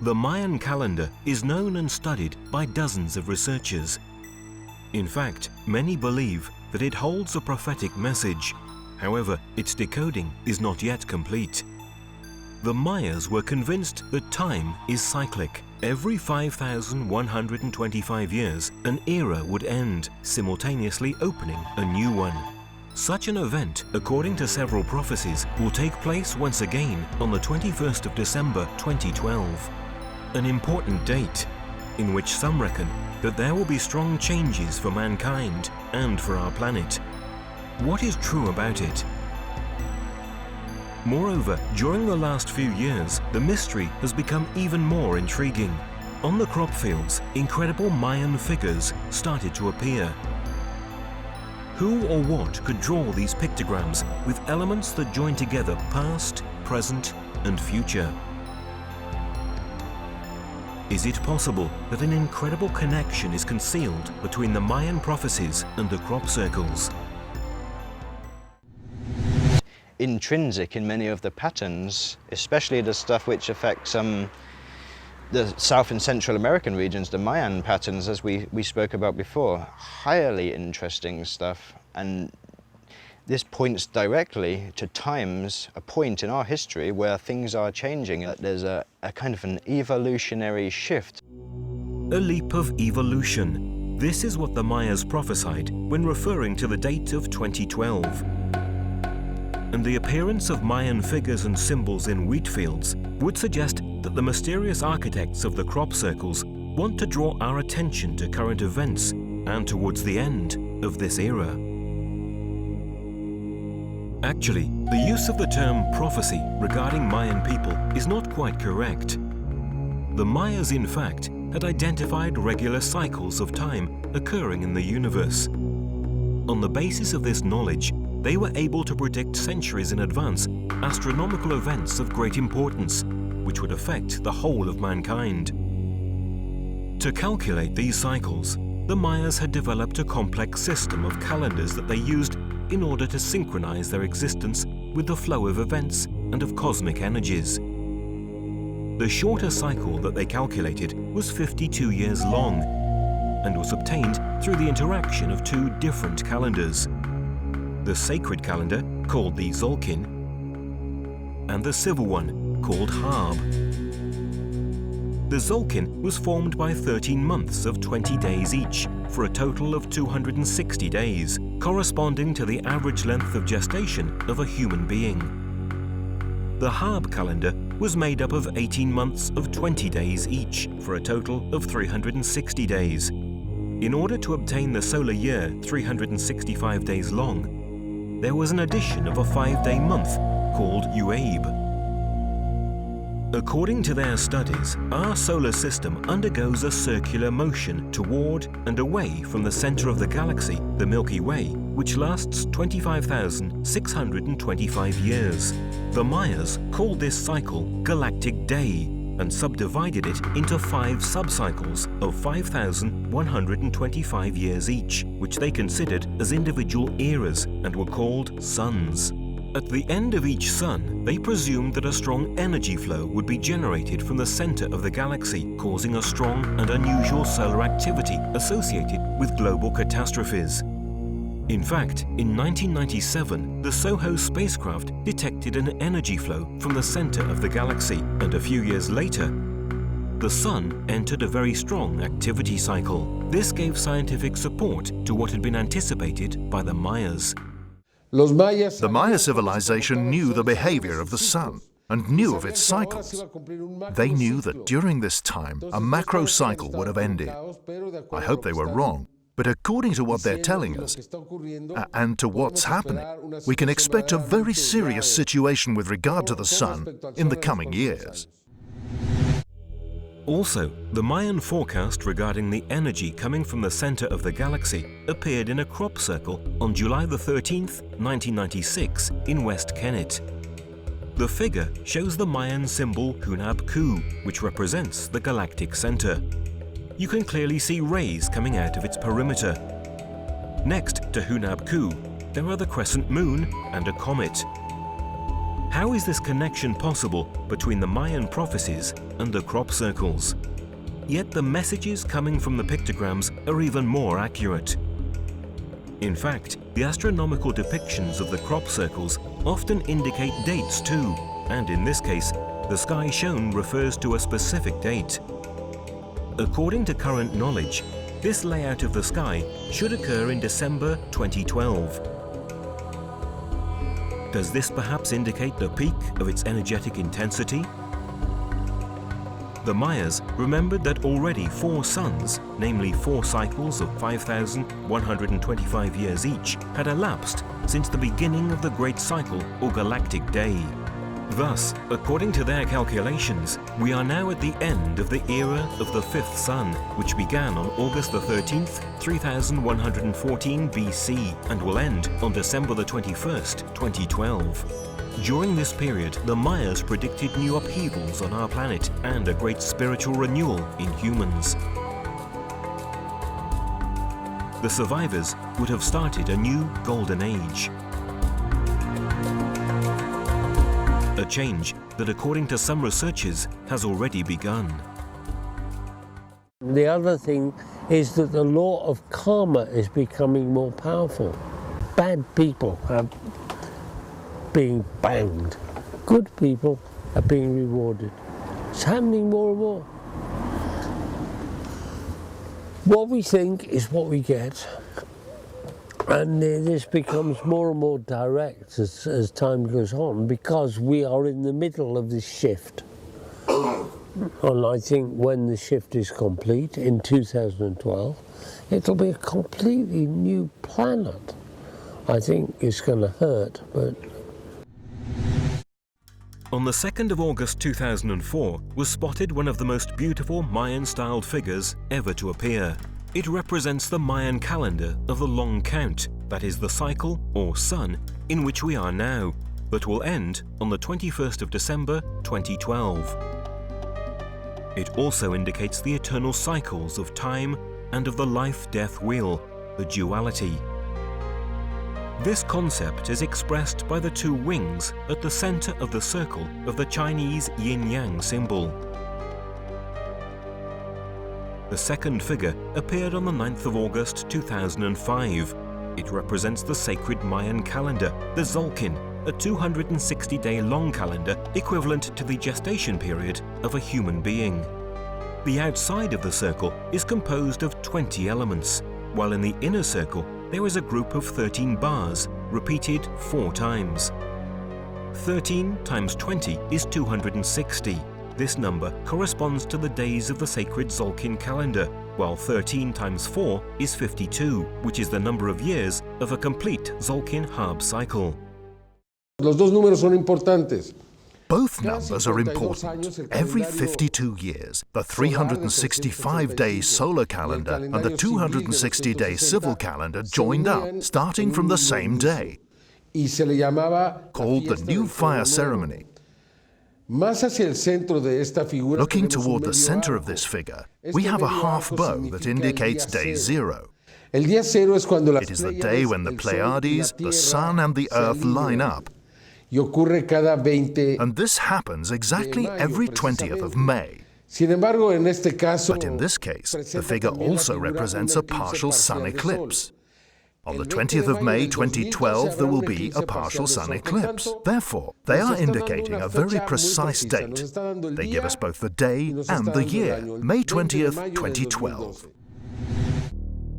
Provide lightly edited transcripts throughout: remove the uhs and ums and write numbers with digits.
The Mayan calendar is known and studied by dozens of researchers. In fact, many believe that it holds a prophetic message. However, its decoding is not yet complete. The Mayas were convinced that time is cyclic. Every 5,125 years, an era would end, simultaneously opening a new one. Such an event, according to several prophecies, will take place once again on the 21st of December 2012. An important date, in which some reckon that there will be strong changes for mankind and for our planet. What is true about it? Moreover, during the last few years, the mystery has become even more intriguing. On the crop fields, incredible Mayan figures started to appear. Who or what could draw these pictograms with elements that join together past, present, and future? Is it possible that an incredible connection is concealed between the Mayan prophecies and the crop circles? Intrinsic in many of the patterns, especially the stuff which affects the South and Central American regions, the Mayan patterns, as we spoke about before. Highly interesting stuff, and this points directly to times, a point in our history where things are changing. There's a kind of an evolutionary shift. A leap of evolution. This is what the Mayas prophesied when referring to the date of 2012. And the appearance of Mayan figures and symbols in wheat fields would suggest that the mysterious architects of the crop circles want to draw our attention to current events and towards the end of this era. Actually, the use of the term prophecy regarding Mayan people is not quite correct. The Mayas, in fact, had identified regular cycles of time occurring in the universe. On the basis of this knowledge, they were able to predict centuries in advance astronomical events of great importance, which would affect the whole of mankind. To calculate these cycles, the Mayas had developed a complex system of calendars that they used in order to synchronize their existence with the flow of events and of cosmic energies. The shorter cycle that they calculated was 52 years long and was obtained through the interaction of two different calendars: the sacred calendar, called the Tzolk'in, and the civil one, called Harb. The Tzolk'in was formed by 13 months of 20 days each, for a total of 260 days, corresponding to the average length of gestation of a human being. The Harb calendar was made up of 18 months of 20 days each, for a total of 360 days. In order to obtain the solar year 365 days long, there was an addition of a 5-day month called Uabe. According to their studies, our solar system undergoes a circular motion toward and away from the center of the galaxy, the Milky Way, which lasts 25,625 years. The Mayas called this cycle Galactic Day and subdivided it into 5 subcycles of 5,125 years each, which they considered as individual eras and were called suns. At the end of each sun, they presumed that a strong energy flow would be generated from the center of the galaxy, causing a strong and unusual solar activity associated with global catastrophes. In fact, in 1997, the SOHO spacecraft detected an energy flow from the center of the galaxy, and a few years later, the Sun entered a very strong activity cycle. This gave scientific support to what had been anticipated by the Mayas. The Maya civilization knew the behavior of the Sun and knew of its cycles. They knew that during this time, a macro cycle would have ended. I hope they were wrong, but according to what they're telling us, and to what's happening, we can expect a very serious situation with regard to the Sun in the coming years. Also, the Mayan forecast regarding the energy coming from the center of the galaxy appeared in a crop circle on July the 13th, 1996 in West Kennet. The figure shows the Mayan symbol Hunab Ku, which represents the galactic center. You can clearly see rays coming out of its perimeter. Next to Hunab Ku, there are the crescent moon and a comet. How is this connection possible between the Mayan prophecies and the crop circles? Yet the messages coming from the pictograms are even more accurate. In fact, the astronomical depictions of the crop circles often indicate dates too, and in this case, the sky shown refers to a specific date. According to current knowledge, this layout of the sky should occur in December 2012. Does this perhaps indicate the peak of its energetic intensity? The Mayas remembered that already 4 suns, namely 4 cycles of 5,125 years each, had elapsed since the beginning of the Great Cycle or Galactic Day. Thus, according to their calculations, we are now at the end of the era of the 5th sun, which began on August the 13th, 3114 BC, and will end on December the 21st, 2012. During this period, the Mayas predicted new upheavals on our planet and a great spiritual renewal in humans. The survivors would have started a new golden age. A change that, according to some researchers, has already begun. The other thing is that the law of karma is becoming more powerful. Bad people are being banged. Good people are being rewarded. It's happening more and more. What we think is what we get, and this becomes more and more direct as time goes on, because we are in the middle of this shift. And I think when the shift is complete in 2012, it'll be a completely new planet. I think it's going to hurt, but... On the 2nd of August 2004 was spotted one of the most beautiful Mayan-styled figures ever to appear. It represents the Mayan calendar of the long count, that is the cycle, or sun, in which we are now, but will end on the 21st of December 2012. It also indicates the eternal cycles of time and of the life-death wheel, the duality. This concept is expressed by the 2 wings at the center of the circle of the Chinese yin-yang symbol. The second figure appeared on the 9th of August 2005. It represents the sacred Mayan calendar, the Tzolk'in, a 260-day long calendar equivalent to the gestation period of a human being. The outside of the circle is composed of 20 elements, while in the inner circle there is a group of 13 bars, repeated 4 times. 13 times 20 is 260. This number corresponds to the days of the sacred Tzolk'in calendar, while 13 times 4 is 52, which is the number of years of a complete Tzolk'in Harb cycle. Los dos números son importantes. Both numbers are important. Every 52 years, the 365-day solar calendar and the 260-day civil calendar joined up, starting from the same day, called the New Fire Ceremony. Looking toward the center of this figure, we have a half bow that indicates day 0. It is the day when the Pleiades, the Sun and the Earth line up. And this happens exactly every 20th of May. But in this case, the figure also represents a partial sun eclipse. On the 20th of May 2012, there will be a partial sun eclipse. Therefore, they are indicating a very precise date. They give us both the day and the year, May 20th, 2012.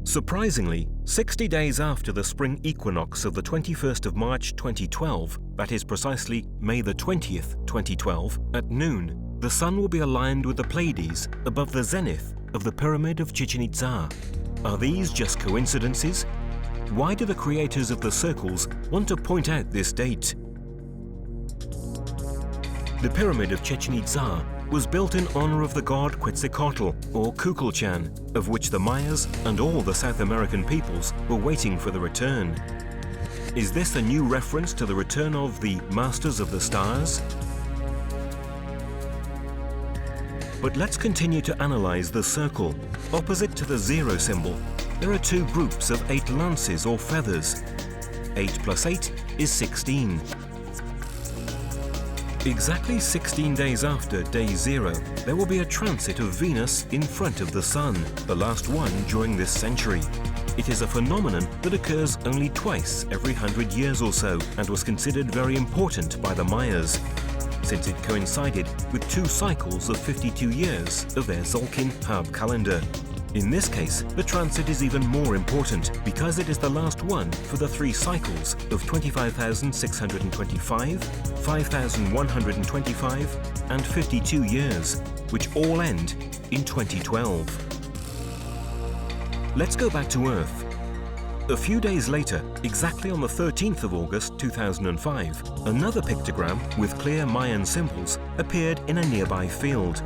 Surprisingly, 60 days after the spring equinox of the 21st of March 2012, that is precisely May the 20th, 2012, at noon, the sun will be aligned with the Pleiades above the zenith of the Pyramid of Chichen Itza. Are these just coincidences? Why do the creators of the circles want to point out this date? The Pyramid of Chichen Itza was built in honor of the god Quetzalcoatl, or Kukulchan, of which the Mayas and all the South American peoples were waiting for the return. Is this a new reference to the return of the Masters of the Stars? But let's continue to analyze the circle. Opposite to the 0 symbol, there are 2 groups of 8 lances or feathers. 8 plus 8 is 16. Exactly 16 days after day 0, there will be a transit of Venus in front of the Sun, the last one during this century. It is a phenomenon that occurs only twice every 100 years or so and was considered very important by the Mayas, since it coincided with 2 cycles of 52 years of their Tzolk'in Hab calendar. In this case, the transit is even more important because it is the last one for the 3 cycles of 25,625, 5,125 and 52 years, which all end in 2012. Let's go back to Earth. A few days later, exactly on the 13th of August 2005, another pictogram with clear Mayan symbols appeared in a nearby field.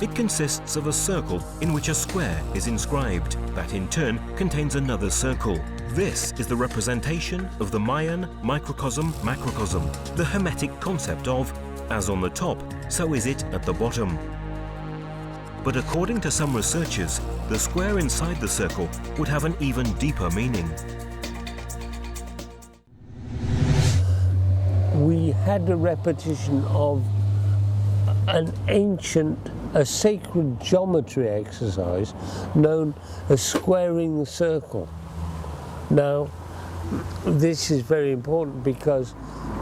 It consists of a circle in which a square is inscribed, that in turn contains another circle. This is the representation of the Mayan microcosm-macrocosm, the Hermetic concept of, as on the top, so is it at the bottom. But according to some researchers, the square inside the circle would have an even deeper meaning. We had a repetition of an ancient, a sacred geometry exercise known as squaring the circle. Now, this is very important because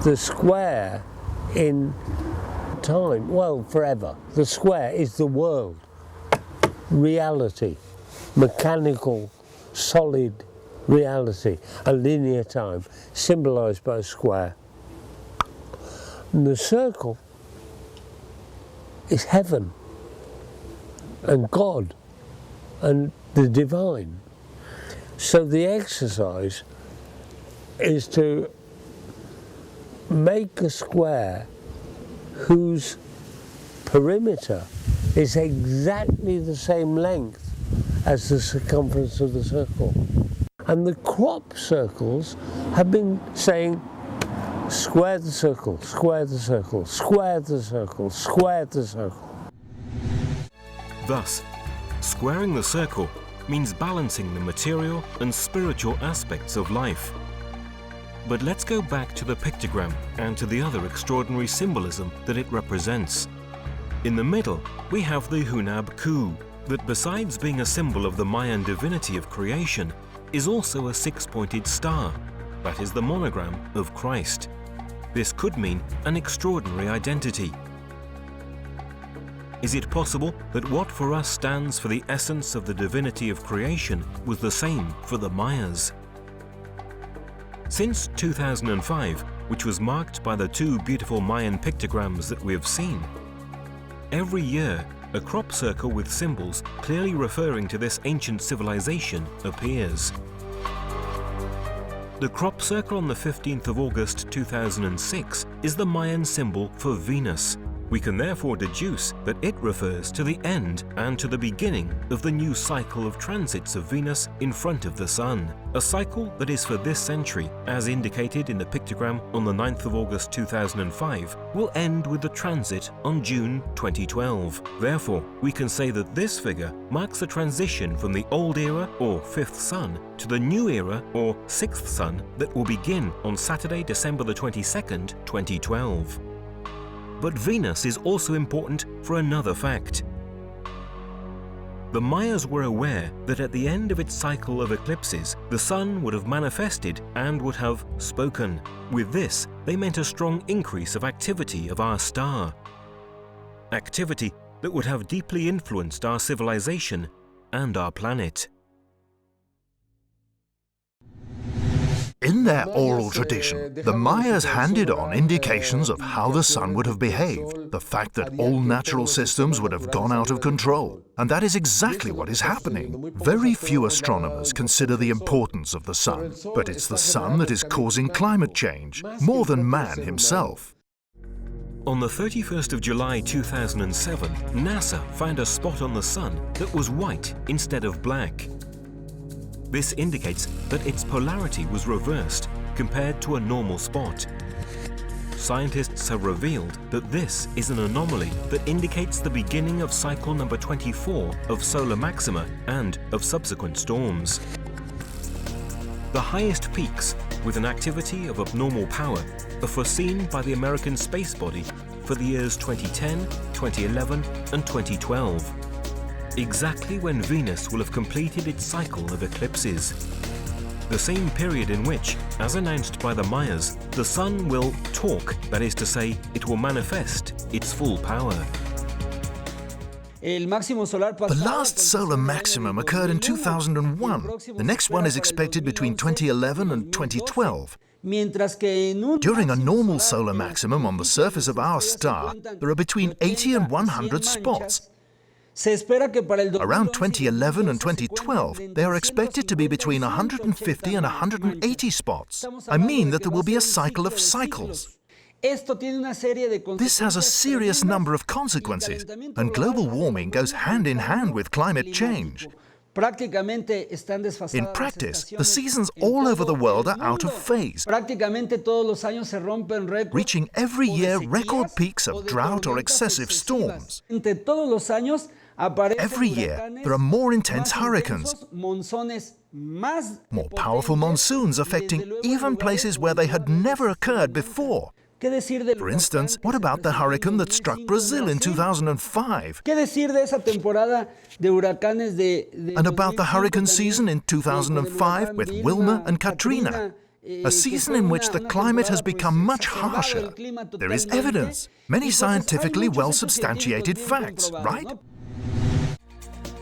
the square in time, well, forever, the square is the world, reality, mechanical, solid reality, a linear time, symbolized by a square. And the circle is heaven and God and the divine. So the exercise is to make a square whose perimeter is exactly the same length as the circumference of the circle. And the crop circles have been saying, square the circle, square the circle, square the circle, square the circle. Thus, squaring the circle means balancing the material and spiritual aspects of life. But let's go back to the pictogram and to the other extraordinary symbolism that it represents. In the middle, we have the Hunab Ku, that besides being a symbol of the Mayan divinity of creation, is also a 6-pointed star. That is the monogram of Christ. This could mean an extraordinary identity. Is it possible that what for us stands for the essence of the divinity of creation was the same for the Mayas? Since 2005, which was marked by the 2 beautiful Mayan pictograms that we have seen, every year a crop circle with symbols clearly referring to this ancient civilization appears. The crop circle on the 15th of August 2006 is the Mayan symbol for Venus. We can therefore deduce that it refers to the end and to the beginning of the new cycle of transits of Venus in front of the Sun, a cycle that is for this century, as indicated in the pictogram on the 9th of August 2005, will end with the transit on June 2012. Therefore, we can say that this figure marks the transition from the old era, or 5th sun, to the new era, or 6th sun, that will begin on Saturday, December the 22nd, 2012. But Venus is also important for another fact. The Mayas were aware that at the end of its cycle of eclipses, the Sun would have manifested and would have spoken. With this, they meant a strong increase of activity of our star. Activity that would have deeply influenced our civilization and our planet. In their oral tradition, the Mayas handed on indications of how the Sun would have behaved, the fact that all natural systems would have gone out of control. And that is exactly what is happening. Very few astronomers consider the importance of the Sun, but it's the Sun that is causing climate change, more than man himself. On the 31st of July 2007, NASA found a spot on the Sun that was white instead of black. This indicates that its polarity was reversed compared to a normal spot. Scientists have revealed that this is an anomaly that indicates the beginning of cycle number 24 of solar maxima and of subsequent storms. The highest peaks with an activity of abnormal power are foreseen by the American space body for the years 2010, 2011 and 2012, exactly when Venus will have completed its cycle of eclipses. The same period in which, as announced by the Mayas, the Sun will talk, that is to say, it will manifest its full power. The last solar maximum occurred in 2001. The next one is expected between 2011 and 2012. During a normal solar maximum on the surface of our star, there are between 80 and 100 spots. Around 2011 and 2012, they are expected to be between 150 and 180 spots. I mean that there will be a cycle of cycles. This has a serious number of consequences, and global warming goes hand in hand with climate change. In practice, the seasons all over the world are out of phase, reaching every year record peaks of drought or excessive storms. Every year, there are more intense hurricanes, more powerful monsoons affecting even places where they had never occurred before. For instance, what about the hurricane that struck Brazil in 2005? And about the hurricane season in 2005 with Wilma and Katrina? A season in which the climate has become much harsher. There is evidence, many scientifically well-substantiated facts, right?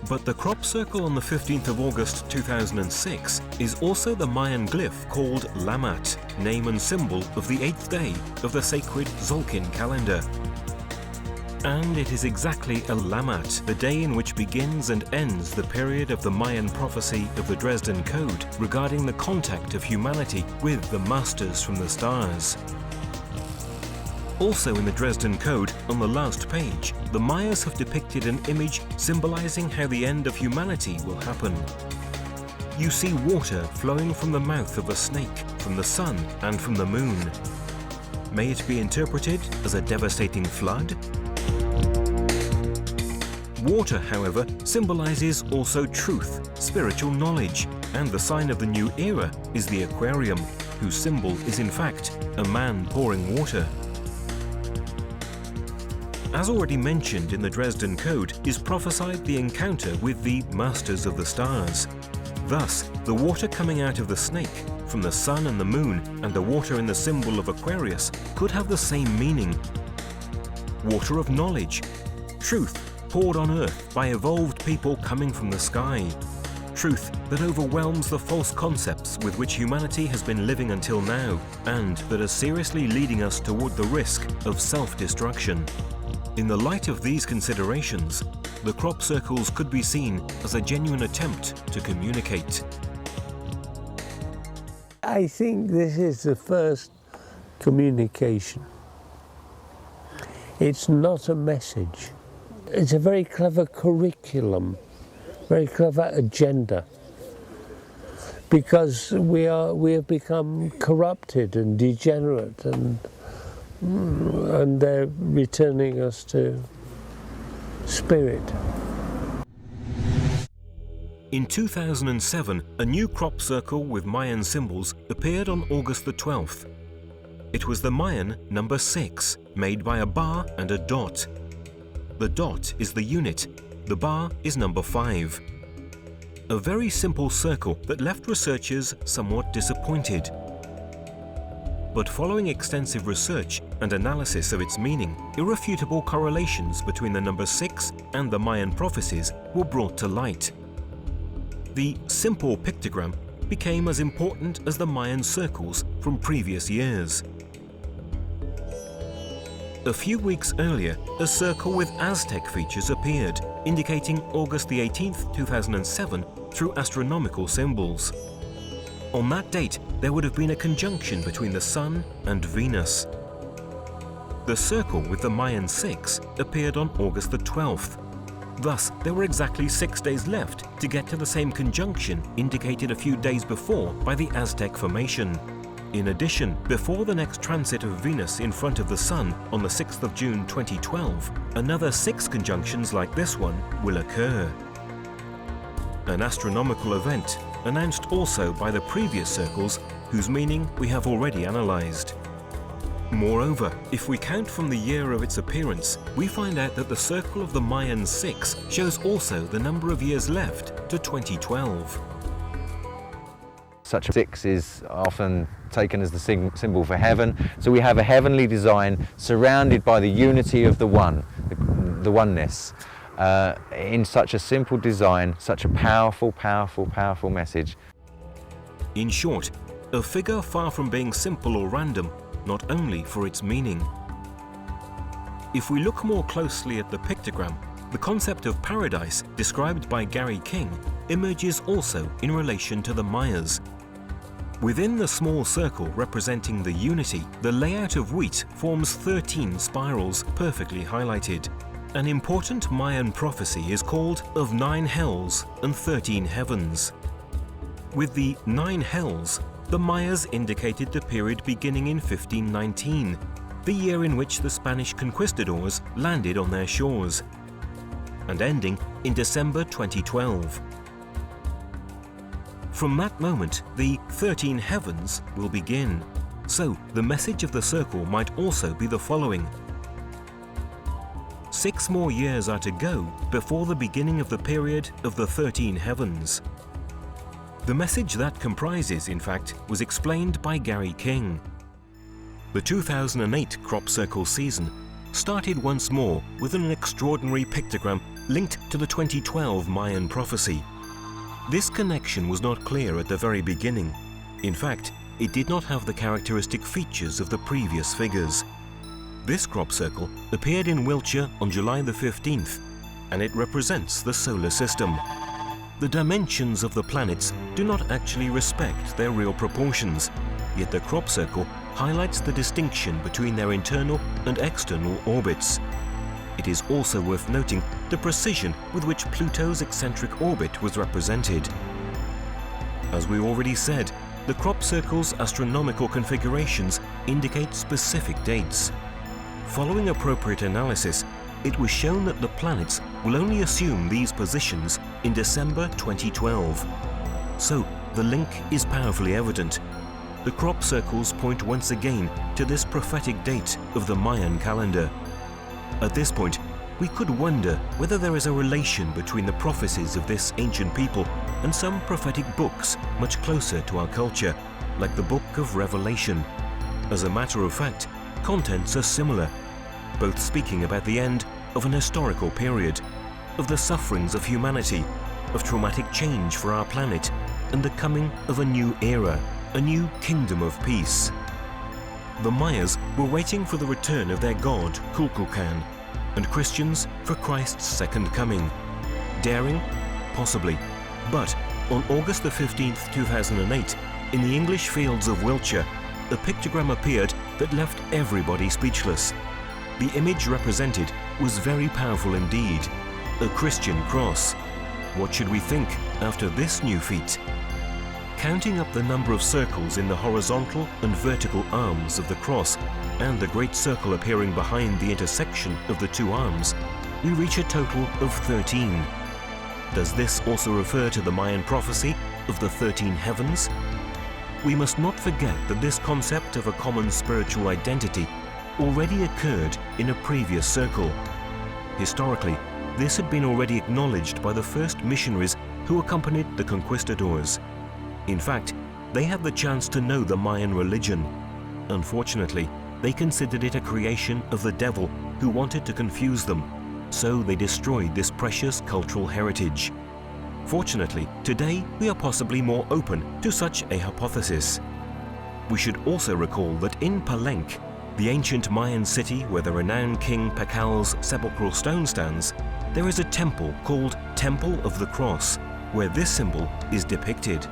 But the crop circle on the 15th of August 2006 is also the Mayan glyph called Lamat, name and symbol of the 8th day of the sacred Tzolkin calendar. And it is exactly a Lamat, the day in which begins and ends the period of the Mayan prophecy of the Dresden Code regarding the contact of humanity with the masters from the stars. Also in the Dresden Code, on the last page, the Mayas have depicted an image symbolizing how the end of humanity will happen. You see water flowing from the mouth of a snake, from the sun and from the moon. May it be interpreted as a devastating flood? Water, however, symbolizes also truth, spiritual knowledge, and the sign of the new era is the aquarium, whose symbol is in fact a man pouring water. As already mentioned in the Dresden Code, is prophesied the encounter with the Masters of the Stars. Thus, the water coming out of the snake, from the sun and the moon, and the water in the symbol of Aquarius could have the same meaning. Water of knowledge, truth poured on earth by evolved people coming from the sky. Truth that overwhelms the false concepts with which humanity has been living until now, and that are seriously leading us toward the risk of self-destruction. In the light of these considerations, the crop circles could be seen as a genuine attempt to communicate. I think this is the first communication. It's not a message. It's a very clever curriculum, very clever agenda, because we have become corrupted and degenerate, and they're returning us to spirit. In 2007, a new crop circle with Mayan symbols appeared on August the 12th. It was the Mayan number 6, made by a bar and a dot. The dot is the unit, the bar is number 5. A very simple circle that left researchers somewhat disappointed. But following extensive research and analysis of its meaning, irrefutable correlations between the number 6 and the Mayan prophecies were brought to light. The simple pictogram became as important as the Mayan circles from previous years. A few weeks earlier, a circle with Aztec features appeared, indicating August the 18th, 2007 through astronomical symbols. On that date, there would have been a conjunction between the Sun and Venus. The circle with the Mayan 6 appeared on August the 12th. Thus, there were exactly 6 days left to get to the same conjunction indicated a few days before by the Aztec formation. In addition, before the next transit of Venus in front of the Sun on the 6th of June 2012, another 6 conjunctions like this one will occur. An astronomical event announced also by the previous circles whose meaning we have already analysed. Moreover, if we count from the year of its appearance, we find out that the circle of the Mayan 6 shows also the number of years left to 2012. Such a 6 is often taken as the symbol for heaven. So we have a heavenly design surrounded by the unity of the one, the oneness. In such a simple design, such a powerful, powerful, powerful message. In short, a figure far from being simple or random, not only for its meaning. If we look more closely at the pictogram, the concept of paradise described by Gary King emerges also in relation to the Mayas. Within the small circle representing the unity, the layout of wheat forms 13 spirals perfectly highlighted. An important Mayan prophecy is called of 9 hells and 13 heavens. With the 9 hells, the Mayas indicated the period beginning in 1519, the year in which the Spanish conquistadors landed on their shores, and ending in December 2012. From that moment, the 13 heavens will begin. So, the message of the circle might also be the following. 6 more years are to go before the beginning of the period of the 13 heavens. The message that comprises, in fact, was explained by Gary King. The 2008 crop circle season started once more with an extraordinary pictogram linked to the 2012 Mayan prophecy. This connection was not clear at the very beginning. In fact, it did not have the characteristic features of the previous figures. This crop circle appeared in Wiltshire on July the 15th, and it represents the solar system. The dimensions of the planets do not actually respect their real proportions, yet the crop circle highlights the distinction between their internal and external orbits. It is also worth noting the precision with which Pluto's eccentric orbit was represented. As we already said, the crop circle's astronomical configurations indicate specific dates. Following appropriate analysis, it was shown that the planets will only assume these positions in December 2012. So, the link is powerfully evident. The crop circles point once again to this prophetic date of the Mayan calendar. At this point, we could wonder whether there is a relation between the prophecies of this ancient people and some prophetic books much closer to our culture, like the Book of Revelation. As a matter of fact, contents are similar, both speaking about the end of an historical period, of the sufferings of humanity, of traumatic change for our planet, and the coming of a new era, a new kingdom of peace. The Mayas were waiting for the return of their god, Kukulkan, and Christians for Christ's second coming. Daring? Possibly. But on August the 15th, 2008, in the English fields of Wiltshire, a pictogram appeared that left everybody speechless. The image represented was very powerful indeed, a Christian cross. What should we think after this new feat? Counting up the number of circles in the horizontal and vertical arms of the cross and the great circle appearing behind the intersection of the two arms, we reach a total of 13. Does this also refer to the Mayan prophecy of the 13 heavens? We must not forget that this concept of a common spiritual identity already occurred in a previous circle. Historically, this had been already acknowledged by the first missionaries who accompanied the conquistadors. In fact, they had the chance to know the Mayan religion. Unfortunately, they considered it a creation of the devil who wanted to confuse them, so they destroyed this precious cultural heritage. Fortunately, today we are possibly more open to such a hypothesis. We should also recall that in Polях, the ancient Mayan city where the renowned King Pakal's sepulchral stone stands, there is a temple called Temple of the Cross, where this symbol is depicted.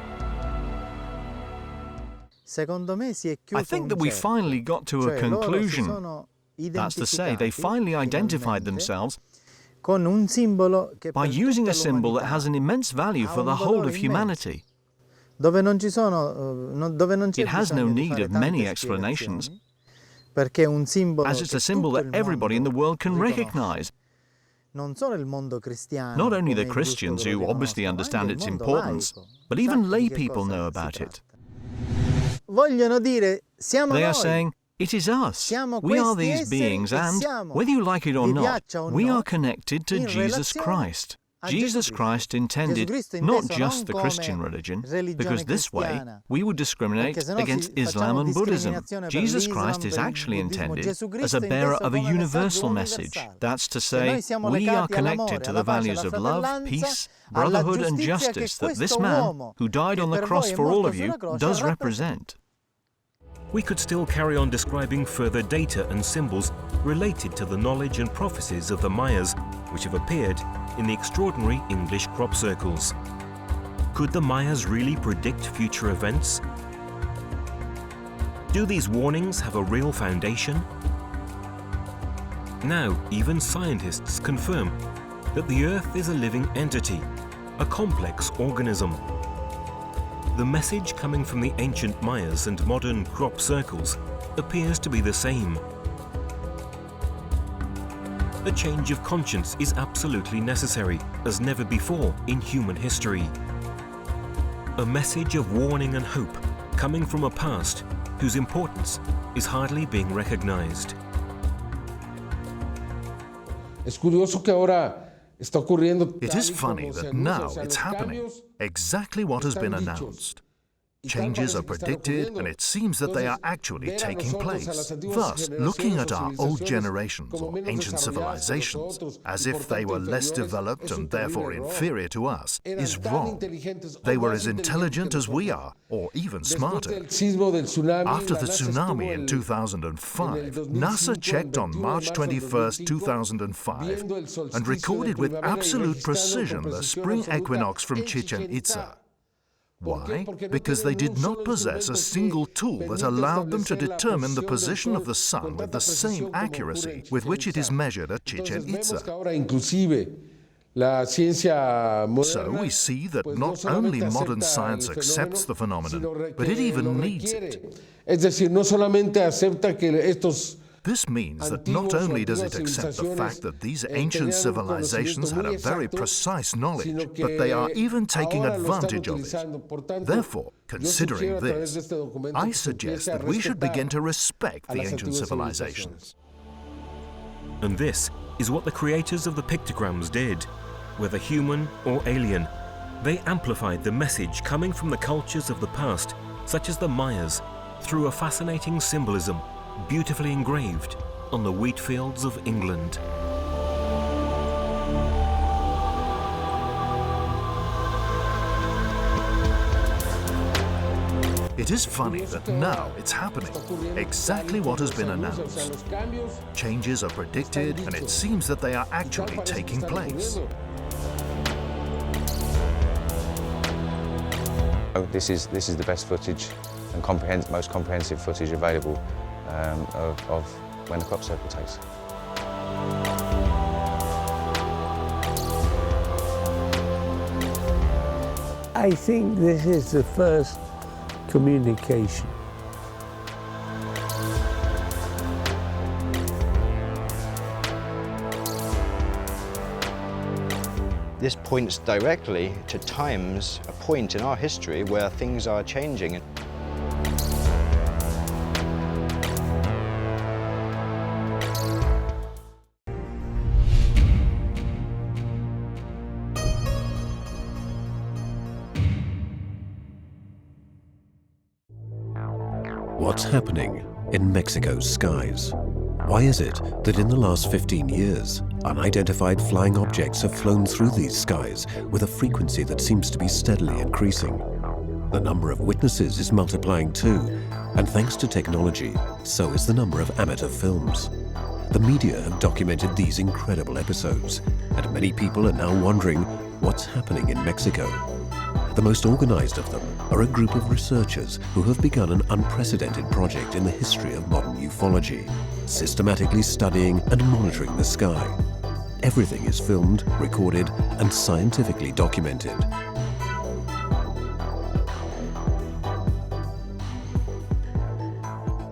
I think that we finally got to a conclusion. That's to say, they finally identified themselves by using a symbol that has an immense value for the whole of humanity. It has no need of many explanations, as it's a symbol that everybody in the world can recognize. Not only the Christians, who obviously understand its importance, but even lay people know about it. They are saying, It is us. We are these beings and, whether you like it or not, we are connected to Jesus Christ. Jesus Christ intended not just the Christian religion, because this way we would discriminate against Islam and Buddhism. Jesus Christ is actually intended as a bearer of a universal message. That's to say, we are connected to the values of love, peace, brotherhood and justice that this man, who died on the cross for all of you, does represent. We could still carry on describing further data and symbols related to the knowledge and prophecies of the Mayas, which have appeared in the extraordinary English crop circles. Could the Mayas really predict future events? Do these warnings have a real foundation? Now, even scientists confirm that the Earth is a living entity, a complex organism. The message coming from the ancient Mayas and modern crop circles appears to be the same. A change of conscience is absolutely necessary, as never before in human history. A message of warning and hope coming from a past whose importance is hardly being recognized. It is funny that now it's happening, exactly what has been announced. Changes are predicted, and it seems that they are actually taking place. Thus, looking at our old generations or ancient civilizations as if they were less developed and therefore inferior to us is wrong. They were as intelligent as we are, or even smarter. After the tsunami in 2005, NASA checked on March 21st, 2005, and recorded with absolute precision the spring equinox from Chichen Itza. Why? Because they did not possess a single tool that allowed them to determine the position of the sun with the same accuracy with which it is measured at Chichen Itza. So we see that not only modern science accepts the phenomenon, but it even needs it. This means that not only does it accept the fact that these ancient civilizations had a very precise knowledge, but they are even taking advantage of it. Therefore, considering this, I suggest that we should begin to respect the ancient civilizations. And this is what the creators of the pictograms did. Whether human or alien, they amplified the message coming from the cultures of the past, such as the Mayas, through a fascinating symbolism beautifully engraved on the wheat fields of England. It is funny that now it's happening, exactly what has been announced. Changes are predicted, and it seems that they are actually taking place. This is the best footage and most comprehensive footage available of when the crop circle takes. I think this is the first communication. This points directly to times, a point in our history where things are changing. What's happening in Mexico's skies? Why is it that in the last 15 years, unidentified flying objects have flown through these skies with a frequency that seems to be steadily increasing? The number of witnesses is multiplying too, and thanks to technology, so is the number of amateur films. The media have documented these incredible episodes, and many people are now wondering what's happening in Mexico. The most organized of them are a group of researchers who have begun an unprecedented project in the history of modern ufology, systematically studying and monitoring the sky. Everything is filmed, recorded, and scientifically documented.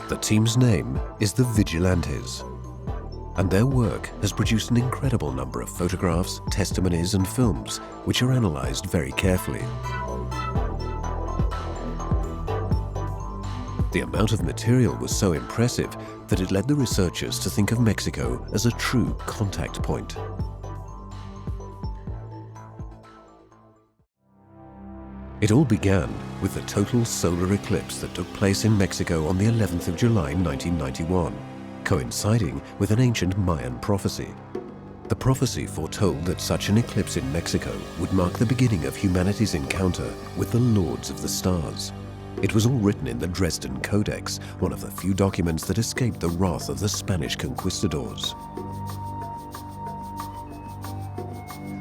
The team's name is the Vigilantes, and their work has produced an incredible number of photographs, testimonies, and films, which are analyzed very carefully. The amount of material was so impressive that it led the researchers to think of Mexico as a true contact point. It all began with the total solar eclipse that took place in Mexico on the 11th of July 1991, coinciding with an ancient Mayan prophecy. The prophecy foretold that such an eclipse in Mexico would mark the beginning of humanity's encounter with the Lords of the Stars. It was all written in the Dresden Codex, one of the few documents that escaped the wrath of the Spanish conquistadors.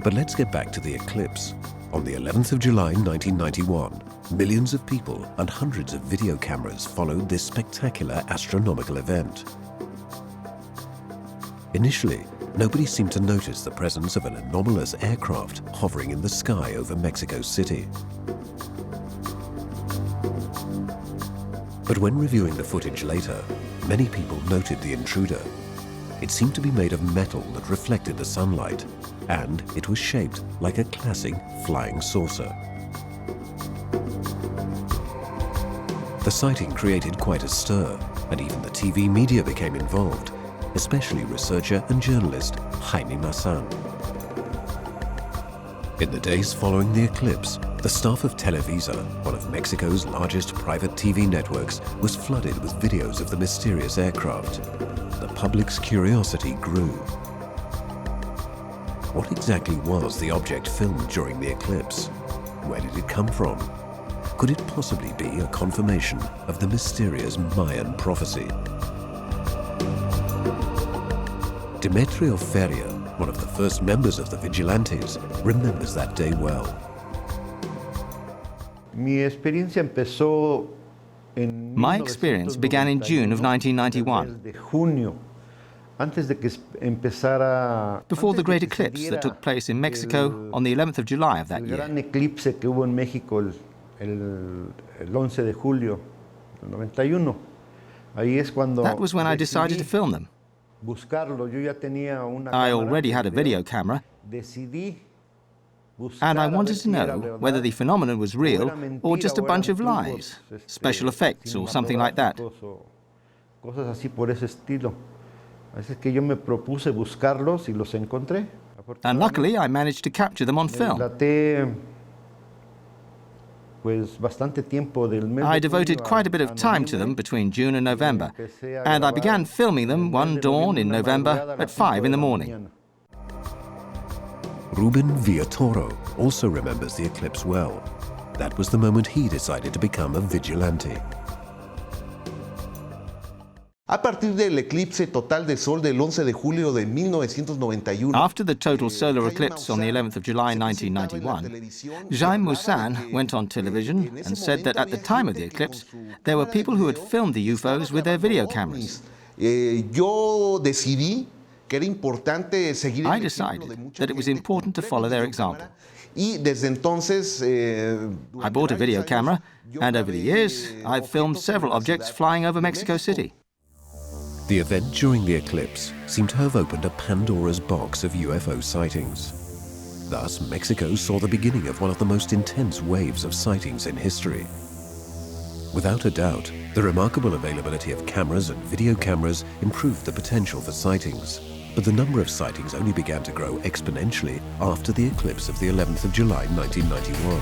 But let's get back to the eclipse. On the 11th of July 1991, millions of people and hundreds of video cameras followed this spectacular astronomical event. Initially, nobody seemed to notice the presence of an anomalous aircraft hovering in the sky over Mexico City. But when reviewing the footage later, many people noted the intruder. It seemed to be made of metal that reflected the sunlight, and it was shaped like a classic flying saucer. The sighting created quite a stir, and even the TV media became involved, especially researcher and journalist Jaime Maussan. In the days following the eclipse, the staff of Televisa, one of Mexico's largest private TV networks, was flooded with videos of the mysterious aircraft. The public's curiosity grew. What exactly was the object filmed during the eclipse? Where did it come from? Could it possibly be a confirmation of the mysterious Mayan prophecy? Demetrio Feria, one of the first members of the Vigilantes, remembers that day well. My experience began in June of 1991, before the great eclipse that took place in Mexico on the 11th of July of that year. That was when I decided to film them. I already had a video camera, and I wanted to know whether the phenomenon was real or just a bunch of lies, special effects or something like that. And luckily, I managed to capture them on film. I devoted quite a bit of time to them between June and November, and I began filming them one dawn in November at 5 in the morning. Ruben Villatoro also remembers the eclipse well. That was the moment he decided to become a vigilante. After the total solar eclipse on the 11th of July 1991, Jaime Maussan went on television and said that at the time of the eclipse, there were people who had filmed the UFOs with their video cameras. I decided that it was important to follow their example. I bought a video camera, and over the years, I've filmed several objects flying over Mexico City. The event during the eclipse seemed to have opened a Pandora's box of UFO sightings. Thus, Mexico saw the beginning of one of the most intense waves of sightings in history. Without a doubt, the remarkable availability of cameras and video cameras improved the potential for sightings. But the number of sightings only began to grow exponentially after the eclipse of the 11th of July 1991.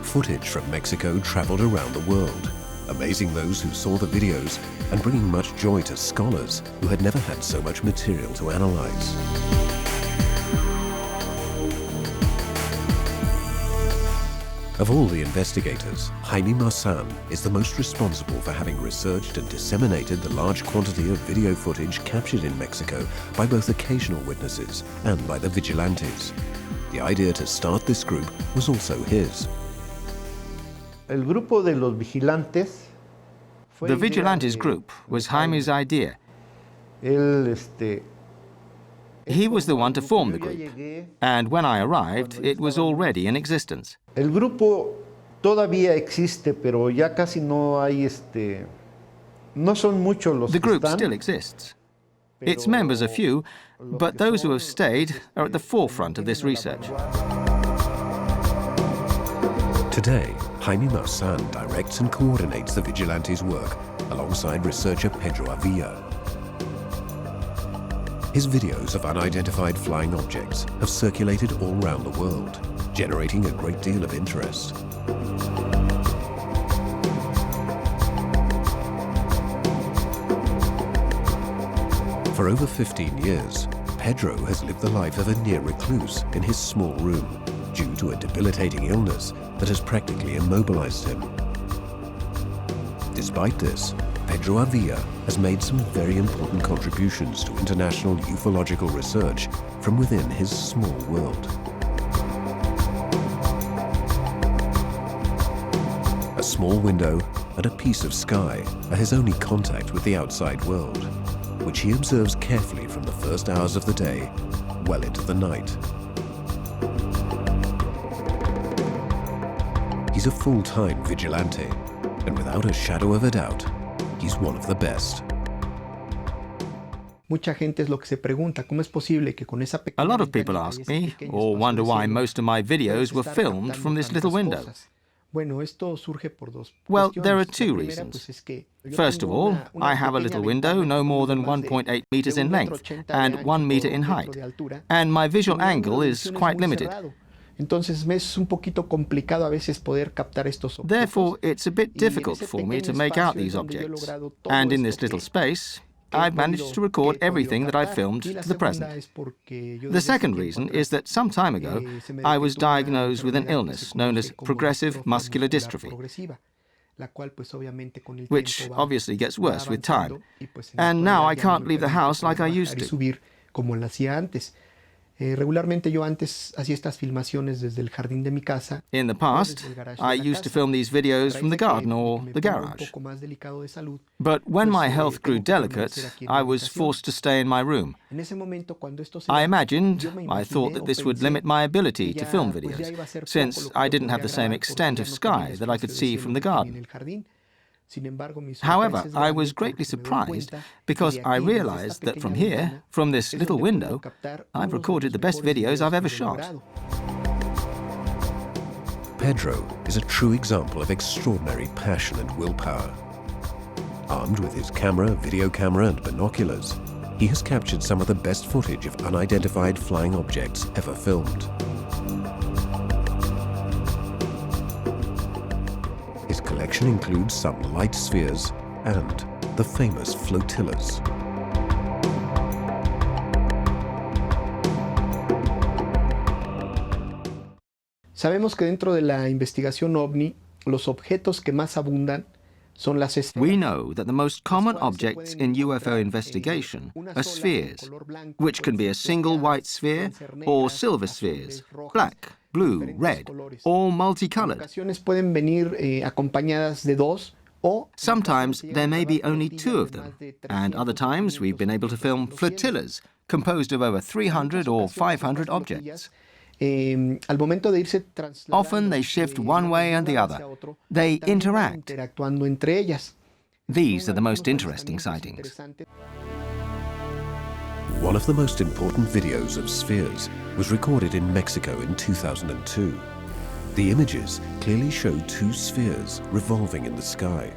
Footage from Mexico traveled around the world, amazing those who saw the videos and bringing much joy to scholars who had never had so much material to analyze. Of all the investigators, Jaime Maussan is the most responsible for having researched and disseminated the large quantity of video footage captured in Mexico by both occasional witnesses and by the Vigilantes. The idea to start this group was also his. The Vigilantes group was Jaime's idea. He was the one to form the group, and when I arrived, it was already in existence. The group still exists. Its members are few, but those who have stayed are at the forefront of this research. Today, Jaime Maussan directs and coordinates the Vigilantes' work alongside researcher Pedro Avila. His videos of unidentified flying objects have circulated all around the world, generating a great deal of interest. For over 15 years, Pedro has lived the life of a near recluse in his small room due to a debilitating illness that has practically immobilized him. Despite this, Pedro Avila has made some very important contributions to international ufological research from within his small world. A small window and a piece of sky are his only contact with the outside world, which he observes carefully from the first hours of the day well into the night. He's a full-time vigilante, and without a shadow of a doubt, he's one of the best. A lot of people ask me, or wonder why most of my videos were filmed from this little window. Well, there are two reasons. First of all, I have a little window no more than 1.8 meters in length and 1 meter in height, and my visual angle is quite limited. Therefore, it's a bit difficult for me to make out these objects. And in this little space, I've managed to record everything that I've filmed to the present. The second reason is that some time ago, I was diagnosed with an illness known as progressive muscular dystrophy, which obviously gets worse with time. And now I can't leave the house like I used to. In the past, I used to film these videos from the garden or the garage. But when my health grew delicate, I was forced to stay in my room. I thought that this would limit my ability to film videos, since I didn't have the same extent of sky that I could see from the garden. However, I was greatly surprised because I realized that from here, from this little window, I've recorded the best videos I've ever shot. Pedro is a true example of extraordinary passion and willpower. Armed with his camera, video camera, and binoculars, he has captured some of the best footage of unidentified flying objects ever filmed. His collection includes some light spheres and the famous flotillas. Sabemos que dentro de la investigación OVNI, los objetos que más abundan son las esferas. We know that the most common objects in UFO investigation are spheres, which can be a single white sphere or silver spheres, black, blue, red, or multicolored. Sometimes there may be only two of them, and other times we've been able to film flotillas composed of over 300 or 500 objects. Often they shift one way and the other. They interact. These are the most interesting sightings. One of the most important videos of spheres was recorded in Mexico in 2002. The images clearly show two spheres revolving in the sky.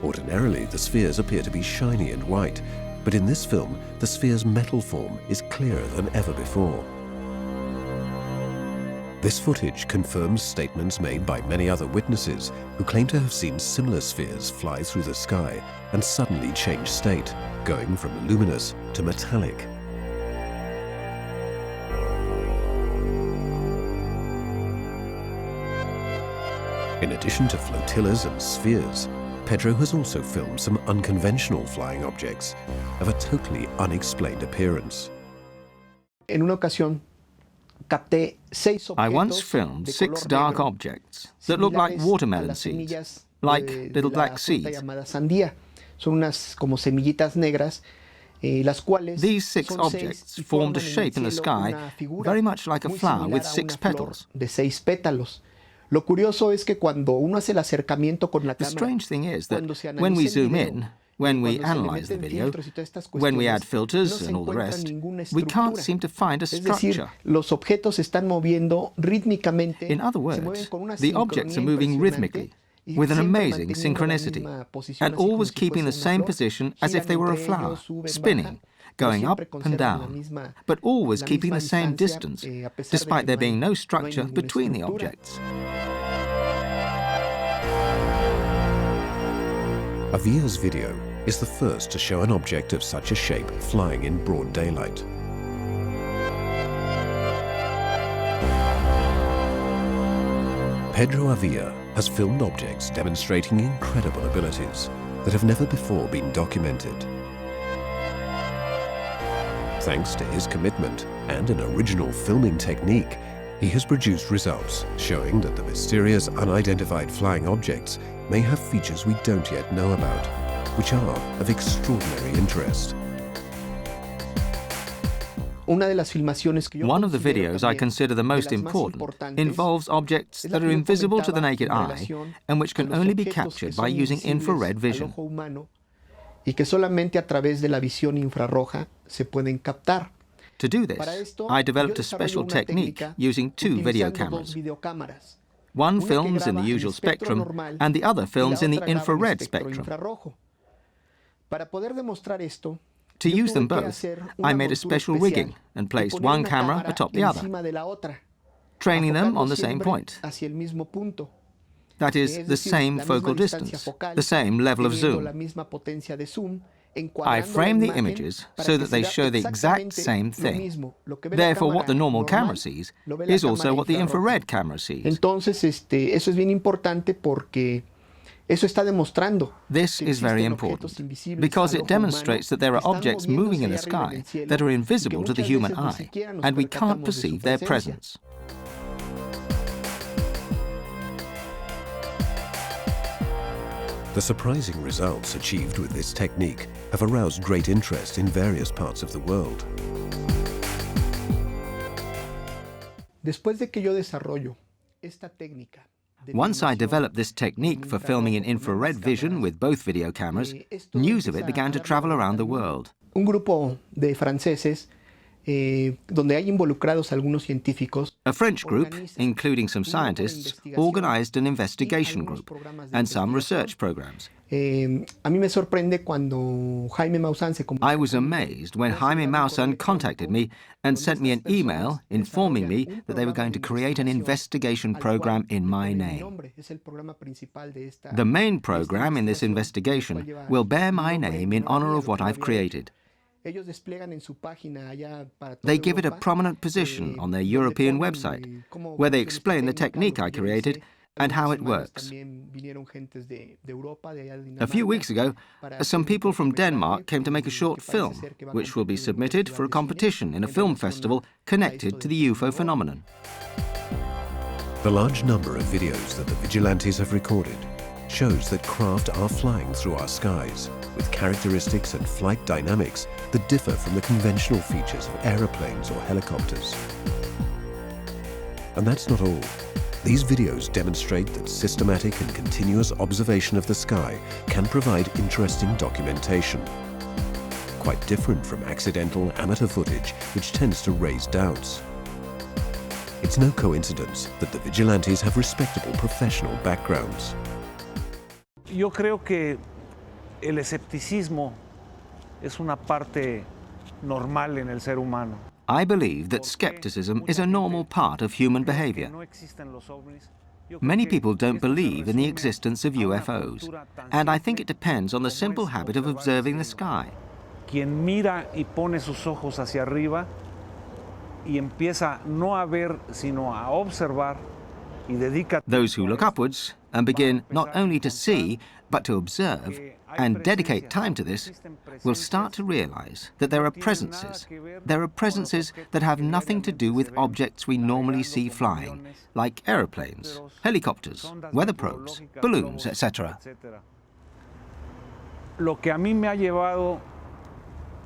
Ordinarily, the spheres appear to be shiny and white, but in this film, the sphere's metal form is clearer than ever before. This footage confirms statements made by many other witnesses who claim to have seen similar spheres fly through the sky and suddenly change state, going from luminous to metallic. In addition to flotillas and spheres, Pedro has also filmed some unconventional flying objects of a totally unexplained appearance. En una ocasión, I once filmed 6 dark objects that look like watermelon seeds, like little black seeds. These 6 objects formed a shape in the sky very much like a flower with 6 petals. The strange thing is that when we zoom in, When we analyze the video, when we add filters and all the rest, we can't seem to find a structure. Los objetos se están moviendo rítmicamente. In other words, the objects are moving rhythmically, with an amazing synchronicity, and always keeping the same position as if they were a flower, spinning, going up and down, but always keeping the same distance, despite there being no structure between the objects. Avia's video is the first to show an object of such a shape flying in broad daylight. Pedro Avia has filmed objects demonstrating incredible abilities that have never before been documented. Thanks to his commitment and an original filming technique, he has produced results showing that the mysterious unidentified flying objects may have features we don't yet know about, which are of extraordinary interest. One of the videos I consider the most important involves objects that are invisible to the naked eye and which can only be captured by using infrared vision. To do this, I developed a special technique using two video cameras. One films in the usual spectrum and the other films in the infrared spectrum. To use them both, I made a special rigging and placed one camera atop the other, training them on the same point. That is, the same focal distance, the same level of zoom. I frame the images so that they show the exact same thing. Therefore, what the normal camera sees is also what the infrared camera sees. This is very important because it demonstrates that there are objects moving in the sky that are invisible to the human eye, and we can't perceive their presence. The surprising results achieved with this technique have aroused great interest in various parts of the world. Once I developed this technique for filming in infrared vision with both video cameras, news of it began to travel around the world. Un grupo de franceses donde hay involucrados algunos científicos. A French group, including some scientists, organized an investigation group and some research programs. A mí me sorprende cuando Jaime Maussan se I was amazed when Jaime Maussan contacted me and sent me an email informing me that they were going to create an investigation program in my name. The main program in this investigation will bear my name in honor of what I've created. They give it a prominent position on their European website, where they explain the technique I created and how it works. A few weeks ago, some people from Denmark came to make a short film, which will be submitted for a competition in a film festival connected to the UFO phenomenon. The large number of videos that the vigilantes have recorded shows that craft are flying through our skies with characteristics and flight dynamics that differ from the conventional features of aeroplanes or helicopters. And that's not all. These videos demonstrate that systematic and continuous observation of the sky can provide interesting documentation. Quite different from accidental amateur footage, which tends to raise doubts. It's no coincidence that the vigilantes have respectable professional backgrounds. Yo creo que el escepticismo es una parte normal en el ser humano. I believe that skepticism is a normal part of human behavior. Many people don't believe in the existence of UFOs, and I think it depends on the simple habit of observing the sky. Quien mira y pone sus ojos hacia arriba y empieza no a ver sino a observar y dedica. Those who look upwards and begin not only to see but to observe and dedicate time to this will start to realize that there are presences. There are presences that have nothing to do with objects we normally see flying, like aeroplanes, helicopters, weather probes, balloons, etc. Lo que a mí me ha llevado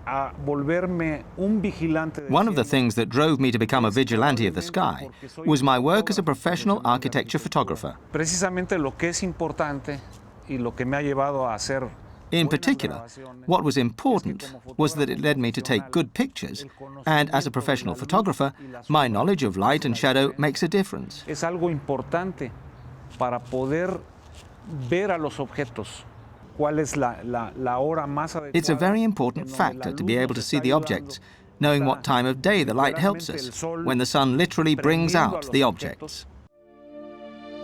a volverme un vigilante. One of the things that drove me to become a vigilante of the sky was my work as a professional architecture photographer. Precisamente lo que es importante y lo que me ha llevado a ser In particular, what was important was that it led me to take good pictures, and as a professional photographer, my knowledge of light and shadow makes a difference. Es algo importante para poder ver a los objetos. ¿Cuál es la hora más adecuada? It's a very important factor to be able to see the objects, knowing what time of day the light helps us, when the sun literally brings out the objects.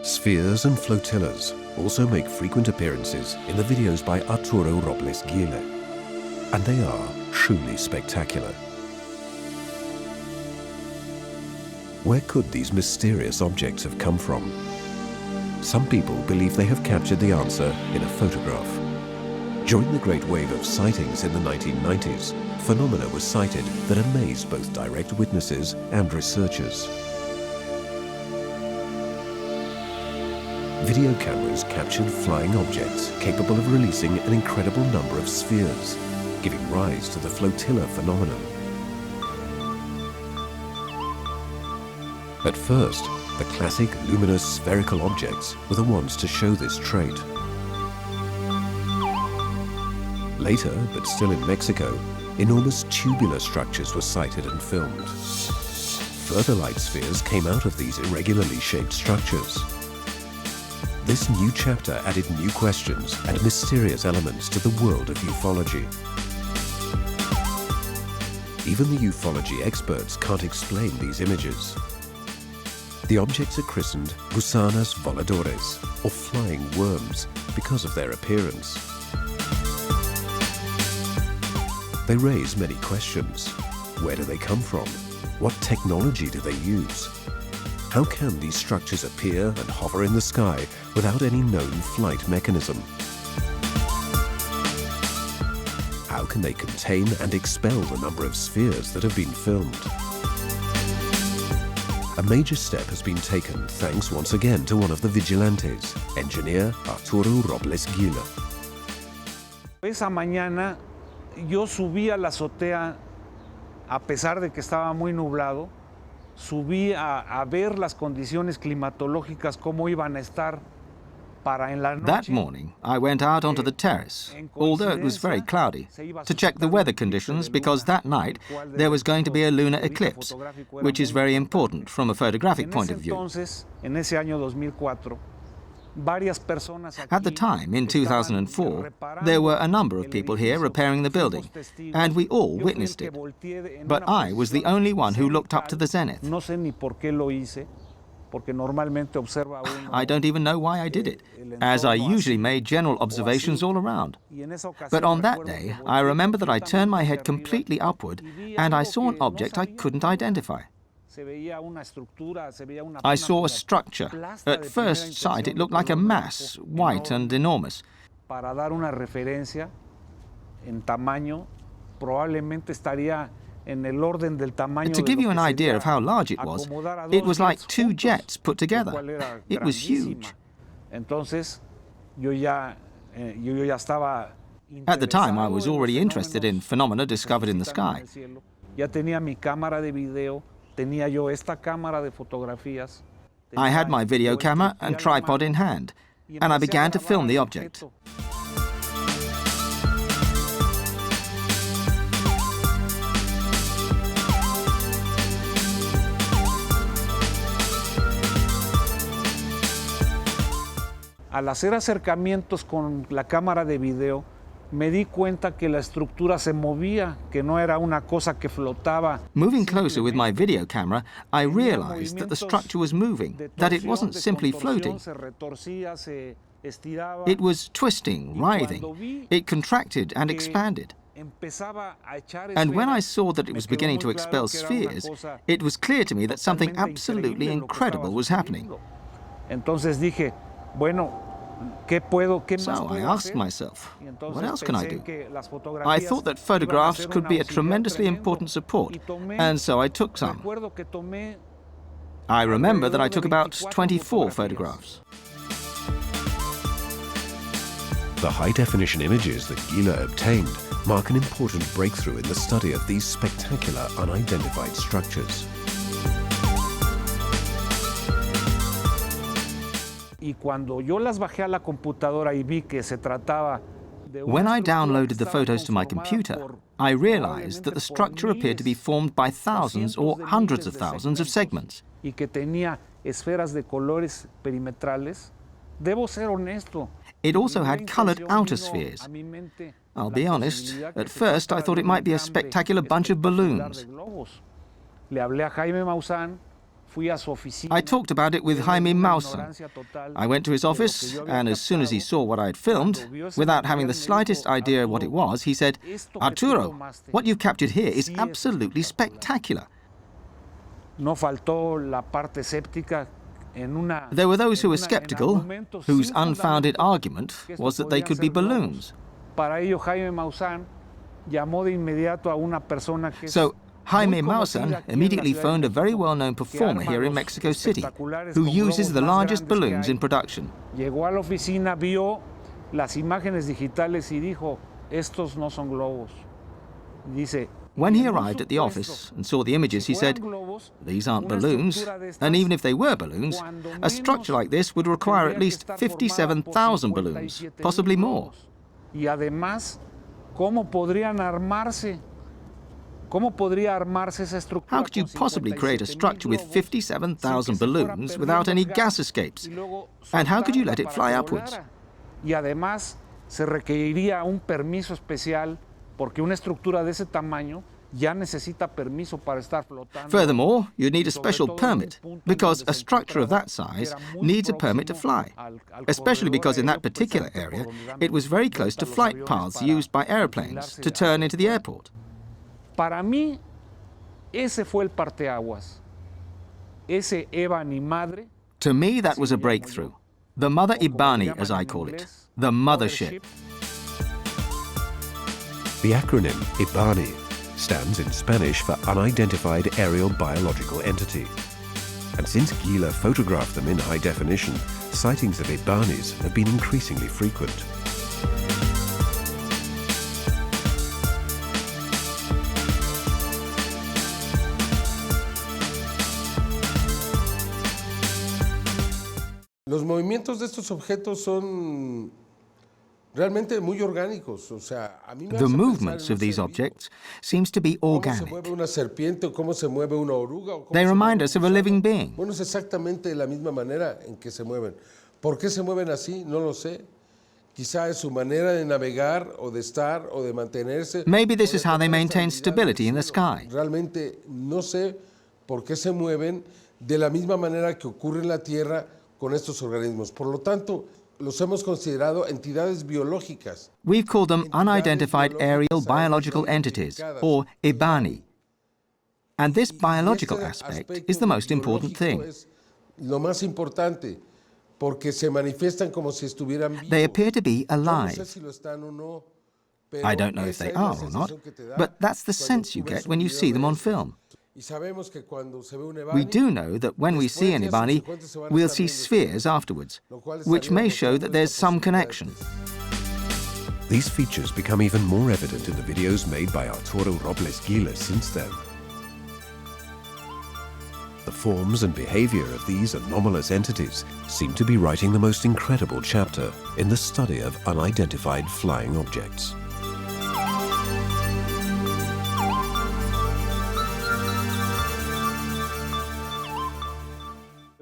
Spheres and flotillas also make frequent appearances in the videos by Arturo Robles Gile, and they are truly spectacular. Where could these mysterious objects have come from? Some people believe they have captured the answer in a photograph. During the great wave of sightings in the 1990s, phenomena were cited that amazed both direct witnesses and researchers. Video cameras captured flying objects capable of releasing an incredible number of spheres, giving rise to the flotilla phenomenon. At first, the classic luminous spherical objects were the ones to show this trait. Later, but still in Mexico, enormous tubular structures were sighted and filmed. Further light spheres came out of these irregularly shaped structures. This new chapter added new questions and mysterious elements to the world of ufology. Even the ufology experts can't explain these images. The objects are christened gusanas voladores, or flying worms, because of their appearance. They raise many questions. Where do they come from? What technology do they use? How can these structures appear and hover in the sky without any known flight mechanism? How can they contain and expel the number of spheres that have been filmed? A major step has been taken thanks once again to one of the vigilantes, engineer Arturo Robles Gile. Esa mañana yo subí a la azotea, a pesar de que estaba muy nublado, subí a ver las condiciones climatológicas, cómo iban a estar para en la noche. That morning, I went out onto the terrace, although it was very cloudy, to check the weather conditions because that night there was going to be a lunar eclipse, which is very important from a photographic point of view. At the time, in 2004, there were a number of people here repairing the building, and we all witnessed it. But I was the only one who looked up to the zenith. I don't even know why I did it, as I usually made general observations all around. But on that day, I remember that I turned my head completely upward, and I saw an object I couldn't identify. I saw a structure. At first sight, it looked like a mass, white and enormous. To give you an idea of how large it was like two jets put together. It was huge. At the time, I was already interested in phenomena discovered in the sky. I had my video camera and tripod in hand, and I began to film the object. Al hacer acercamientos con la cámara de video, me di cuenta que la estructura se movía, que no era una cosa que flotaba. Moving closer with my video camera, I realized that the structure was moving, that it wasn't simply floating. It was twisting, writhing. It contracted and expanded. And when I saw that it was beginning to expel spheres, it was clear to me that something absolutely incredible was happening. Entonces dije, bueno, so I asked myself, what else can I do? I thought that photographs could be a tremendously important support, and so I took some. I remember that I took about 24 photographs. The high-definition images that Gile obtained mark an important breakthrough in the study of these spectacular unidentified structures. Y cuando yo las bajé a la computadora y vi que se trataba When I downloaded the photos to my computer, I realized that the structure appeared to be formed by thousands or hundreds of thousands of segments. Y que tenía esferas de colores perimetrales. Debo ser honesto. It also had colored outer spheres. I'll be honest, at first I thought it might be a spectacular bunch of balloons. Le hablé a Jaime Maussan. I talked about it with Jaime Maussan. I went to his office, and as soon as he saw what I had filmed, without having the slightest idea what it was, he said, "Arturo, what you've captured here is absolutely spectacular." No faltó la parte escéptica. There were those who were skeptical, whose unfounded argument was that they could be balloons. So Jaime Maussan immediately phoned a very well-known performer here in Mexico City, who uses the largest balloons in production. Llegó a la oficina, vio las imágenes digitales y dijo, "Estos no son globos." Dice, when he arrived at the office and saw the images, he said, "These aren't balloons, and even if they were balloons, a structure like this would require at least 57,000 balloons, possibly more." Y además, ¿cómo podrían armarse? ¿Cómo podría armarse esa estructura? How could you possibly create a structure with 57,000 balloons without any gas escapes? And how could you let it fly upwards? Y además, se requeriría un permiso especial porque una estructura de ese tamaño ya necesita permiso para estar flotando. Furthermore, you'd need a special permit, because a structure of that size needs a permit to fly, especially because in that particular area, it was very close to flight paths used by airplanes to turn into the airport. Para mí, ese fue el parteaguas. Ese Ebani madre. To me, that was a breakthrough. The Mother Ibani, as I call it, the mothership. The acronym IBANI stands in Spanish for Unidentified Aerial Biological Entity. And since Gila photographed them in high definition, sightings of IBANIs have been increasingly frequent. Los movimientos de estos objetos son realmente muy orgánicos. O sea, a mí me The movements of these objects seems to be organic. ¿Cómo se mueve una serpiente o cómo se mueve una oruga? O cómo They remind us of a living being. Bueno, es exactamente la misma manera en que se mueven. ¿Por qué se mueven así? No lo sé. Quizá es su manera de navegar o de estar o de mantenerse. Maybe this is how they maintain stability in the sky. Realmente no sé por qué se mueven de la misma manera que ocurre en la Tierra con estos organismos. Por lo tanto, los hemos considerado entidades biológicas. We've called them unidentified aerial biological entities, or IBANI. And this biological aspect is the most important thing. Lo más importante, porque se manifiestan como si estuvieran vivos. They appear to be alive. No sé si lo están o no, I don't know if they are or not, but that's the sense you get when you see them on film. We do know that when we see an Ibani, we'll see spheres afterwards, which may show that there's some connection. These features become even more evident in the videos made by Arturo Robles Gila since then. The forms and behavior of these anomalous entities seem to be writing the most incredible chapter in the study of unidentified flying objects.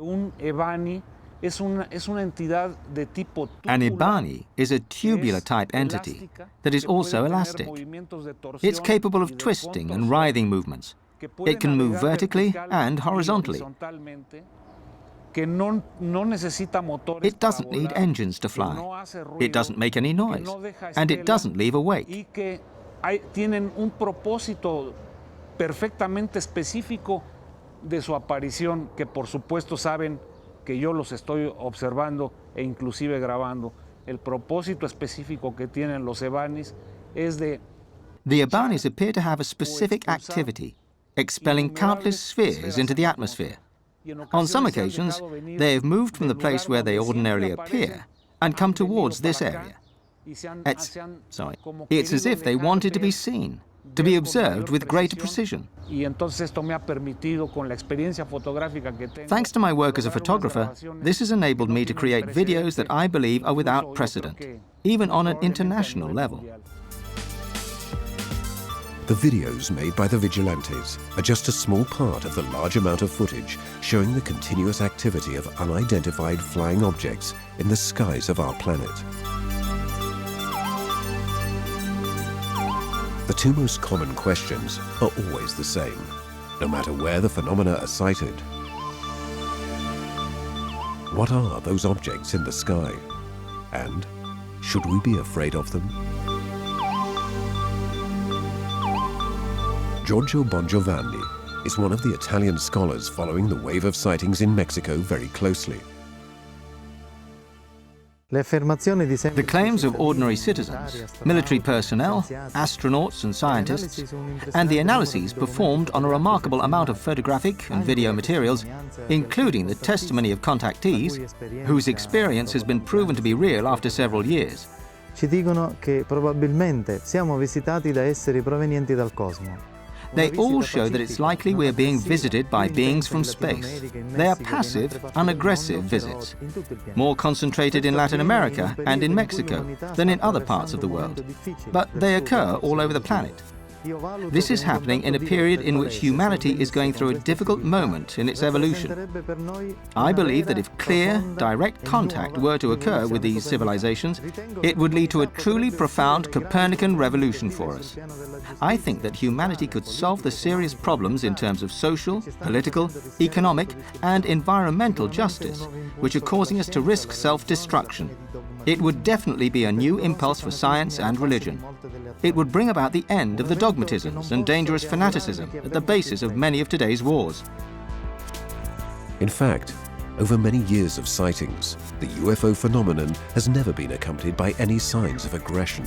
An Ibani is a tubular-type entity that is also elastic. It's capable of twisting and writhing movements. It can move vertically and horizontally. It doesn't need engines to fly. It doesn't make any noise. And it doesn't leave a wake. Tienen un propósito perfectamente específico de su aparición, que por supuesto saben que yo los estoy observando e inclusive grabando. El propósito específico que tienen los Ebanis es de... The Ebanis appear to have a specific activity, expelling countless spheres into the atmosphere. On some occasions, they have moved from the place where they ordinarily appear and come towards this area. It's as if they wanted to be seen, to be observed with greater precision. Thanks to my work as a photographer, this has enabled me to create videos that I believe are without precedent. even on an international level. The videos made by the vigilantes are just a small part of the large amount of footage showing the continuous activity of unidentified flying objects in the skies of our planet. The two most common questions are always the same, no matter where the phenomena are sighted. What are those objects in the sky? And should we be afraid of them? Giorgio Bongiovanni is one of the Italian scholars following the wave of sightings in Mexico very closely. The claims of ordinary citizens, military personnel, astronauts and scientists, and the analyses performed on a remarkable amount of photographic and video materials, including the testimony of contactees, whose experience has been proven to be real after several years. Ci dicono che probabilmente siamo visitati da esseri provenienti dal cosmo. They all show that it's likely we are being visited by beings from space. They are passive, unaggressive visits, more concentrated in Latin America and in Mexico than in other parts of the world. But they occur all over the planet. This is happening in a period in which humanity is going through a difficult moment in its evolution. I believe that if clear, direct contact were to occur with these civilizations, it would lead to a truly profound Copernican revolution for us. I think that humanity could solve the serious problems in terms of social, political, economic, and environmental justice, which are causing us to risk self-destruction. It would definitely be a new impulse for science and religion. It would bring about the end of the dogmatisms and dangerous fanaticism at the basis of many of today's wars. In fact, over many years of sightings, the UFO phenomenon has never been accompanied by any signs of aggression.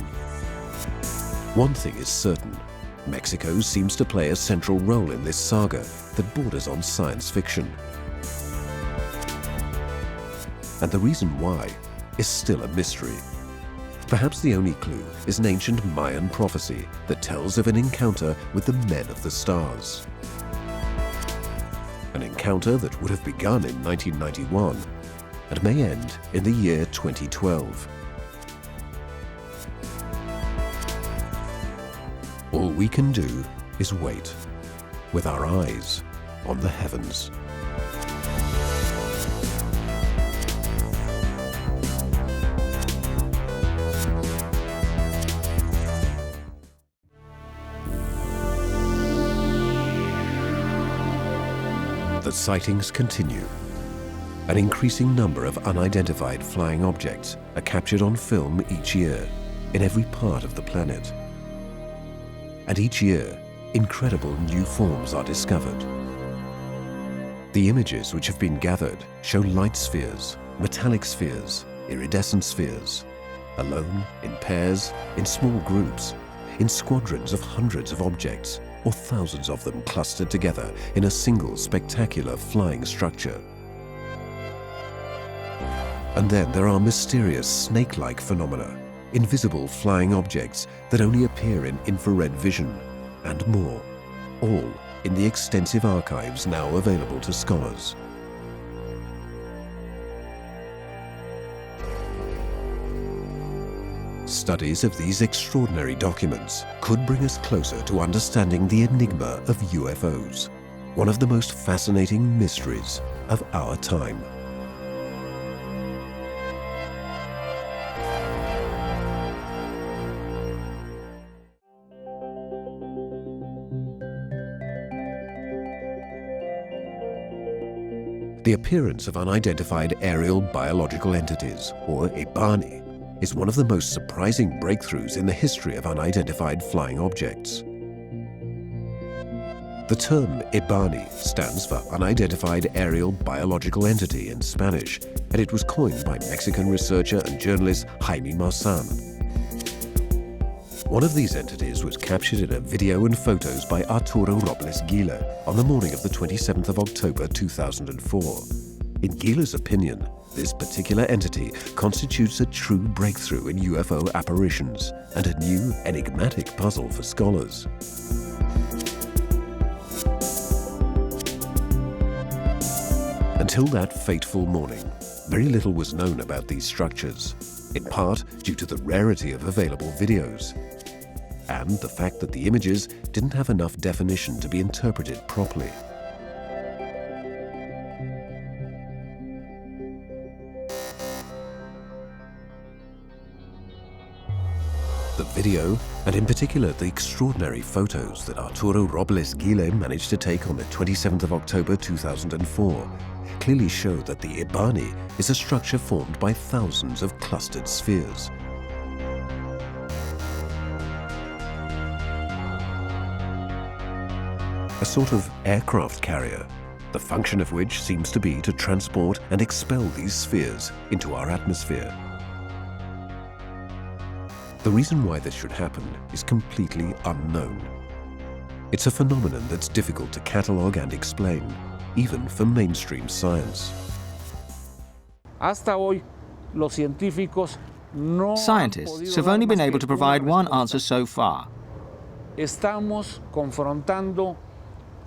One thing is certain, Mexico seems to play a central role in this saga that borders on science fiction. And the reason why is still a mystery. Perhaps the only clue is an ancient Mayan prophecy that tells of an encounter with the men of the stars. An encounter that would have begun in 1991 and may end in the year 2012. All we can do is wait, with our eyes on the heavens. The sightings continue. An increasing number of unidentified flying objects are captured on film each year in every part of the planet. And each year, incredible new forms are discovered. The images which have been gathered show light spheres, metallic spheres, iridescent spheres, alone, in pairs, in small groups, in squadrons of hundreds of objects, or thousands of them clustered together in a single spectacular flying structure. And then there are mysterious snake-like phenomena, invisible flying objects that only appear in infrared vision, and more, all in the extensive archives now available to scholars. Studies of these extraordinary documents could bring us closer to understanding the enigma of UFOs, one of the most fascinating mysteries of our time. The appearance of unidentified aerial biological entities, or EBANI, is one of the most surprising breakthroughs in the history of unidentified flying objects. The term EBANI stands for Unidentified Aerial Biological Entity in Spanish, and it was coined by Mexican researcher and journalist Jaime Maussan. One of these entities was captured in a video and photos by Arturo Robles Gila on the morning of the 27th of October 2004. In Gila's opinion, this particular entity constitutes a true breakthrough in UFO apparitions and a new enigmatic puzzle for scholars. Until that fateful morning, very little was known about these structures. in part due to the rarity of available videos, and the fact that the images didn't have enough definition to be interpreted properly. The video, and in particular the extraordinary photos that Arturo Robles Gile managed to take on the 27th of October 2004, clearly show that the Ibani is a structure formed by thousands of clustered spheres. A sort of aircraft carrier, the function of which seems to be to transport and expel these spheres into our atmosphere. The reason why this should happen is completely unknown. It's a phenomenon that's difficult to catalogue and explain, even for mainstream science. Hasta hoy, los científicos no Scientists have only been able to provide one answer so far. Estamos confrontando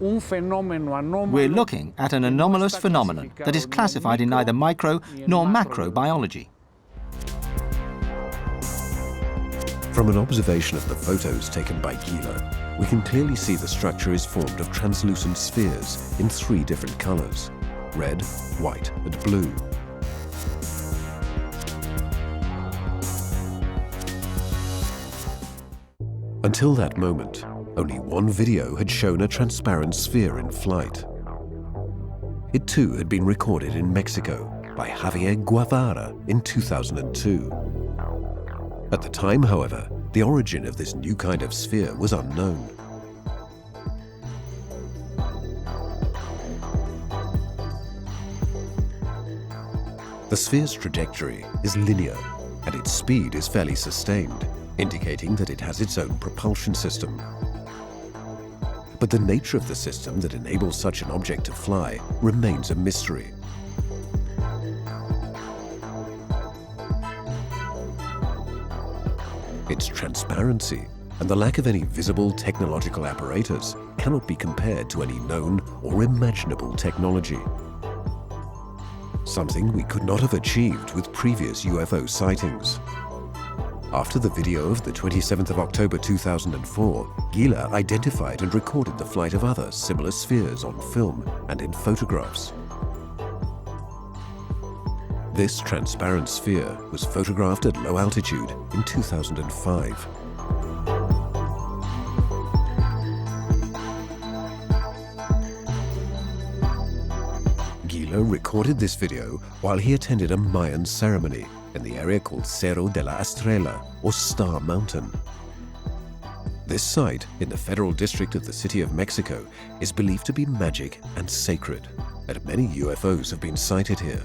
un fenómeno anómalo. We're looking at an anomalous phenomenon that is classified in neither micro nor macrobiology. From an observation of the photos taken by Gila, we can clearly see the structure is formed of translucent spheres in 3 different colors: red, white, and blue. Until that moment, only one video had shown a transparent sphere in flight. It too had been recorded in Mexico by Javier Guevara in 2002. At the time, however, the origin of this new kind of sphere was unknown. The sphere's trajectory is linear, and its speed is fairly sustained, indicating that it has its own propulsion system. But the nature of the system that enables such an object to fly remains a mystery. Its transparency and the lack of any visible technological apparatus cannot be compared to any known or imaginable technology. Something we could not have achieved with previous UFO sightings. After the video of the 27th of October 2004, Gila identified and recorded the flight of other similar spheres on film and in photographs. This transparent sphere was photographed at low altitude in 2005. Gila recorded this video while he attended a Mayan ceremony in the area called Cerro de la Estrella, or Star Mountain. This site, in the federal district of the city of Mexico, is believed to be magic and sacred, and many UFOs have been sighted here.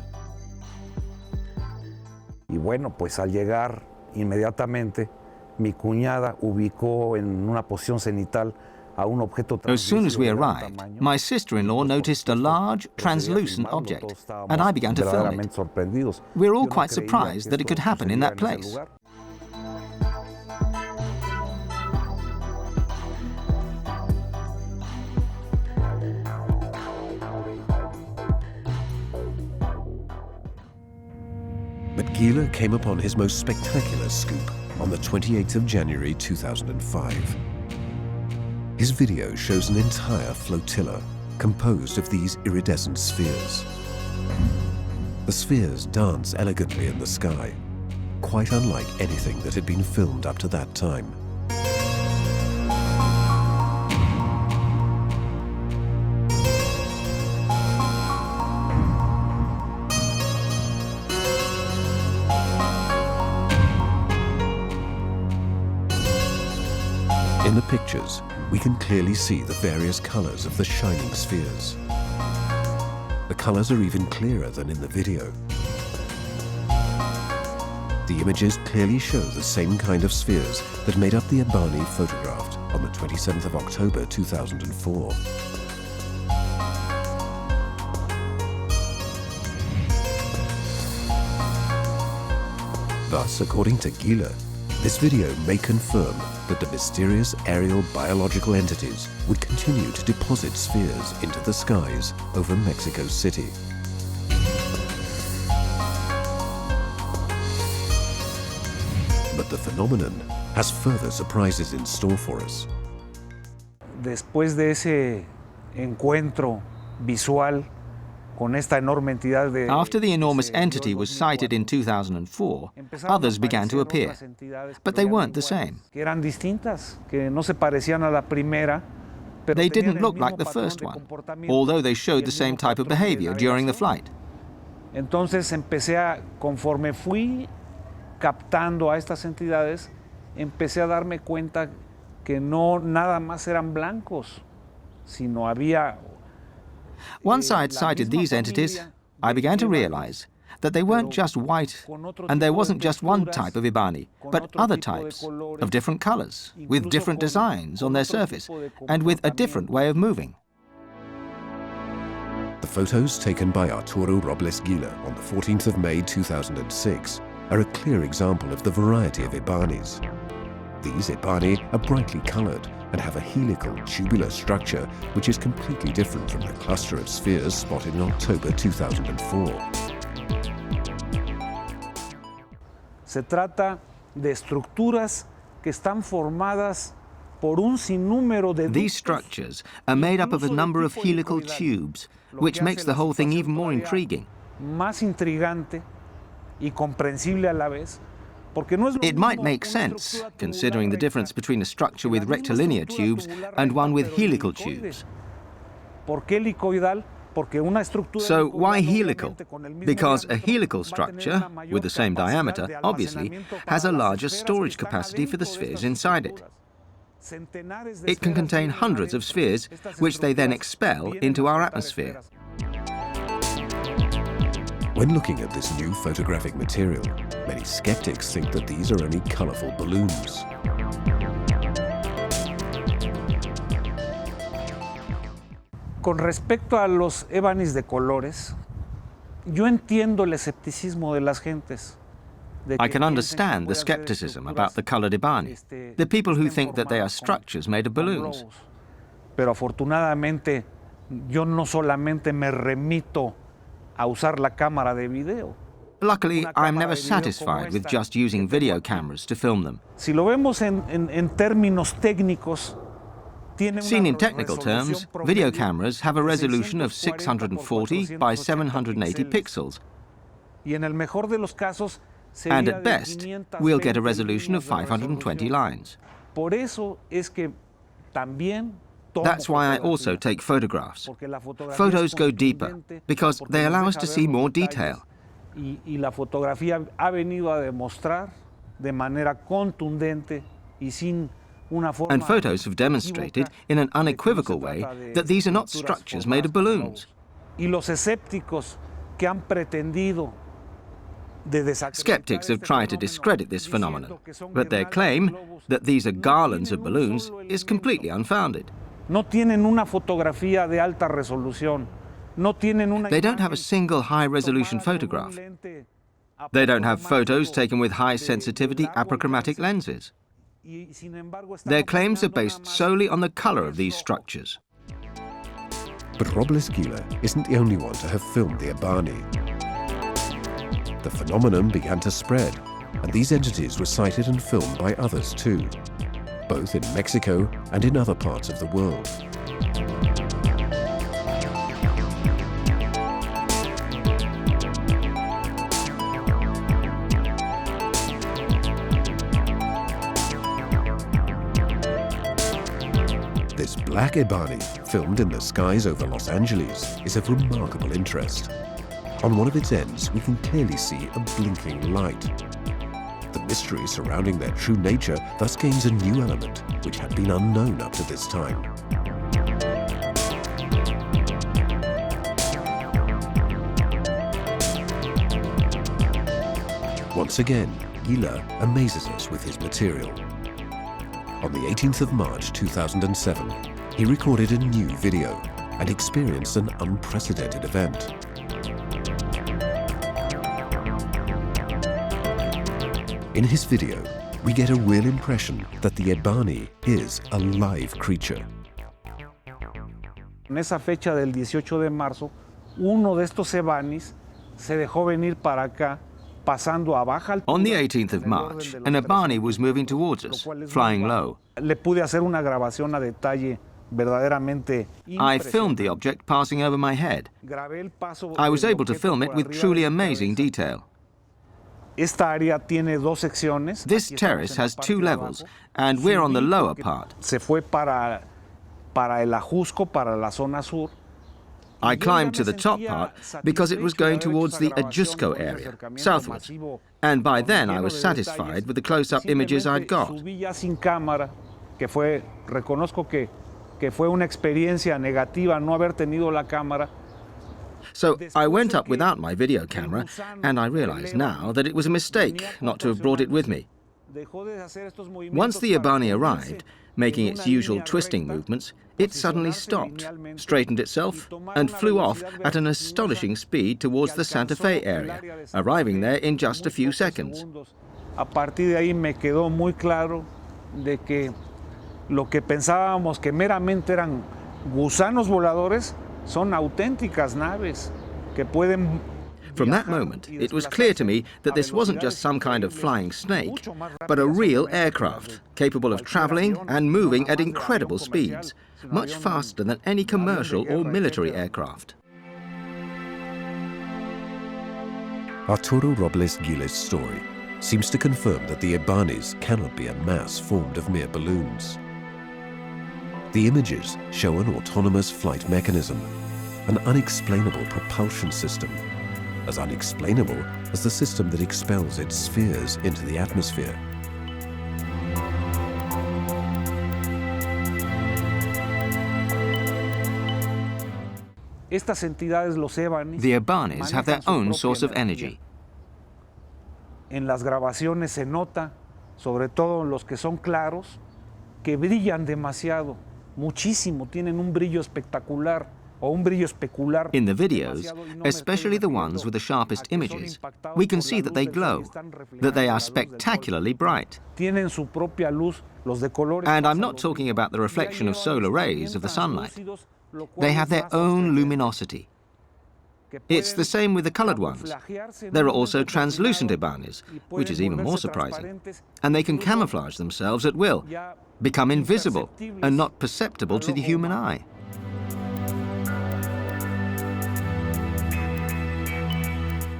Y bueno, pues al llegar inmediatamente, mi cuñada ubicó en una posición cenital a un objeto. As soon as we arrived, my sister-in-law noticed a large, translucent object, and I began to film it. We were all quite surprised that it could happen in that place. But Gila came upon his most spectacular scoop on the 28th of January 2005. His video shows an entire flotilla composed of these iridescent spheres. The spheres dance elegantly in the sky, quite unlike anything that had been filmed up to that time. In the pictures, we can clearly see the various colors of the shining spheres. The colors are even clearer than in the video. The images clearly show the same kind of spheres that made up the Ibani photographed on the 27th of October 2004. Thus, according to Gila, this video may confirm that the mysterious aerial biological entities would continue to deposit spheres into the skies over Mexico City. But the phenomenon has further surprises in store for us. Después de ese encuentro visual con esta enorme entidad de... After the enormous entity was sighted in 2004, others began to appear, but they weren't the same. Que eran distintas, que no se parecían a la primera. They didn't look like the first one, although they showed the same type of behavior during the flight. Entonces conforme fui captando a estas entidades, empecé a darme cuenta que no nada más eran blancos, sino había... Once I had sighted these entities, I began to realize that they weren't just white, and there wasn't just one type of Ibani, but other types of different colors, with different designs on their surface, and with a different way of moving. The photos taken by Arturo Robles Gila on the 14th of May 2006 are a clear example of the variety of Ibanis. These Ibani are brightly colored and have a helical, tubular structure which is completely different from the cluster of spheres spotted in October 2004. Se trata de estructuras que están formadas por un sinnúmero de... These structures are made up of a number of helical tubes, which makes the whole thing even more intriguing. Más intrigante y comprensible a la vez. It might make sense, considering the difference between a structure with rectilinear tubes and one with helical tubes. So why helical? Because a helical structure, with the same diameter, obviously, has a larger storage capacity for the spheres inside it. It can contain hundreds of spheres, which they then expel into our atmosphere. When looking at this new photographic material, many skeptics think that these are only colorful balloons. Con respecto a los ébanis de colores, yo entiendo el escepticismo de las gentes. I can understand the skepticism about the colored Ibani, the people who think that they are structures made of balloons. Pero afortunadamente, yo no solamente me remito a usar la cámara de video. Luckily, I'm never satisfied with just using video cameras to film them. Si lo vemos en términos técnicos, seen in technical terms, video cameras have a resolution of 640 by 780 pixels. And at best, we'll get a resolution of 520 lines. That's why I also take photographs. Photos go deeper, because they allow us to see more detail. Y la fotografía ha venido a demostrar de manera contundente y sin una forma... And photos have demonstrated in an unequivocal way that these are not structures made of balloons. Y los escépticos que han pretendido Skeptics have tried to discredit this phenomenon, but their claim that these are garlands of balloons is completely unfounded. No tienen una fotografía de alta resolución. They don't have a single high-resolution photograph. They don't have photos taken with high-sensitivity apochromatic lenses. Their claims are based solely on the color of these structures. But Robles Gila isn't the only one to have filmed the Ibani. The phenomenon began to spread, and these entities were sighted and filmed by others too, both in Mexico and in other parts of the world. This black Ibani, filmed in the skies over Los Angeles, is of remarkable interest. On one of its ends, we can clearly see a blinking light. The mystery surrounding their true nature thus gains a new element, which had been unknown up to this time. Once again, Gila amazes us with his material. On the 18th of March 2007, he recorded a new video and experienced an unprecedented event. In his video, we get a real impression that the Ibani is a live creature. En esa fecha del 18 de marzo, uno de estos Ibanis se dejó venir para acá pasando a baja altura. On the 18th of March, an Ebani was moving towards us, flying low. Le pude hacer una grabación a detalle verdaderamente I filmed the object passing over my head. I was able to film it with truly amazing detail. Esta área tiene dos secciones. This terrace has two levels, and we're on the lower part. Se fue para el Ajusco, para la zona sur. I climbed to the top part because it was going towards the Ajusco area, southwards. And by then I was satisfied with the close-up images I'd got. Subí ya sin cámara, que fue, reconozco que fue una experiencia negativa no haber tenido la cámara. So I went up without my video camera, and I realize now that it was a mistake not to have brought it with me. Once the Ebani arrived, making its usual twisting movements, it suddenly stopped, straightened itself, and flew off at an astonishing speed towards the Santa Fe area, arriving there in just a few seconds. A partir de ahí me quedó muy claro de que lo que pensábamos que meramente eran gusanos voladores son auténticas naves que pueden. From that moment, it was clear to me that this wasn't just some kind of flying snake, but a real aircraft, capable of traveling and moving at incredible speeds, much faster than any commercial or military aircraft. Arturo Robles Giles' story seems to confirm that the Ebanis cannot be a mass formed of mere balloons. The images show an autonomous flight mechanism, an unexplainable propulsion system, as unexplainable as the system that expels its spheres into the atmosphere. Estas entidades, los Ebanis, the Ebanis have their own source of energy. En las grabaciones se nota, sobre todo los que son claros, que brillan demasiado, muchísimo, tienen un brillo espectacular. In the videos, especially the ones with the sharpest images, we can see that they glow, that they are spectacularly bright. And I'm not talking about the reflection of solar rays of the sunlight. They have their own luminosity. It's the same with the colored ones. There are also translucent Ebanis, which is even more surprising. And they can camouflage themselves at will, become invisible and not perceptible to the human eye.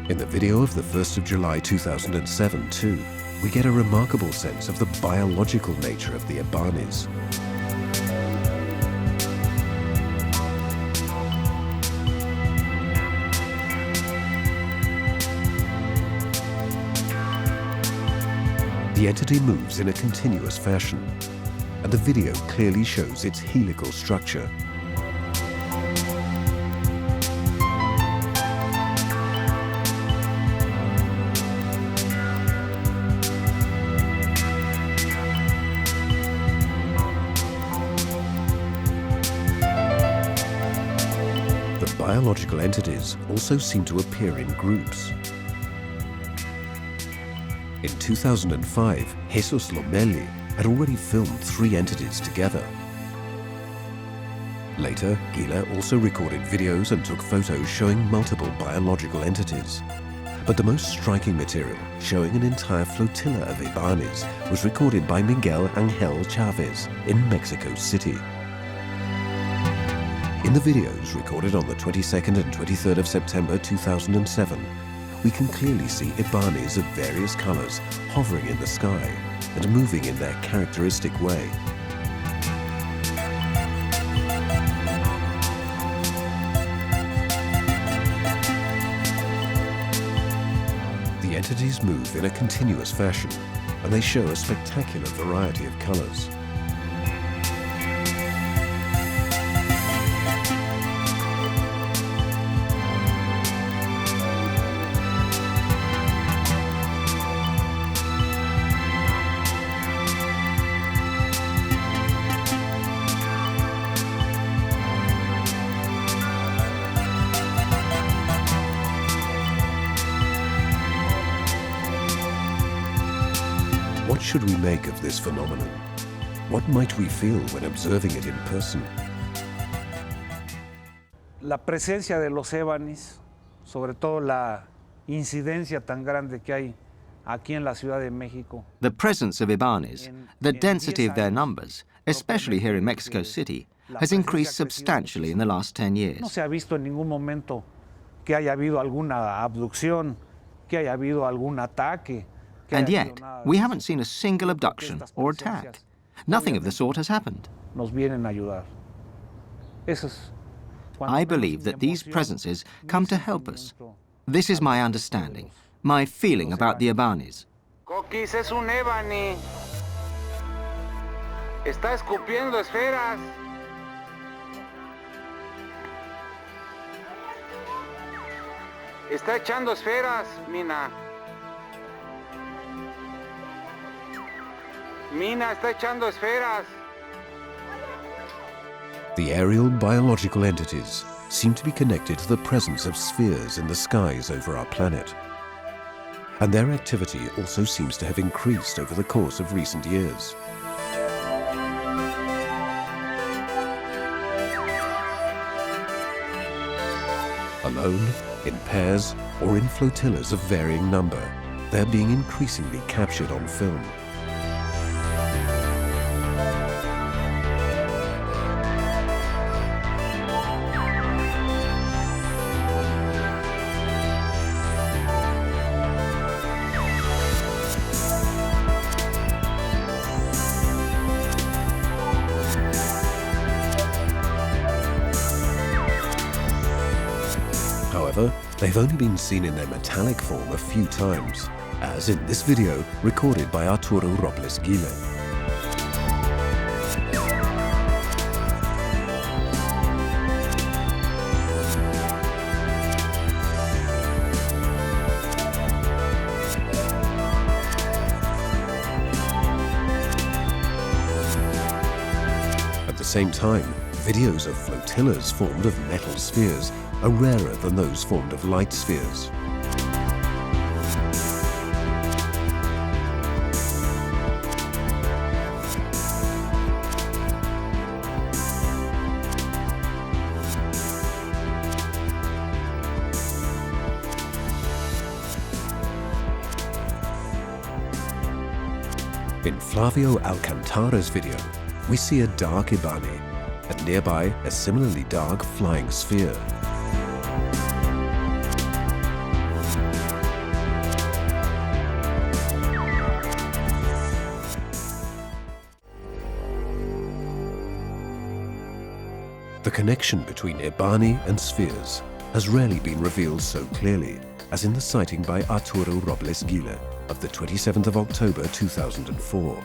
In the video of the 1st of July 2007 too, we get a remarkable sense of the biological nature of the Ebanis. The entity moves in a continuous fashion, and the video clearly shows its helical structure. Biological entities also seem to appear in groups. In 2005, Jesus Lomeli had already filmed 3 entities together. Later, Gila also recorded videos and took photos showing multiple biological entities. But the most striking material, showing an entire flotilla of Ebanis, was recorded by Miguel Angel Chavez in Mexico City. In the videos recorded on the 22nd and 23rd of September 2007, we can clearly see Ebanis of various colors hovering in the sky and moving in their characteristic way. The entities move in a continuous fashion, and they show a spectacular variety of colors. What should we make of this phenomenon? What might we feel when observing it in person? La presencia de los Ebanis, sobre todo la incidencia tan grande que hay aquí en la Ciudad de México. The presence of Ibanis, the density of their numbers, especially here in Mexico City, has increased substantially in the last 10 No years. se ha visto en ningún momento que haya habido alguna abducción, que haya habido algún ataque. que And haya yet, habido nada de we eso. haven't seen a single abduction or attack. Nothing of the sort has happened. Nos vienen a ayudar. Eso es cuando I menos believe mi that these emoción, presences mi come to help us. sentimiento. This is my understanding, my feeling about the Ibanis. Coquis es un ébani. Está escupiendo esferas. Está echando esferas, Mina. Mina está echando esferas. The aerial biological entities seem to be connected to the presence of spheres in the skies over our planet. And their activity also seems to have increased over the course of recent years. Alone, in pairs, or in flotillas of varying number, they're being increasingly captured on film. However, they've only been seen in their metallic form a few times, as in this video recorded by Arturo Robles Gile. At the same time, videos of flotillas formed of metal spheres are rarer than those formed of light spheres. In Flavio Alcantara's video, we see a dark Ibani, and nearby a similarly dark flying sphere. The connection between Ibani and spheres has rarely been revealed so clearly as in the sighting by Arturo Robles Gile of the 27th of October 2004.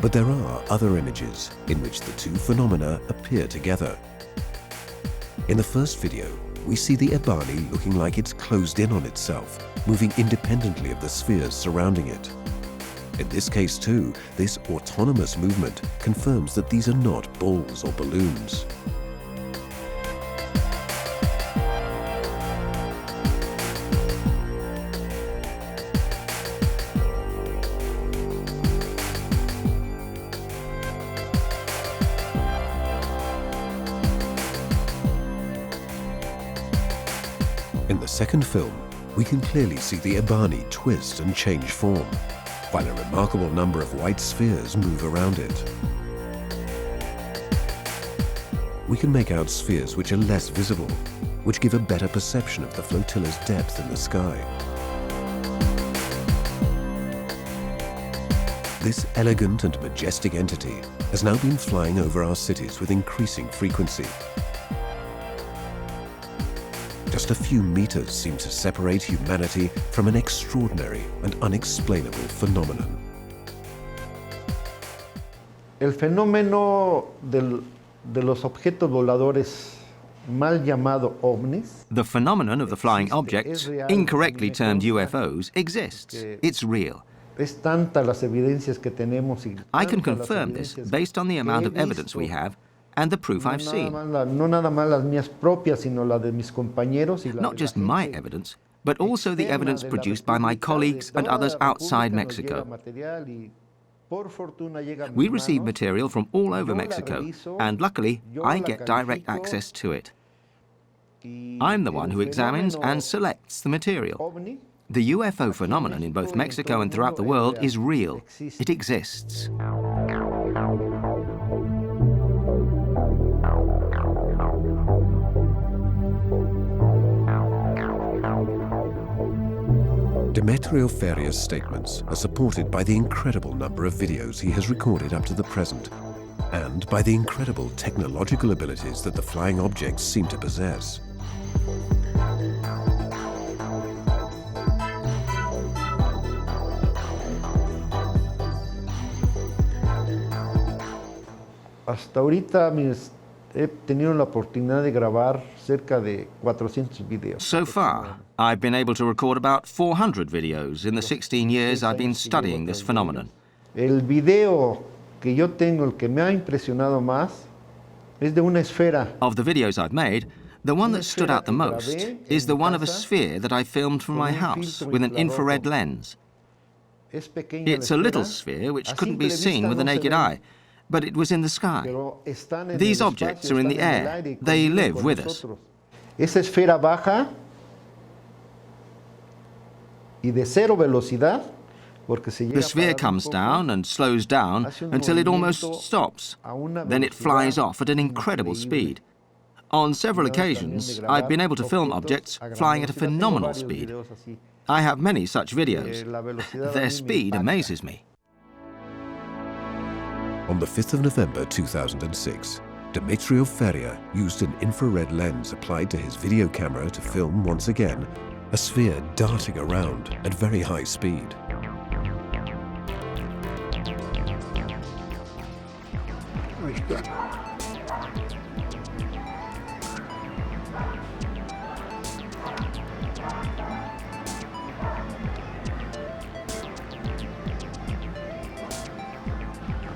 But there are other images in which the two phenomena appear together. In the first video, we see the Ibani looking like it's closed in on itself, moving independently of the spheres surrounding it. In this case too, this autonomous movement confirms that these are not balls or balloons. In the second film, we can clearly see the Ibani twist and change form, while a remarkable number of white spheres move around it. We can make out spheres which are less visible, which give a better perception of the flotilla's depth in the sky. This elegant and majestic entity has now been flying over our cities with increasing frequency. Just a few meters seem to separate humanity from an extraordinary and unexplainable phenomenon. El fenómeno de los objetos voladores mal llamado ovnis. The phenomenon of the flying objects, incorrectly termed UFOs, exists. It's real. Es tanta las evidencias que tenemos y I can confirm this based on the amount of evidence we have and the proof I've seen. No nada más las mías propias, sino la de mis compañeros y la Not just my evidence, but also the evidence produced by my colleagues and others outside Mexico. We receive material from all over Mexico, and luckily, I get direct access to it. I'm the one who examines and selects the material. The UFO phenomenon in both Mexico and throughout the world is real. It exists. Demetrio Feria's statements are supported by the incredible number of videos he has recorded up to the present, and by the incredible technological abilities that the flying objects seem to possess. Hasta ahorita he tenido la oportunidad de grabar cerca de 400 videos. So far, I've been able to record about 400 videos in the 16 years I've been studying this phenomenon. El video que yo tengo, el que me ha impresionado más, es de una esfera. Of the videos I've made, the one that stood out the most is the one of a sphere that I filmed from my house with an infrared lens. It's a little sphere which couldn't be seen with the naked eye, but it was in the sky. These objects are in the air. They live with us. Esa esfera baja y de cero velocidad. The sphere comes down and slows down until it almost stops. Then it flies off at an incredible speed. On several occasions, I've been able to film objects flying at a phenomenal speed. I have many such videos. Their speed amazes me. On the 5th of November 2006, Demetrio Feria used an infrared lens applied to his video camera to film once again a sphere darting around at very high speed.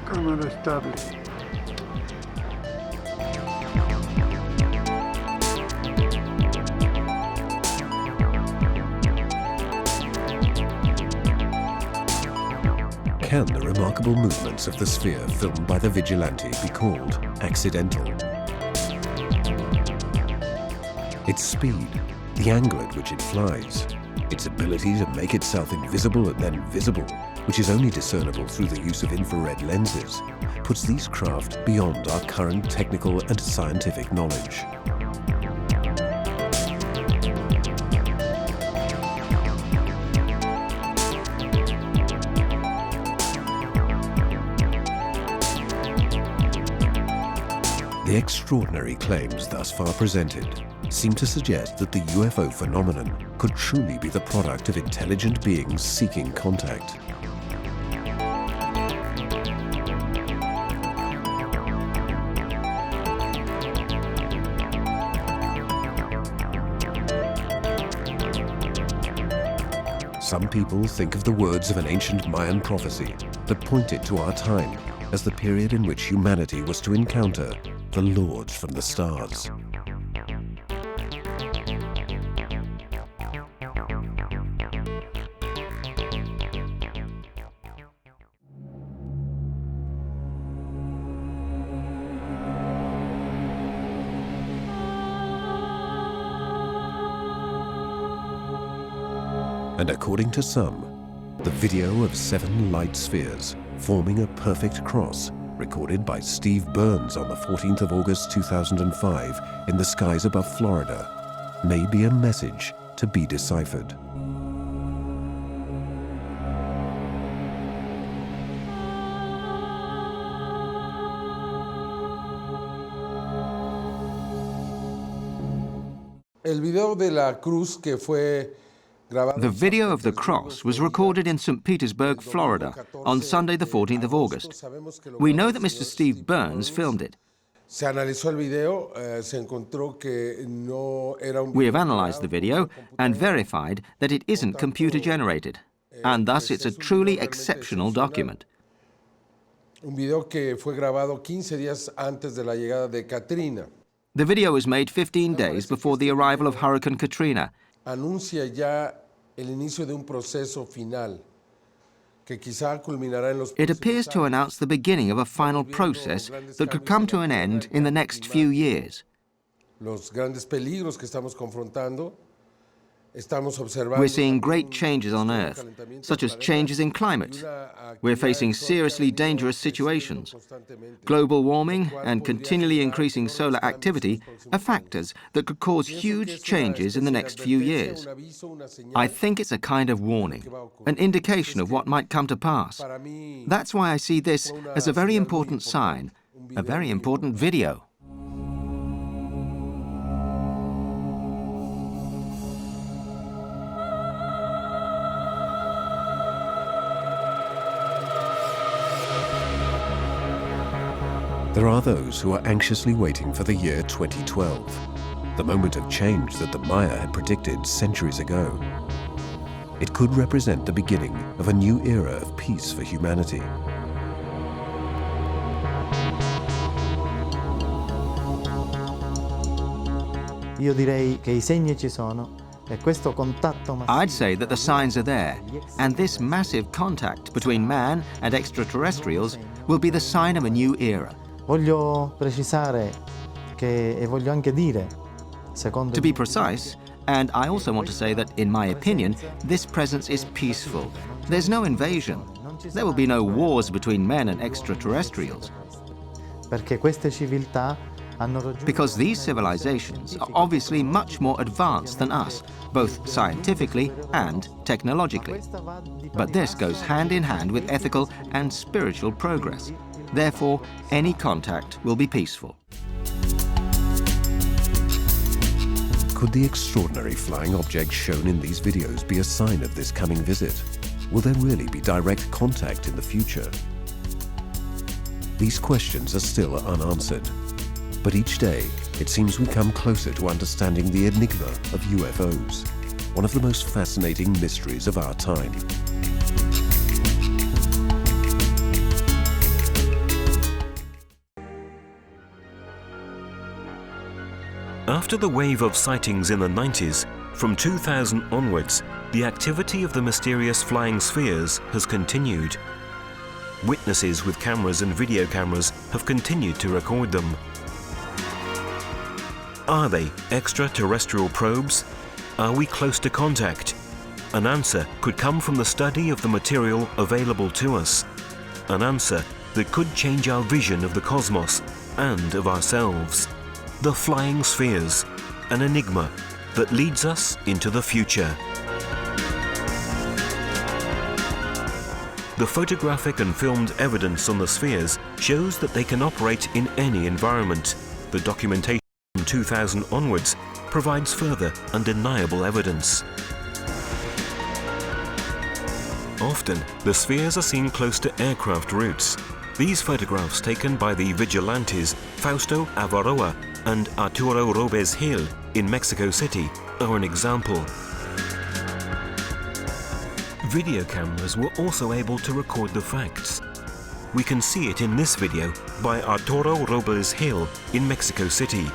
Cámara estable. Can the remarkable movements of the sphere filmed by the vigilante be called accidental? Its speed, the angle at which it flies, its ability to make itself invisible and then visible, which is only discernible through the use of infrared lenses, puts these craft beyond our current technical and scientific knowledge. The extraordinary claims thus far presented seem to suggest that the UFO phenomenon could truly be the product of intelligent beings seeking contact. Some people think of the words of an ancient Mayan prophecy that pointed to our time as the period in which humanity was to encounter the Lords from the stars. And according to some, the video of 7 light spheres forming a perfect cross, recorded by Steve Burns on the 14th of August 2005 in the skies above Florida, may be a message to be deciphered. El video de la cruz que fue The video of the cross was recorded in St. Petersburg, Florida, on Sunday the 14th of August. We know that Mr. Steve Burns filmed it. We have analyzed the video and verified that it isn't computer-generated, and thus it's a truly exceptional document. The video was made 15 days before the arrival of Hurricane Katrina. Anuncia ya el inicio de un proceso final que quizá culminará en los. It appears to announce the beginning of a final process that could come to an end in the next few years. los grandes peligros que estamos confrontando. We're seeing great changes on Earth, such as changes in climate. We're facing seriously dangerous situations. Global warming and continually increasing solar activity are factors that could cause huge changes in the next few years. I think it's a kind of warning, an indication of what might come to pass. That's why I see this as a very important sign, a very important video. There are those who are anxiously waiting for the year 2012, the moment of change that the Maya had predicted centuries ago. It could represent the beginning of a new era of peace for humanity. Io direi che I segni ci sono. I'd say that the signs are there, and this massive contact between man and extraterrestrials will be the sign of a new era. Voglio precisare che, e voglio anche dire, to be precise, and I also want to say that, in my opinion, this presence is peaceful. There's no invasion. There will be no wars between men and extraterrestrials. Perché queste civiltà Because these civilizations are obviously much more advanced than us, both scientifically and technologically. But this goes hand in hand with ethical and spiritual progress. Therefore, any contact will be peaceful. Could the extraordinary flying objects shown in these videos be a sign of this coming visit? Will there really be direct contact in the future? These questions are still unanswered. But each day, it seems we come closer to understanding the enigma of UFOs, one of the most fascinating mysteries of our time. After the wave of sightings in the 90s, from 2000 onwards, the activity of the mysterious flying spheres has continued. Witnesses with cameras and video cameras have continued to record them. Are they extraterrestrial probes? Are we close to contact? An answer could come from the study of the material available to us. An answer that could change our vision of the cosmos and of ourselves. The flying spheres, an enigma that leads us into the future. The photographic and filmed evidence on the spheres shows that they can operate in any environment. The documentation from 2000 onwards provides further undeniable evidence. Often, the spheres are seen close to aircraft routes. These photographs taken by the vigilantes Fausto Avaroa and Arturo Robes Gil in Mexico City are an example. Video cameras were also able to record the facts. We can see it in this video by Arturo Robles Gil in Mexico City.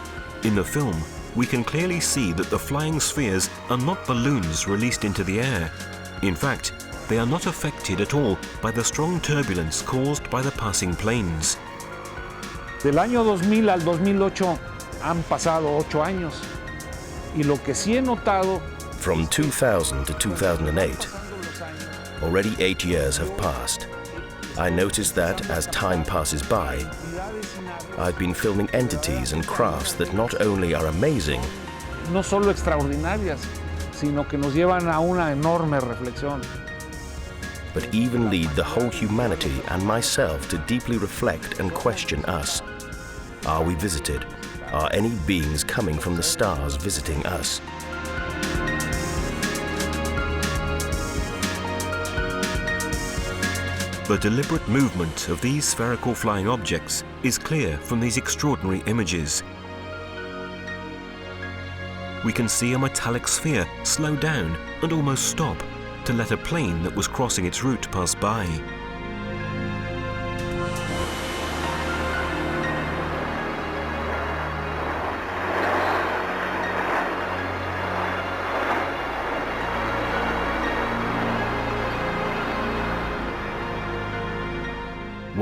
In the film, we can clearly see that the flying spheres are not balloons released into the air. In fact, they are not affected at all by the strong turbulence caused by the passing planes. Del año 2000 al 2008 han pasado 8 años. Y lo que sí he notado. From 2000 to 2008, already 8 years have passed. I noticed that as time passes by, I've been filming entities and crafts that not only are amazing, no solo extraordinarias, sino que nos llevan a una enorme reflexión. But even lead the whole humanity and myself to deeply reflect and question us. Are we visited? Are any beings coming from the stars visiting us? The deliberate movement of these spherical flying objects is clear from these extraordinary images. We can see a metallic sphere slow down and almost stop to let a plane that was crossing its route pass by.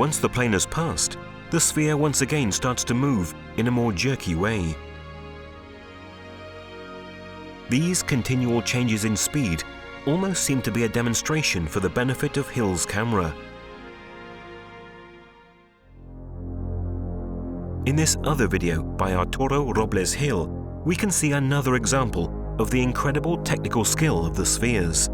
Once the plane has passed, the sphere once again starts to move in a more jerky way. These continual changes in speed almost seem to be a demonstration for the benefit of Hill's camera. In this other video by Arturo Robles Hill, we can see another example of the incredible technical skill of the spheres.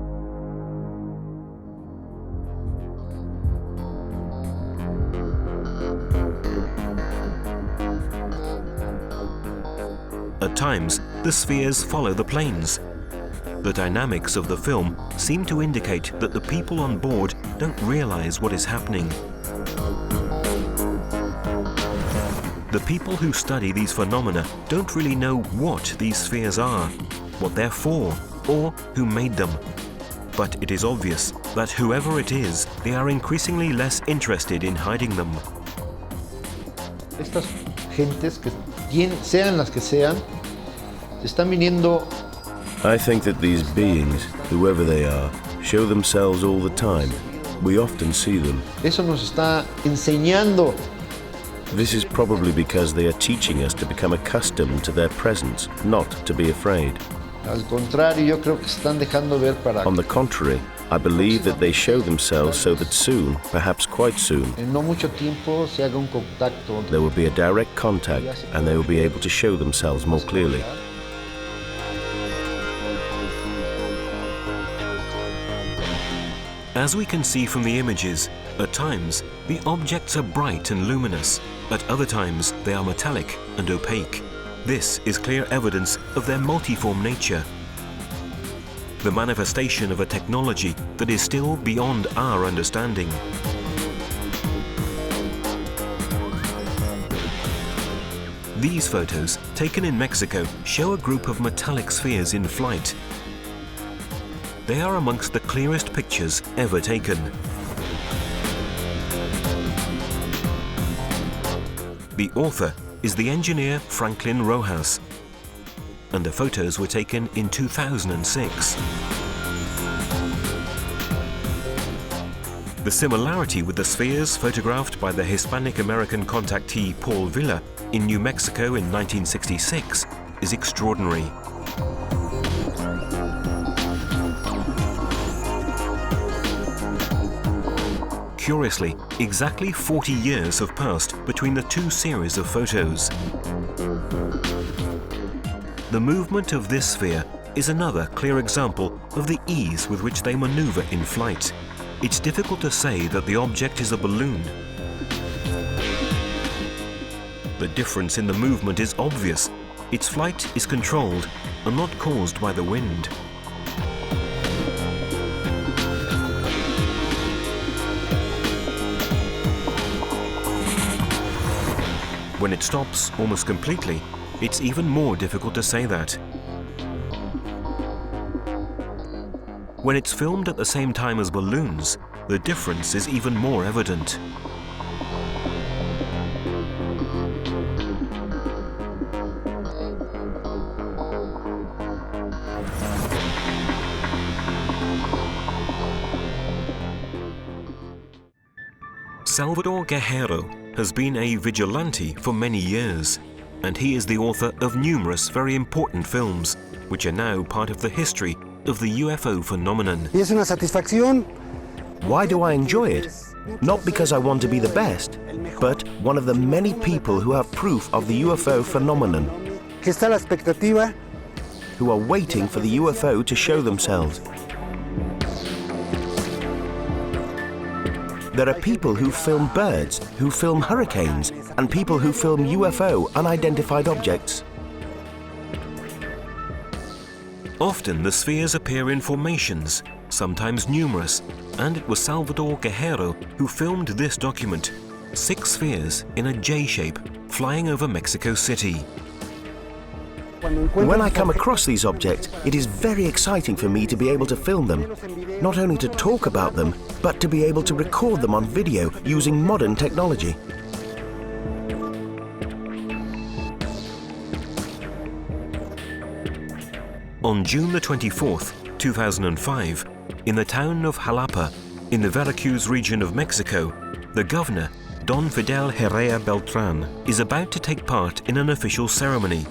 At times, the spheres follow the planes. The dynamics of the film seem to indicate that the people on board don't realize what is happening. The people who study these phenomena don't really know what these spheres are, what they're for, or who made them. But it is obvious that whoever it is, they are increasingly less interested in hiding them. Estas gentes, sean las que sean, están viniendo. I think that these beings, whoever they are, show themselves all the time. We often see them. Eso nos está enseñando. This is probably because they are teaching us to become accustomed to their presence, not to be afraid. Al contrario, yo creo que están dejando ver para. On the contrary, I believe that they show themselves so that soon, perhaps quite soon, En no mucho tiempo se haga un contacto. there will be a direct contact and they will be able to show themselves more clearly. As we can see from the images, at times the objects are bright and luminous, at other times they are metallic and opaque. This is clear evidence of their multiform nature, the manifestation of a technology that is still beyond our understanding. These photos, taken in Mexico, show a group of metallic spheres in flight. They are amongst the clearest pictures ever taken. The author is the engineer Franklin Rojas, and the photos were taken in 2006. The similarity with the spheres photographed by the Hispanic-American contactee Paul Villa in New Mexico in 1966 is extraordinary. Curiously, exactly 40 years have passed between the two series of photos. The movement of this sphere is another clear example of the ease with which they maneuver in flight. It's difficult to say that the object is a balloon. The difference in the movement is obvious. Its flight is controlled and not caused by the wind. When it stops almost completely, it's even more difficult to say that. When it's filmed at the same time as balloons, the difference is even more evident. Salvador Guerrero has been a vigilante for many years, and he is the author of numerous very important films, which are now part of the history of the UFO phenomenon. Y es una satisfacción. Why do I enjoy it? Not because I want to be the best, but one of the many people who have proof of the UFO phenomenon, Que está la expectativa. who are waiting for the UFO to show themselves. There are people who film birds, who film hurricanes, and people who film UFO, unidentified objects. Often the spheres appear in formations, sometimes numerous, and it was Salvador Guerrero who filmed this document, 6 spheres in a J shape flying over Mexico City. When I come across these objects, it is very exciting for me to be able to film them. Not only to talk about them, but to be able to record them on video using modern technology. On June the 24th, 2005, in the town of Jalapa, in the Veracruz region of Mexico, the governor, Don Fidel Herrera Beltran, is about to take part in an official ceremony.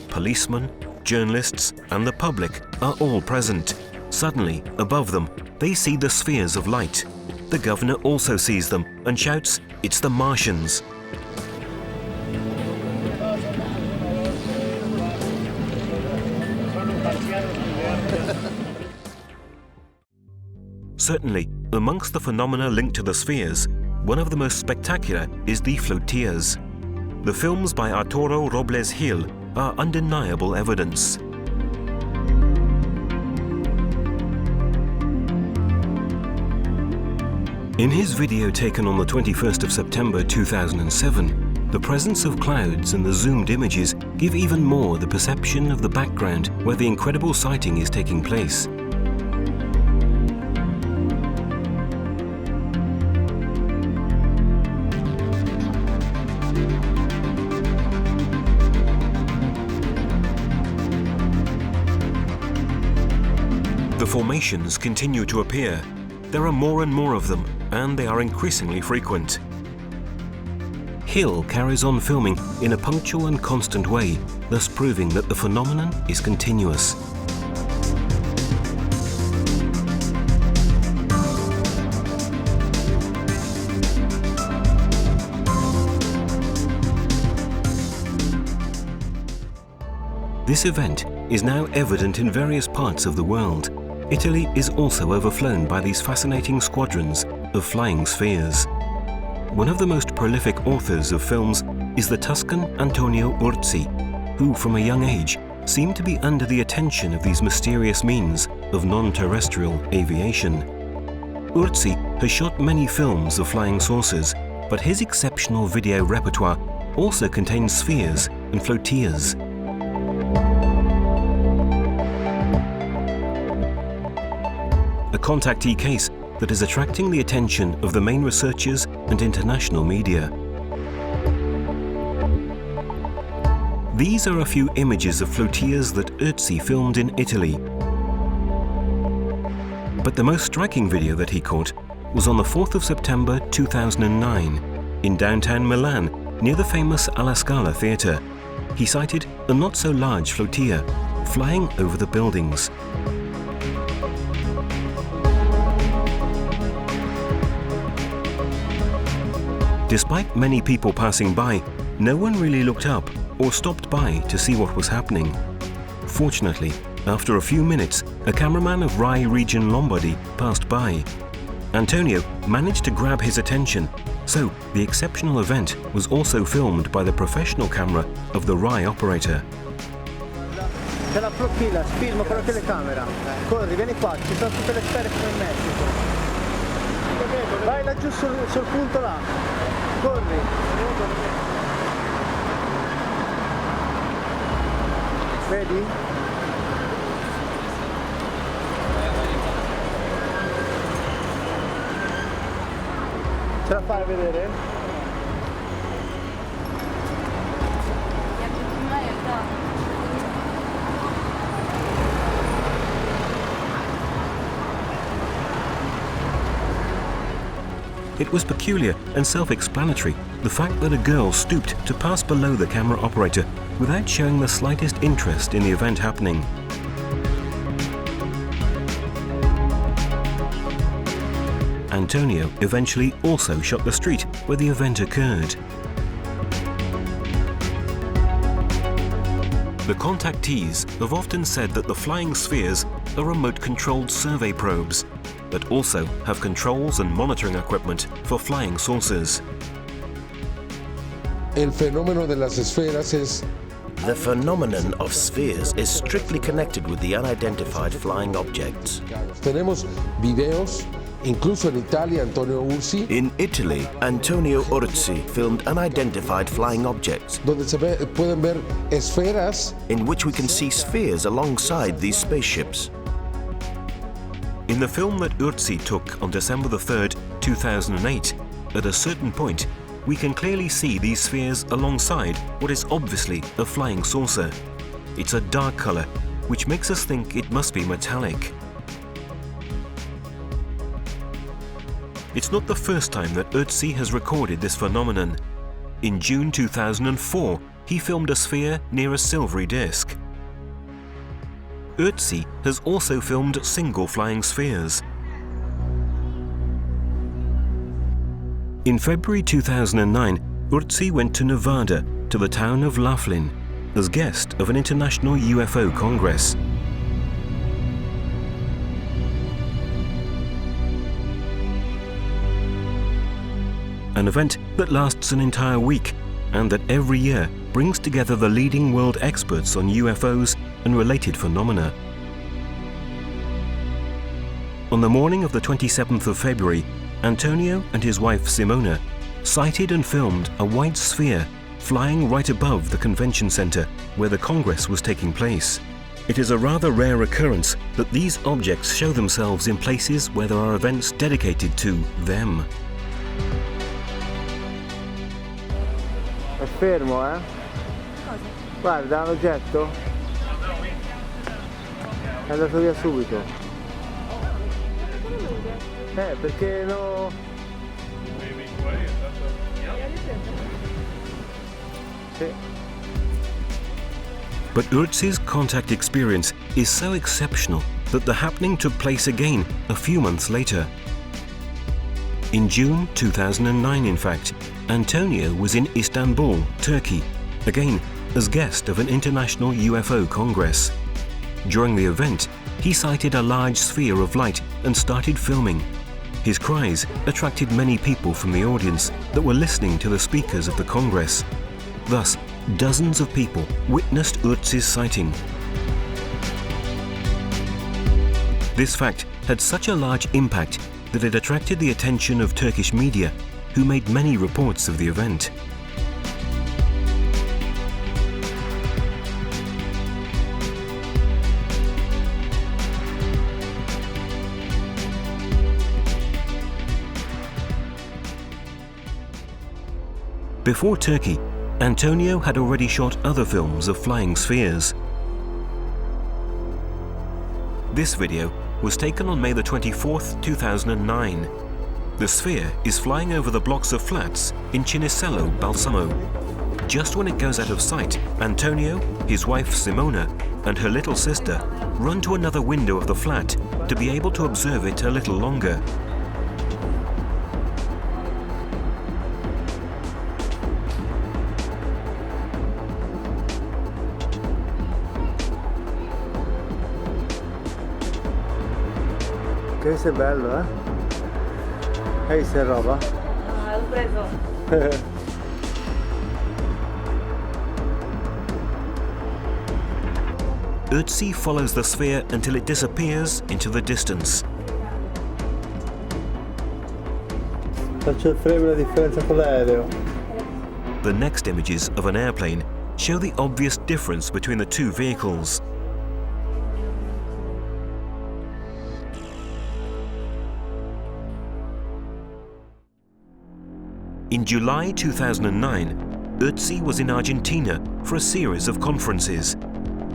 Policemen, journalists, and the public are all present. Suddenly, above them, they see the spheres of light. The governor also sees them and shouts, "It's the Martians!" Certainly, amongst the phenomena linked to the spheres, one of the most spectacular is the flotillas. The films by Arturo Robles Gil are undeniable evidence. In his video taken on the 21st of September 2007, the presence of clouds and the zoomed images give even more the perception of the background where the incredible sighting is taking place. The formations continue to appear. There are more and more of them, and they are increasingly frequent. Hill carries on filming in a punctual and constant way, thus proving that the phenomenon is continuous. This event is now evident in various parts of the world. Italy is also overflown by these fascinating squadrons of flying spheres. One of the most prolific authors of films is the Tuscan Antonio Urzi, who from a young age seemed to be under the attention of these mysterious means of non-terrestrial aviation. Urzi has shot many films of flying saucers, but his exceptional video repertoire also contains spheres and flotillas. A contactee case that is attracting the attention of the main researchers and international media. These are a few images of flotillas that Urzi filmed in Italy. But the most striking video that he caught was on the 4th of September 2009 in downtown Milan near the famous Alla Scala theatre. He sighted a not-so-large flotilla flying over the buildings. Despite many people passing by, no one really looked up or stopped by to see what was happening. Fortunately, after a few minutes, a cameraman of Rai region Lombardy passed by. Antonio managed to grab his attention, so the exceptional event was also filmed by the professional camera of the Rai operator. C'è la flotilla, filmo con la telecamera. Corri, vieni qua, ci sono tutte le sfere come in Messico. Vai laggiù sul punto là. Corri. Vedi? Ce la fai vedere? It was peculiar and self-explanatory, the fact that a girl stooped to pass below the camera operator without showing the slightest interest in the event happening. Antonio eventually also shot the street where the event occurred. The contactees have often said that the flying spheres are remote-controlled survey probes, but also have controls and monitoring equipment for flying saucers. El fenómeno de las esferas es The phenomenon of spheres is strictly connected with the unidentified flying objects. Tenemos videos, incluso en Italia, Antonio Urzi. In Italy, Antonio Urzi filmed unidentified flying objects, Donde pueden ver esferas. In which we can see spheres alongside these spaceships. In the film that Urzi took on December the 3rd, 2008, at a certain point, we can clearly see these spheres alongside what is obviously a flying saucer. It's a dark color, which makes us think it must be metallic. It's not the first time that Urzi has recorded this phenomenon. In June 2004, he filmed a sphere near a silvery disk. Ötzi has also filmed single flying spheres. In February 2009, Ötzi went to Nevada, to the town of Laughlin, as guest of an international UFO congress. An event that lasts an entire week and that every year brings together the leading world experts on UFOs and related phenomena. On the morning of the 27th of February, Antonio and his wife Simona sighted and filmed a white sphere flying right above the convention center where the Congress was taking place. It is a rather rare occurrence that these objects show themselves in places where there are events dedicated to them. È fermo, eh? Guarda l'oggetto. È andato via subito. Perché no... But Ötzi's contact experience is so exceptional that the happening took place again a few months later. In June 2009, in fact, Antonio was in Istanbul, Turkey, again as guest of an international UFO congress. During the event, he sighted a large sphere of light and started filming. His cries attracted many people from the audience that were listening to the speakers of the congress. Thus, dozens of people witnessed Ötzi's sighting. This fact had such a large impact that it attracted the attention of Turkish media, who made many reports of the event. Before Turkey, Antonio had already shot other films of flying spheres. This video was taken on May the 24th, 2009. The sphere is flying over the blocks of flats in Cinisello, Balsamo. Just when it goes out of sight, Antonio, his wife Simona, and her little sister run to another window of the flat to be able to observe it a little longer. Questo è bello, eh? Hai visto roba? L'ho preso. Ötzi follows the sphere until it disappears into the distance. Faccio il frame la differenza con l'aereo. The next images of an airplane show the obvious difference between the two vehicles. In July 2009, Ötzi was in Argentina for a series of conferences.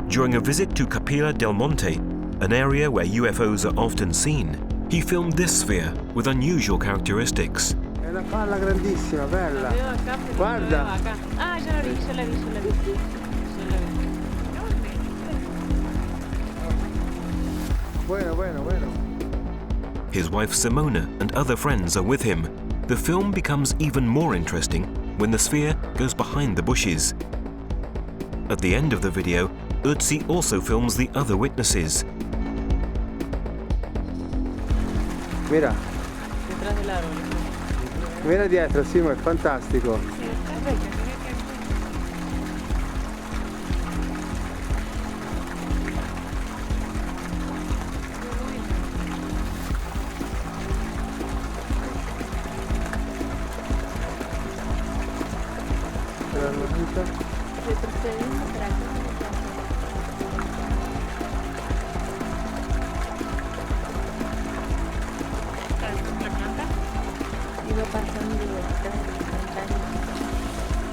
During a visit to Capilla del Monte, an area where UFOs are often seen, he filmed this sphere with unusual characteristics. È una palla grandissima, bella. Guarda. Ah, ce l'ho visto. Bueno. His wife Simona and other friends are with him. The film becomes even more interesting when the sphere goes behind the bushes. At the end of the video, Ötzi also films the other witnesses. Mira. Mira dietro, Simo, è fantastico.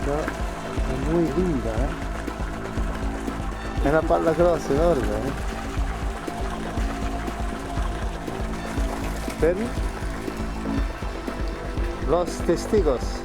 È muy linda, eh? È una palla grossa, enorme, eh? Fermi? Los testigos.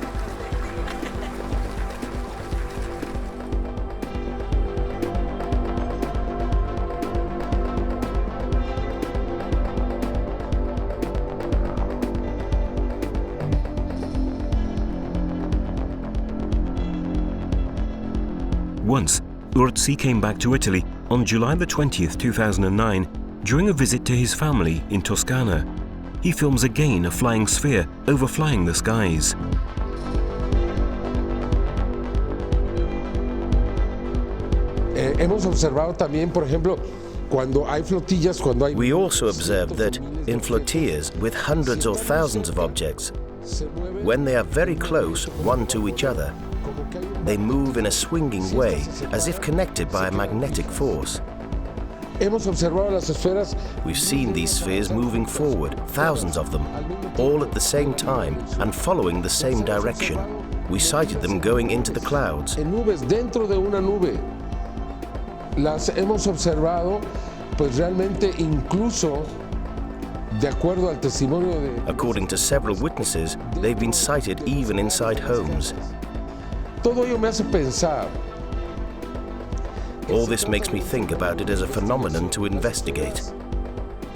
once, Urzi came back to Italy on July the 20th, 2009, during a visit to his family in Toscana. He films again a flying sphere overflying the skies. Hemos observado también, por ejemplo, cuando hay flotillas, cuando hay... We also observed that in flotillas with hundreds or thousands of objects, when they are very close one to each other, they move in a swinging way as if connected by a magnetic force. Hemos observado las esferas. We've seen these spheres moving forward, thousands of them, all at the same time and following the same direction. We sighted them going into the clouds. En nubes, dentro de una nube. Las hemos observado, pues realmente incluso, de acuerdo al testimonio de... According to several witnesses, they've been sighted even inside homes. Todo ello me hace pensar. All this makes me think about it as a phenomenon to investigate.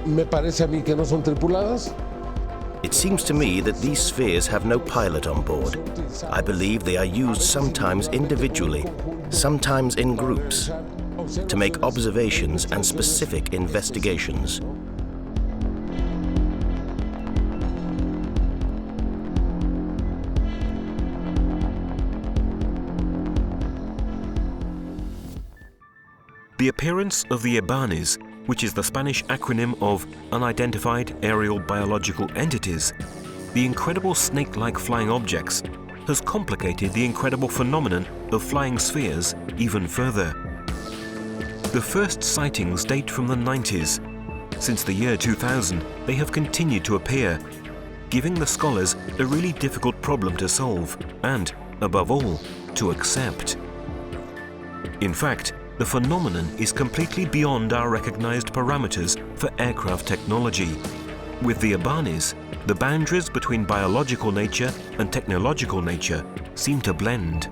Me parece a mí que no son tripuladas. It seems to me that these spheres have no pilot on board. I believe they are used sometimes individually, sometimes in groups, to make observations and specific investigations. The appearance of the Ibanes, which is the Spanish acronym of Unidentified Aerial Biological Entities, the incredible snake-like flying objects, has complicated the incredible phenomenon of flying spheres even further. The first sightings date from the 90s. Since the year 2000, they have continued to appear, giving the scholars a really difficult problem to solve and, above all, to accept. In fact, the phenomenon is completely beyond our recognized parameters for aircraft technology. With the Ibanes, the boundaries between biological nature and technological nature seem to blend.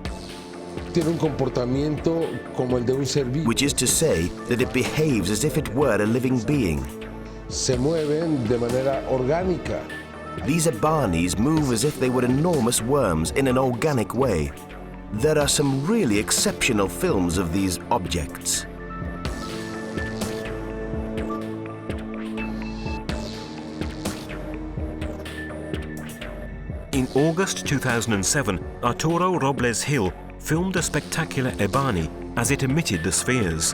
Tiene un comportamiento como el de un ser vivo. Which is to say that it behaves as if it were a living being. Se mueven de manera orgánica. These Ibanes move as if they were enormous worms in an organic way. There are some really exceptional films of these objects. In August 2007, Arturo Robles Hill filmed a spectacular Ibane as it emitted the spheres.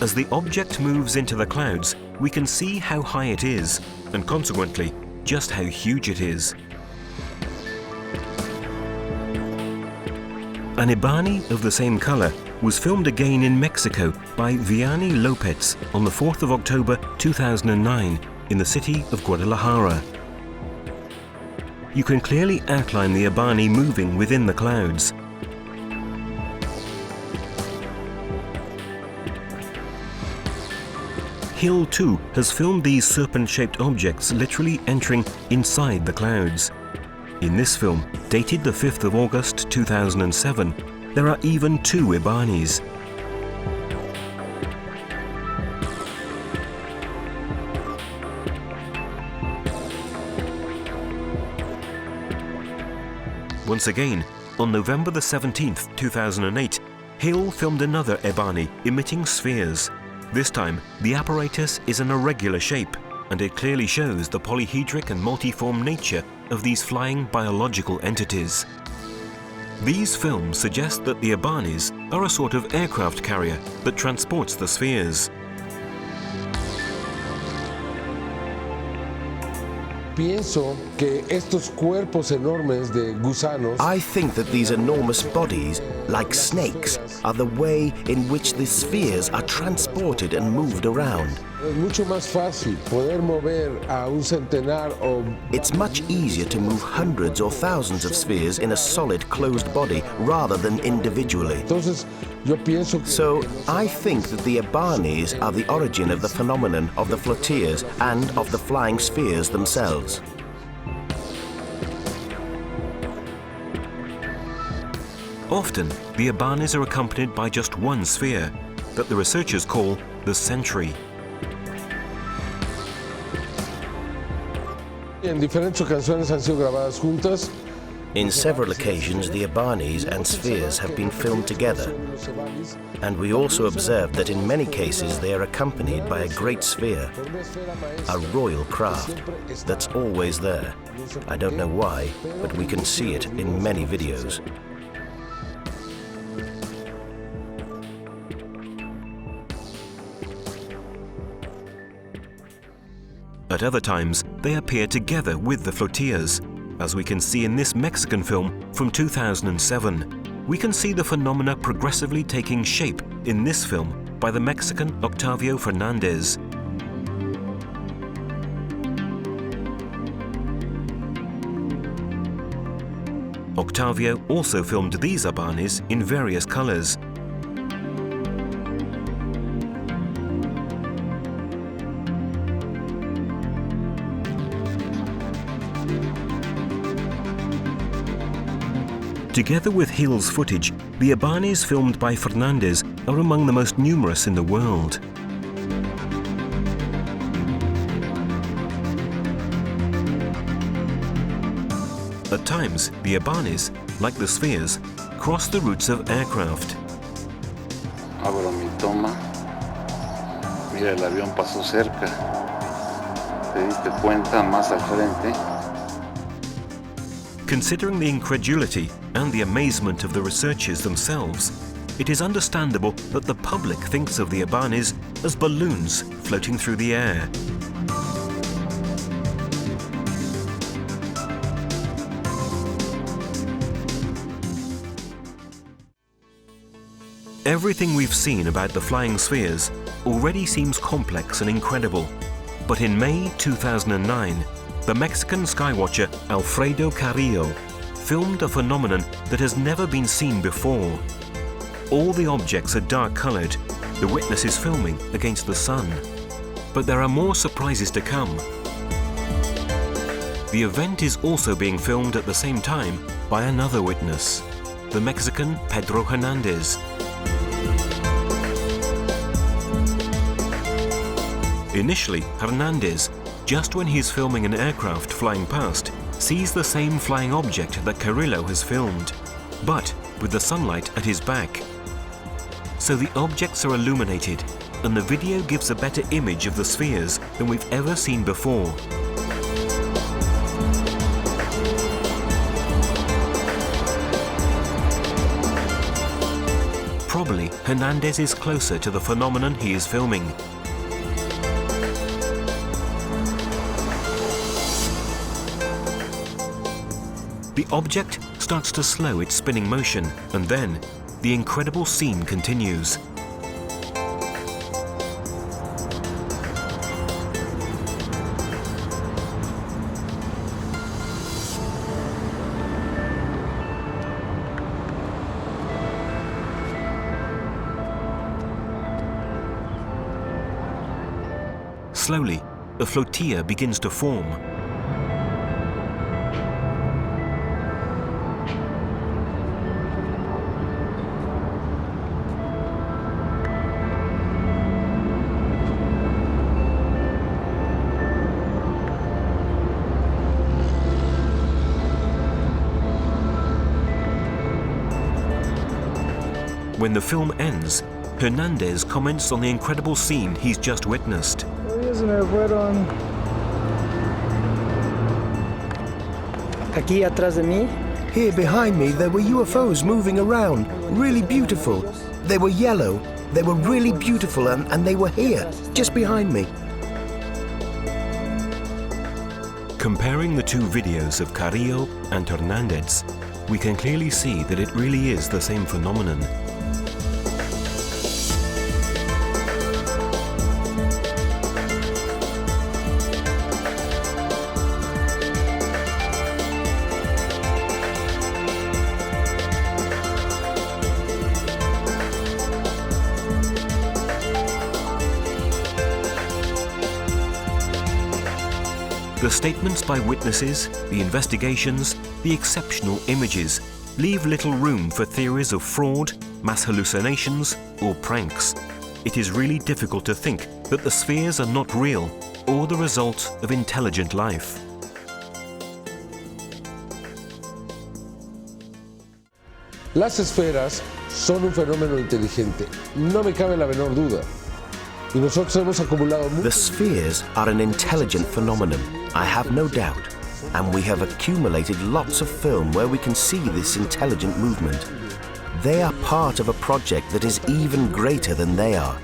As the object moves into the clouds, we can see how high it is, and consequently, just how huge it is. An Ibane of the same color was filmed again in Mexico by Vianney Lopez on the 4th of October 2009 in the city of Guadalajara. You can clearly outline the Ibane moving within the clouds. Hill too has filmed these serpent-shaped objects literally entering inside the clouds. In this film, dated the 5th of August 2007, there are even 2 Ibanes. Once again, on November the 17th, 2008, Hill filmed another Ibane emitting spheres. This time, the apparatus is an irregular shape, and it clearly shows the polyhedric and multiform nature of these flying biological entities. These films suggest that the Ibanes are a sort of aircraft carrier that transports the spheres. Pienso que estos cuerpos enormes de gusanos. I think that these enormous bodies, like snakes, are the way in which the spheres are transported and moved around. Es mucho más fácil poder mover a un centenar o... It's much easier to move hundreds or thousands of spheres in a solid, closed body rather than individually. Entonces, yo pienso que... So, I think that the Ibanes are the origin of the phenomenon of the flotillas and of the flying spheres themselves. Often, the Ibanes are accompanied by just one sphere, that the researchers call the century. En diferentes ocasiones han sido grabadas juntas. In several occasions, the Abanis and spheres have been filmed together, and we also observed that in many cases they are accompanied by a great sphere, a royal craft that's always there. I don't know why, but we can see it in many videos. At other times, they appear together with the flotillas, as we can see in this Mexican film from 2007. We can see the phenomena progressively taking shape in this film by the Mexican Octavio Fernandez. Octavio also filmed these Abanis in various colors. Together with Hill's footage, the Abanis filmed by Fernandez are among the most numerous in the world. At times, the Abanis, like the spheres, cross the routes of aircraft. Abro mi toma. Mira, el avión pasó cerca. ¿Te diste cuenta más al frente? Considering the incredulity and the amazement of the researchers themselves, it is understandable that the public thinks of the Abanis as balloons floating through the air. Everything we've seen about the flying spheres already seems complex and incredible, but in May 2009, the Mexican skywatcher Alfredo Carrillo filmed a phenomenon that has never been seen before. All the objects are dark-colored, the witness is filming against the sun. But there are more surprises to come. The event is also being filmed at the same time by another witness, the Mexican Pedro Hernandez. Initially, Hernandez, just when he's filming an aircraft flying past, sees the same flying object that Carrillo has filmed, but with the sunlight at his back. So the objects are illuminated, and the video gives a better image of the spheres than we've ever seen before. Probably, Hernandez is closer to the phenomenon he is filming. The object starts to slow its spinning motion, and then the incredible scene continues. Slowly, a flotilla begins to form. When the film ends, Hernandez comments on the incredible scene he's just witnessed. Here behind me there were UFOs moving around, really beautiful. They were yellow, they were really beautiful, and they were here, just behind me. Comparing the two videos of Carrillo and Hernandez, we can clearly see that it really is the same phenomenon. The statements by witnesses, the investigations, the exceptional images leave little room for theories of fraud, mass hallucinations, or pranks. It is really difficult to think that the spheres are not real or the result of intelligent life. Las esferas son un fenómeno inteligente, no me cabe la menor duda. Y nosotros hemos acumulado mucho. The spheres are an intelligent phenomenon, I have no doubt, and we have accumulated lots of film where we can see this intelligent movement. They are part of a project that is even greater than they are.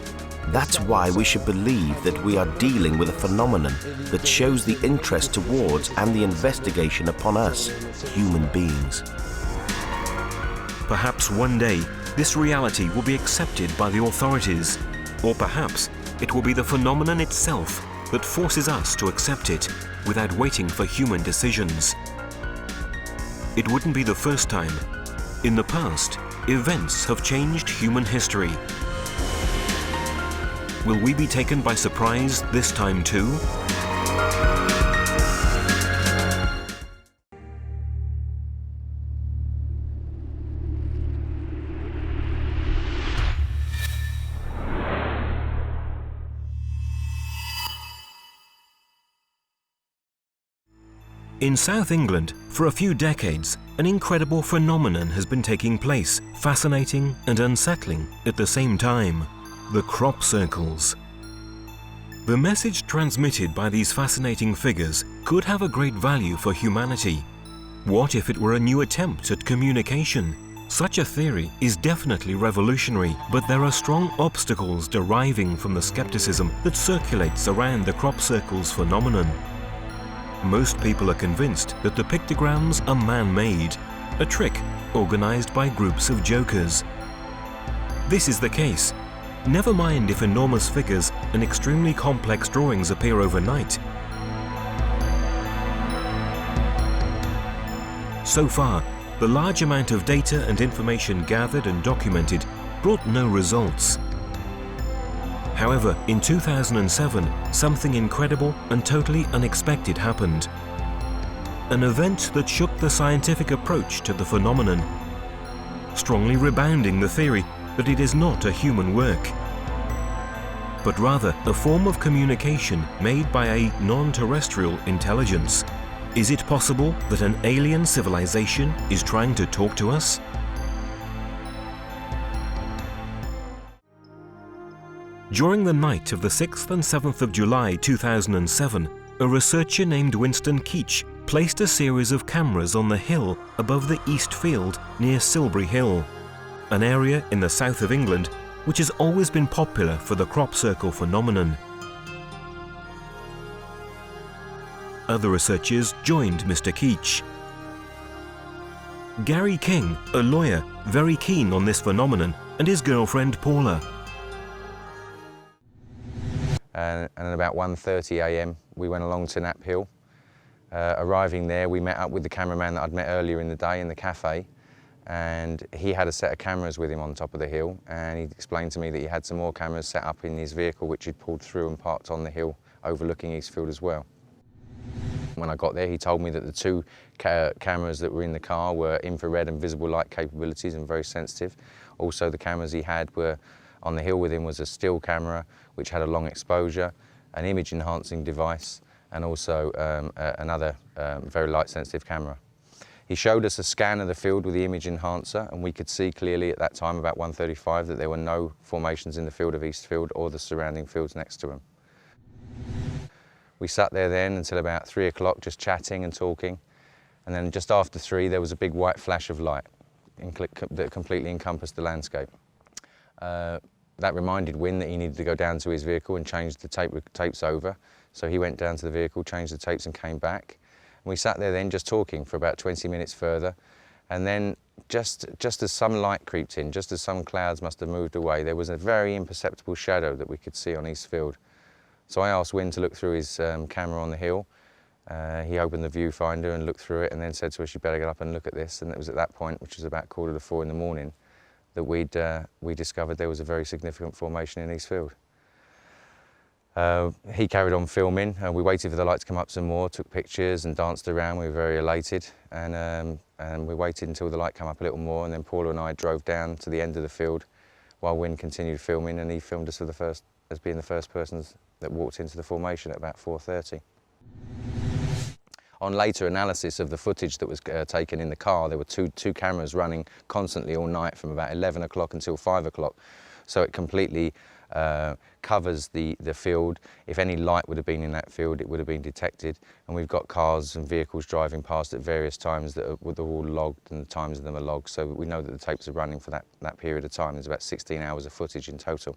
That's why we should believe that we are dealing with a phenomenon that shows the interest towards and the investigation upon us, human beings. Perhaps one day, this reality will be accepted by the authorities, or perhaps it will be the phenomenon itself that forces us to accept it without waiting for human decisions. It wouldn't be the first time. In the past, events have changed human history. Will we be taken by surprise this time too? In South England, for a few decades, an incredible phenomenon has been taking place, fascinating and unsettling at the same time: the crop circles. The message transmitted by these fascinating figures could have a great value for humanity. What if it were a new attempt at communication? Such a theory is definitely revolutionary, but there are strong obstacles deriving from the skepticism that circulates around the crop circles phenomenon. Most people are convinced that the pictograms are man-made, a trick organized by groups of jokers. This is the case. Never mind if enormous figures and extremely complex drawings appear overnight. So far, the large amount of data and information gathered and documented brought no results. However, in 2007, something incredible and totally unexpected happened. An event that shook the scientific approach to the phenomenon, strongly rebounding the theory that it is not a human work, but rather a form of communication made by a non-terrestrial intelligence. Is it possible that an alien civilization is trying to talk to us? During the night of the 6th and 7th of July 2007, a researcher named Winston Keach placed a series of cameras on the hill above the East Field near Silbury Hill, an area in the south of England which has always been popular for the crop circle phenomenon. Other researchers joined Mr. Keach. Gary King, a lawyer very keen on this phenomenon, and his girlfriend Paula. And at about 1:30 a.m. we went along to Knapp Hill. Arriving there, we met up with the cameraman that I'd met earlier in the day in the cafe, and he had a set of cameras with him on top of the hill, and he explained to me that he had some more cameras set up in his vehicle which he'd pulled through and parked on the hill overlooking Eastfield as well. When I got there, he told me that the two cameras that were in the car were infrared and visible light capabilities and very sensitive. Also, the cameras he had were on the hill with him was a still camera which had a long exposure, an image enhancing device, and also another very light sensitive camera. He showed us a scan of the field with the image enhancer, and we could see clearly at that time, about 1:35, that there were no formations in the field of Eastfield or the surrounding fields next to them. We sat there then until about 3 o'clock just chatting and talking, and then just after 3 there was a big white flash of light that completely encompassed the landscape. That reminded Wynne that he needed to go down to his vehicle and change the tapes over. So he went down to the vehicle, changed the tapes and came back. And we sat there then just talking for about 20 minutes further. And then just as some light creeped in, just as some clouds must have moved away, there was a very imperceptible shadow that we could see on Eastfield. So I asked Wynne to look through his camera on the hill. He opened the viewfinder and looked through it and then said to us, "You better get up and look at this." And it was at that point, which was about 3:45 in the morning, that we discovered there was a very significant formation in Eastfield. He carried on filming, and we waited for the light to come up some more, took pictures and danced around. We were very elated, and we waited until the light came up a little more, and then Paula and I drove down to the end of the field while Wynne continued filming, and he filmed us as being the first persons that walked into the formation at about 4:30. On later analysis of the footage that was taken in the car, there were two cameras running constantly all night from about 11 o'clock until 5 o'clock. So it completely covers the field. If any light would have been in that field, it would have been detected. And we've got cars and vehicles driving past at various times that are all logged, and the times of them are logged. So we know that the tapes are running for that period of time. There's about 16 hours of footage in total.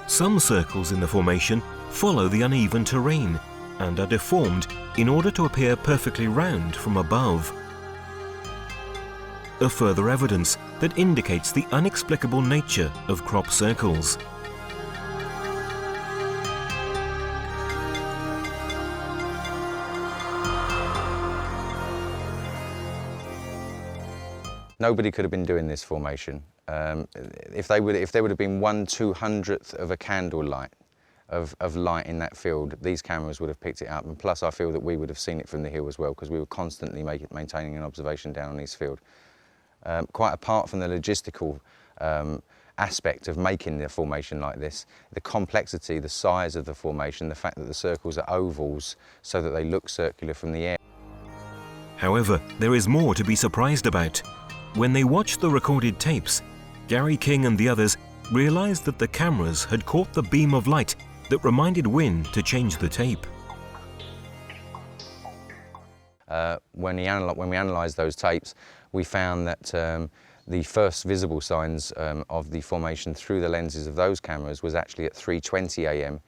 Some circles in the formation follow the uneven terrain and are deformed in order to appear perfectly round from above. A further evidence that indicates the inexplicable nature of crop circles. Nobody could have been doing this formation. If there would have been 1/200th of a candle light of light in that field, these cameras would have picked it up. And plus, I feel that we would have seen it from the hill as well, because we were constantly maintaining an observation down on East Field. Quite apart from the logistical aspect of making the formation like this, the complexity, the size of the formation, the fact that the circles are ovals so that they look circular from the air. However, there is more to be surprised about. When they watched the recorded tapes, Gary King and the others realized that the cameras had caught the beam of light that reminded Wynne to change the tape. When we analysed those tapes, we found that the first visible signs of the formation through the lenses of those cameras was actually at 3:20 AM,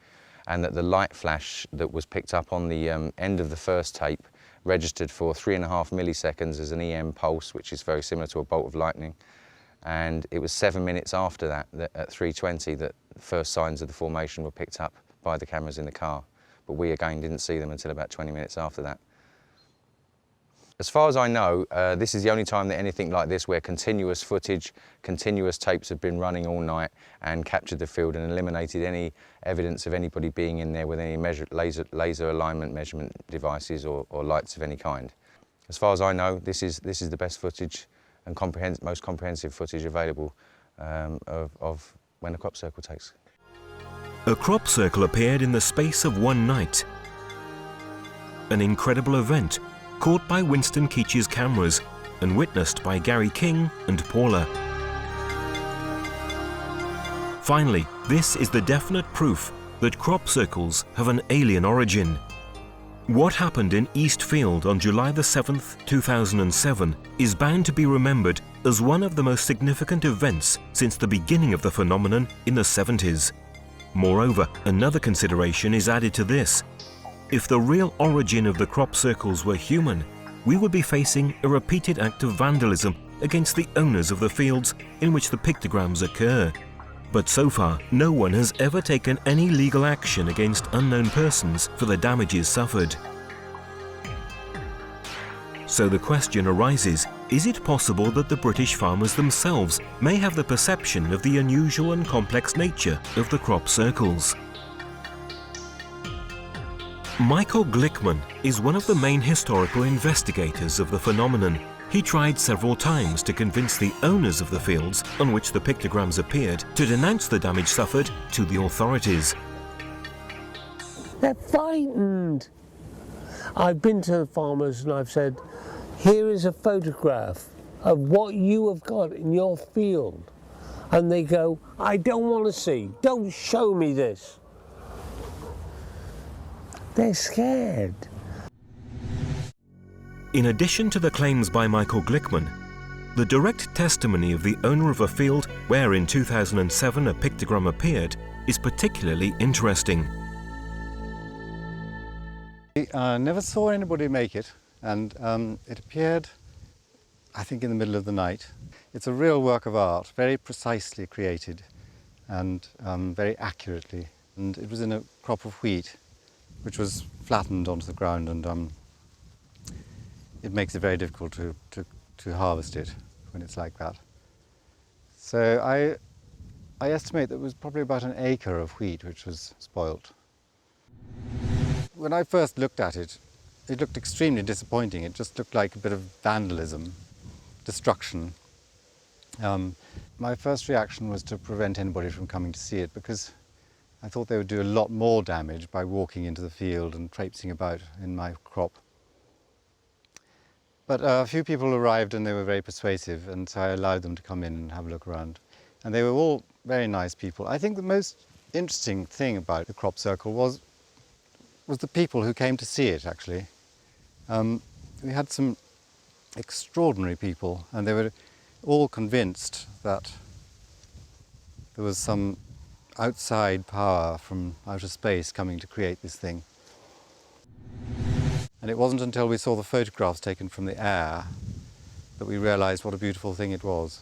and that the light flash that was picked up on the end of the first tape registered for 3.5 milliseconds as an EM pulse, which is very similar to a bolt of lightning. And it was 7 minutes after that, at 3:20, that the first signs of the formation were picked up by the cameras in the car. But we again didn't see them until about 20 minutes after that. As far as I know, this is the only time that anything like this, where continuous footage, continuous tapes have been running all night and captured the field and eliminated any evidence of anybody being in there with any laser alignment measurement devices or lights of any kind. As far as I know, this is the best footage and most comprehensive footage available of when a crop circle takes. A crop circle appeared in the space of one night. An incredible event caught by Winston Keach's cameras and witnessed by Gary King and Paula. Finally, this is the definite proof that crop circles have an alien origin. What happened in East Field on July the 7th, 2007 is bound to be remembered as one of the most significant events since the beginning of the phenomenon in the 70s. Moreover, another consideration is added to this. If the real origin of the crop circles were human, we would be facing a repeated act of vandalism against the owners of the fields in which the pictograms occur. But so far, no one has ever taken any legal action against unknown persons for the damages suffered. So the question arises, is it possible that the British farmers themselves may have the perception of the unusual and complex nature of the crop circles? Michael Glickman is one of the main historical investigators of the phenomenon. He tried several times to convince the owners of the fields on which the pictograms appeared to denounce the damage suffered to the authorities. They're frightened. I've been to the farmers and I've said, here is a photograph of what you have got in your field. And they go, I don't want to see, don't show me this. They're scared. In addition to the claims by Michael Glickman, the direct testimony of the owner of a field where in 2007 a pictogram appeared is particularly interesting. I never saw anybody make it, and it appeared, I think, in the middle of the night. It's a real work of art, very precisely created and very accurately. And it was in a crop of wheat, which was flattened onto the ground, and it makes it very difficult to harvest it when it's like that. So I estimate that it was probably about an acre of wheat which was spoilt. When I first looked at it, it looked extremely disappointing. It just looked like a bit of vandalism, destruction. My first reaction was to prevent anybody from coming to see it, because I thought they would do a lot more damage by walking into the field and traipsing about in my crop. But a few people arrived and they were very persuasive, and so I allowed them to come in and have a look around. And they were all very nice people. I think the most interesting thing about the crop circle was the people who came to see it, actually. We had some extraordinary people, and they were all convinced that there was some outside power from outer space coming to create this thing. And it wasn't until we saw the photographs taken from the air that we realized what a beautiful thing it was.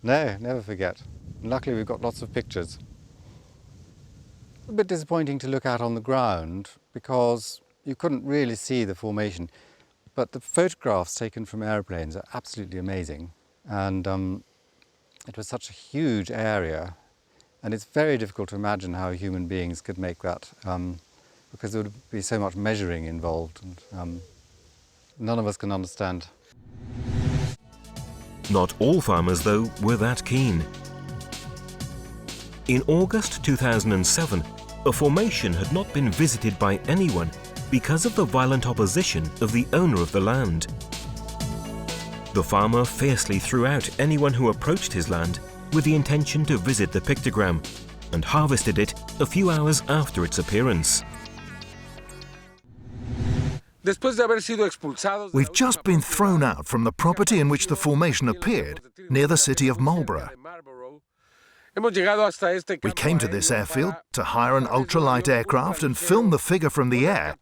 No, never forget. And luckily we've got lots of pictures. A bit disappointing to look at on the ground because you couldn't really see the formation, but the photographs taken from airplanes are absolutely amazing. And it was such a huge area, and it's very difficult to imagine how human beings could make that, because there would be so much measuring involved, and none of us can understand. Not all farmers, though, were that keen. In August 2007, a formation had not been visited by anyone because of the violent opposition of the owner of the land. The farmer fiercely threw out anyone who approached his land with the intention to visit the pictogram, and harvested it a few hours after its appearance. We've just been thrown out from the property in which the formation appeared, near the city of Marlborough. We came to this airfield to hire an ultralight aircraft and film the figure from the air,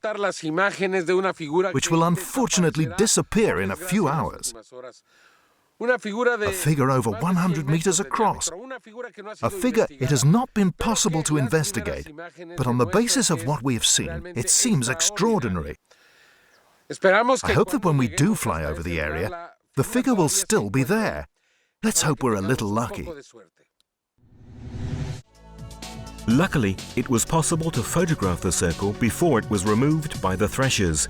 which will unfortunately disappear in a few hours. A figure over 100 meters across. A figure it has not been possible to investigate, but on the basis of what we have seen, it seems extraordinary. I hope that when we do fly over the area, the figure will still be there. Let's hope we're a little lucky. Luckily, it was possible to photograph the circle before it was removed by the threshers.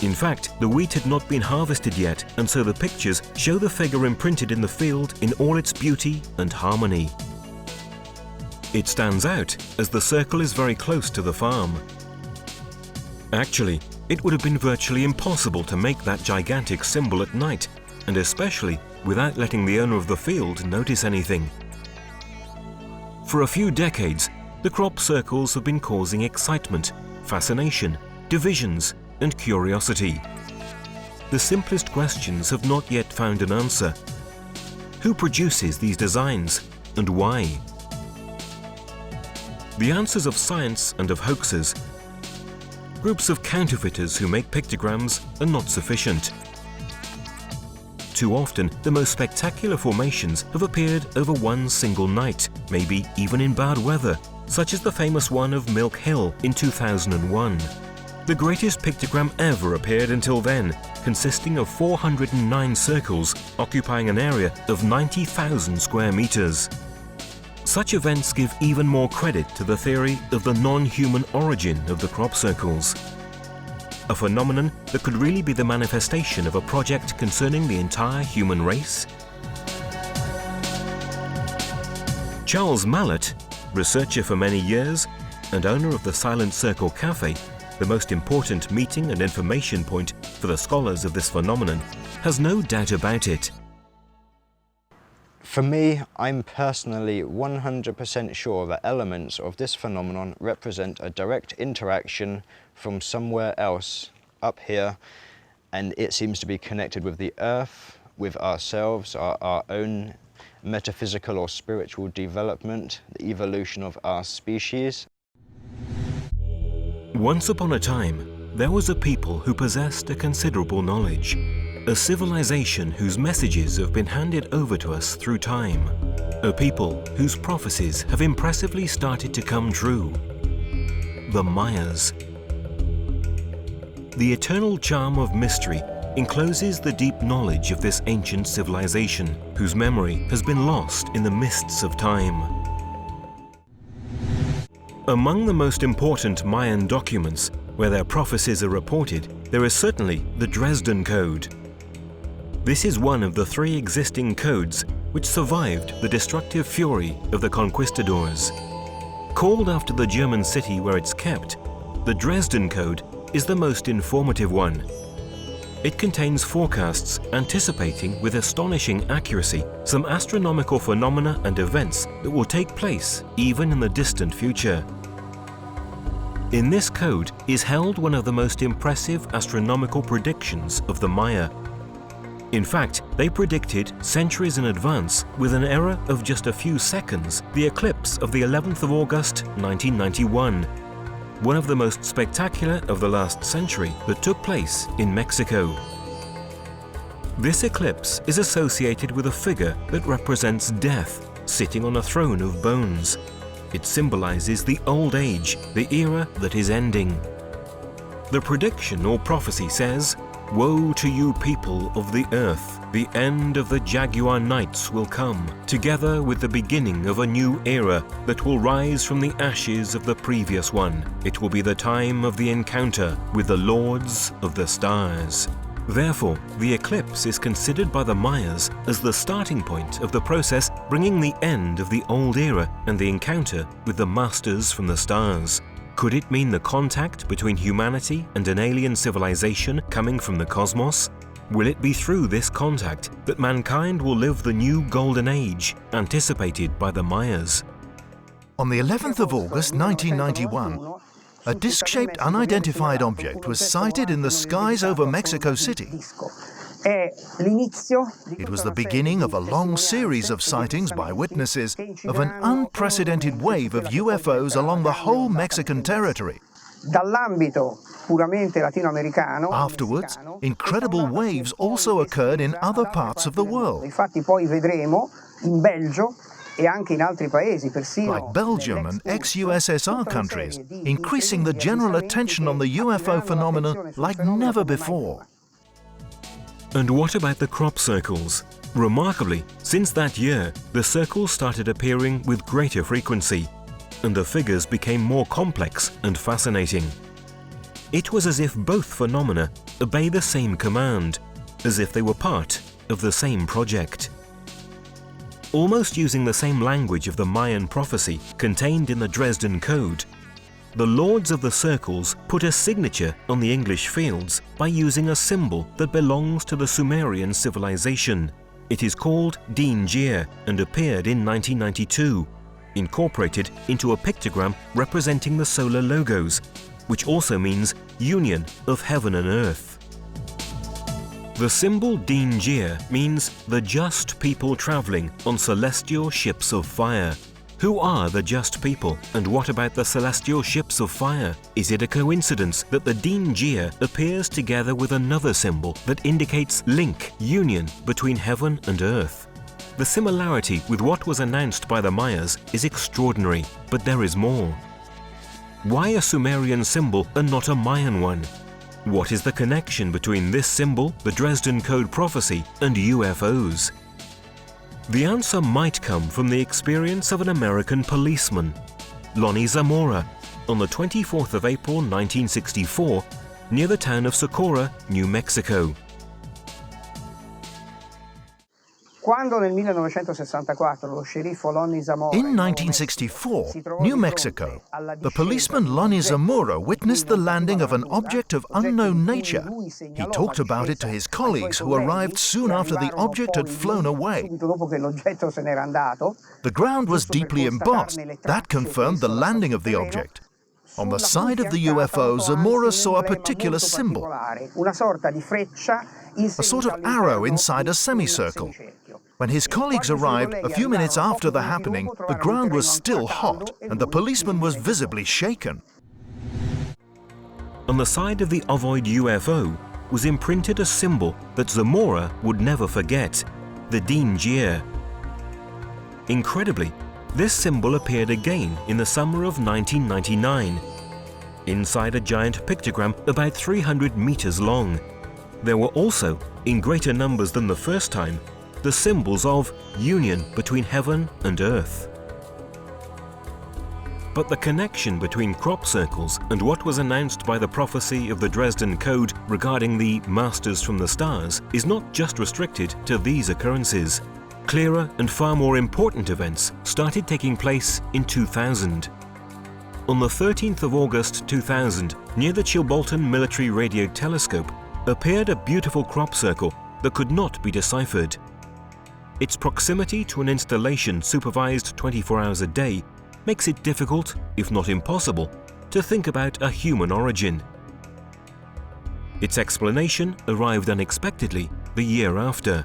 In fact, the wheat had not been harvested yet, and so the pictures show the figure imprinted in the field in all its beauty and harmony. It stands out as the circle is very close to the farm. Actually, it would have been virtually impossible to make that gigantic symbol at night, and especially without letting the owner of the field notice anything. For a few decades, the crop circles have been causing excitement, fascination, divisions, and curiosity. The simplest questions have not yet found an answer. Who produces these designs, and why? The answers of science and of hoaxes. Groups of counterfeiters who make pictograms are not sufficient. Too often, the most spectacular formations have appeared over one single night, maybe even in bad weather, such as the famous one of Milk Hill in 2001. The greatest pictogram ever appeared until then, consisting of 409 circles occupying an area of 90,000 square meters. Such events give even more credit to the theory of the non-human origin of the crop circles. A phenomenon that could really be the manifestation of a project concerning the entire human race? Charles Mallet, researcher for many years and owner of the Silent Circle Cafe, the most important meeting and information point for the scholars of this phenomenon, has no doubt about it. For me, I'm personally 100% sure that elements of this phenomenon represent a direct interaction from somewhere else up here, and it seems to be connected with the earth, with ourselves, our own metaphysical or spiritual development, the evolution of our species. Once upon a time, there was a people who possessed a considerable knowledge, a civilization whose messages have been handed over to us through time, a people whose prophecies have impressively started to come true. The Mayas. The eternal charm of mystery encloses the deep knowledge of this ancient civilization, whose memory has been lost in the mists of time. Among the most important Mayan documents where their prophecies are reported, there is certainly the Dresden Code. This is one of the 3 existing codes which survived the destructive fury of the conquistadors. Called after the German city where it's kept, the Dresden Code is the most informative one. It contains forecasts anticipating with astonishing accuracy some astronomical phenomena and events that will take place even in the distant future. In this code is held one of the most impressive astronomical predictions of the Maya. In fact, they predicted centuries in advance, with an error of just a few seconds, the eclipse of the 11th of August 1991, one of the most spectacular of the last century that took place in Mexico. This eclipse is associated with a figure that represents death, sitting on a throne of bones. It symbolizes the old age, the era that is ending. The prediction or prophecy says, "Woe to you people of the earth, the end of the jaguar nights will come, together with the beginning of a new era that will rise from the ashes of the previous one. It will be the time of the encounter with the lords of the stars." Therefore, the eclipse is considered by the Mayas as the starting point of the process bringing the end of the old era and the encounter with the masters from the stars. Could it mean the contact between humanity and an alien civilization coming from the cosmos? Will it be through this contact that mankind will live the new golden age anticipated by the Mayas? On the 11th of August 1991, a disc-shaped unidentified object was sighted in the skies over Mexico City. It was the beginning of a long series of sightings by witnesses of an unprecedented wave of UFOs along the whole Mexican territory. Afterwards, incredible waves also occurred in other parts of the world, like Belgium and ex-USSR countries, increasing the general attention on the UFO phenomena like never before. And what about the crop circles? Remarkably, since that year, the circles started appearing with greater frequency, and the figures became more complex and fascinating. It was as if both phenomena obey the same command, as if they were part of the same project. Almost using the same language of the Mayan prophecy contained in the Dresden Code, the Lords of the Circles put a signature on the English fields by using a symbol that belongs to the Sumerian civilization. It is called Din Jir and appeared in 1992, incorporated into a pictogram representing the solar logos, which also means union of heaven and earth. The symbol Din Jir means the just people traveling on celestial ships of fire. Who are the just people, and what about the celestial ships of fire? Is it a coincidence that the Din Jir appears together with another symbol that indicates link, union between heaven and earth? The similarity with what was announced by the Mayas is extraordinary, but there is more. Why a Sumerian symbol and not a Mayan one? What is the connection between this symbol, the Dresden Code prophecy, and UFOs? The answer might come from the experience of an American policeman, Lonnie Zamora, on the 24th of April 1964, near the town of Socorro, New Mexico. In 1964, New Mexico, the policeman Lonnie Zamora witnessed the landing of an object of unknown nature. He talked about it to his colleagues who arrived soon after the object had flown away. The ground was deeply embossed. That confirmed the landing of the object. On the side of the UFO, Zamora saw a particular symbol, a sort of arrow inside a semicircle. When his colleagues arrived a few minutes after the happening, the ground was still hot and the policeman was visibly shaken. On the side of the ovoid UFO was imprinted a symbol that Zamora would never forget, the Din Jir. Incredibly, this symbol appeared again in the summer of 1999, inside a giant pictogram about 300 meters long. There were also, in greater numbers than the first time, the symbols of union between heaven and earth. But the connection between crop circles and what was announced by the prophecy of the Dresden Code regarding the Masters from the Stars is not just restricted to these occurrences. Clearer and far more important events started taking place in 2000. On the 13th of August 2000, near the Chilbolton Military Radio Telescope, appeared a beautiful crop circle that could not be deciphered. Its proximity to an installation supervised 24 hours a day makes it difficult, if not impossible, to think about a human origin. Its explanation arrived unexpectedly the year after.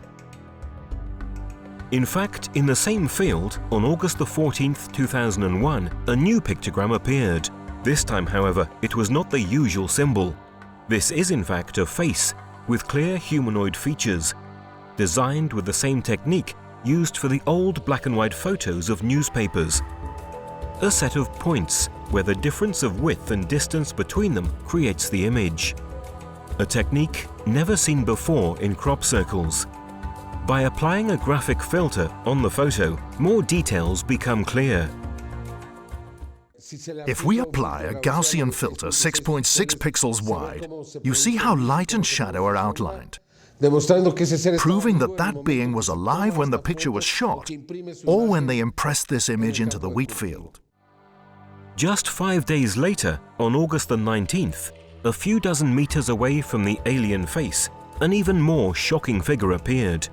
In fact, in the same field, on August 14th, 2001, a new pictogram appeared. This time, however, it was not the usual symbol. This is in fact a face with clear humanoid features, designed with the same technique used for the old black and white photos of newspapers. A set of points where the difference of width and distance between them creates the image. A technique never seen before in crop circles. By applying a graphic filter on the photo, more details become clear. If we apply a Gaussian filter 6.6 pixels wide, you see how light and shadow are outlined, proving that that being was alive when the picture was shot or when they impressed this image into the wheat field. Just 5 days later, on August the 19th, a few dozen meters away from the alien face, an even more shocking figure appeared.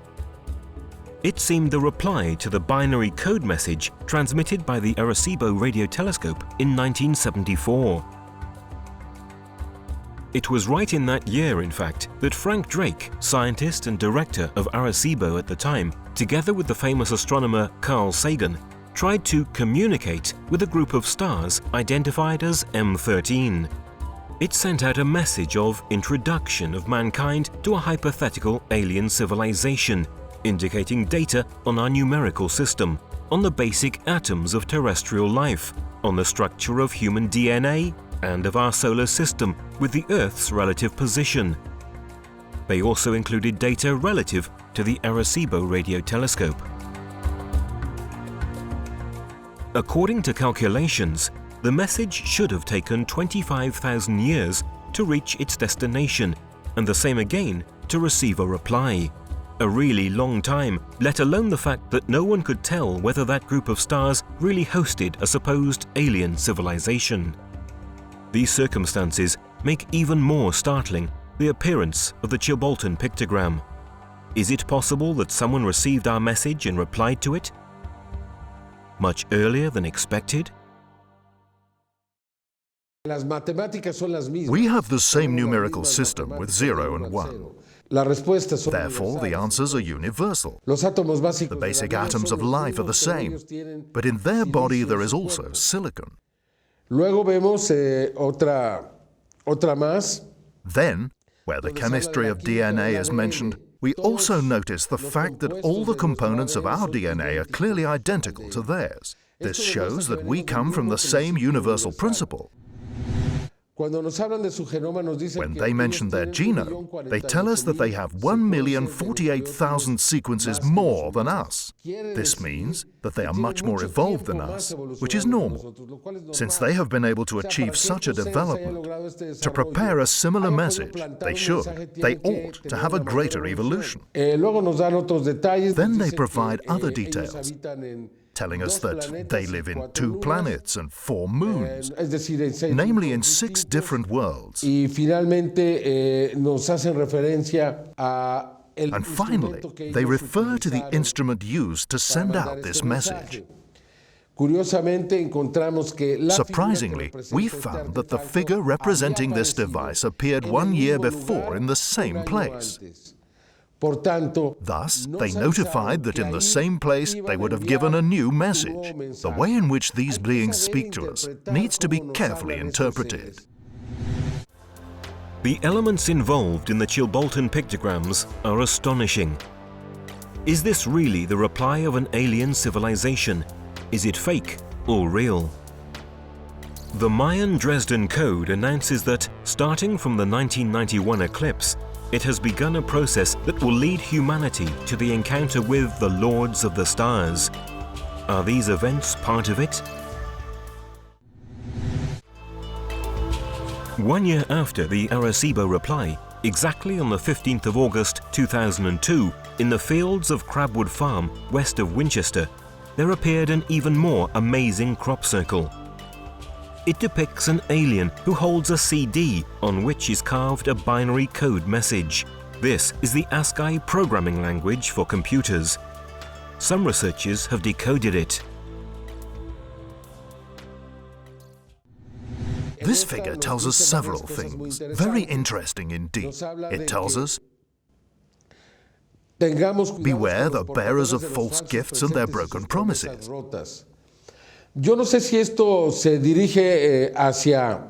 It seemed the reply to the binary code message transmitted by the Arecibo radio telescope in 1974. It was right in that year, in fact, that Frank Drake, scientist and director of Arecibo at the time, together with the famous astronomer Carl Sagan, tried to communicate with a group of stars identified as M13. It sent out a message of introduction of mankind to a hypothetical alien civilization, indicating data on our numerical system, on the basic atoms of terrestrial life, on the structure of human DNA, and of our solar system with the Earth's relative position. They also included data relative to the Arecibo radio telescope. According to calculations, the message should have taken 25,000 years to reach its destination, and the same again to receive a reply. A really long time, let alone the fact that no one could tell whether that group of stars really hosted a supposed alien civilization. These circumstances make even more startling the appearance of the Chilbolton pictogram. Is it possible that someone received our message and replied to it much earlier than expected? We have the same numerical system with 0 and 1. Therefore, the answers are universal. The basic atoms of life are the same, but in their body there is also silicon. Then, where the chemistry of DNA is mentioned, we also notice the fact that all the components of our DNA are clearly identical to theirs. This shows that we come from the same universal principle. When they mention their genome, they tell us that they have 1,048,000 sequences more than us. This means that they are much more evolved than us, which is normal, since they have been able to achieve such a development. To prepare a similar message, they ought to have a greater evolution. Then they provide other details, telling us that they live in 2 planets and 4 moons, namely in 6 different worlds. And finally, they refer to the instrument used to send out this message. Surprisingly, we found that the figure representing this device appeared 1 year before in the same place. Thus, they notified that in the same place they would have given a new message. The way in which these beings speak to us needs to be carefully interpreted. The elements involved in the Chilbolton pictograms are astonishing. Is this really the reply of an alien civilization? Is it fake or real? The Mayan Dresden Code announces that, starting from the 1991 eclipse, it has begun a process that will lead humanity to the encounter with the Lords of the Stars. Are these events part of it? 1 year after the Arecibo reply, exactly on the 15th of August 2002, in the fields of Crabwood Farm, west of Winchester, there appeared an even more amazing crop circle. It depicts an alien who holds a CD on which is carved a binary code message. This is the ASCII programming language for computers. Some researchers have decoded it. This figure tells us several things, very interesting indeed. It tells us, beware the bearers of false gifts and their broken promises. Yo no sé si esto se dirige hacia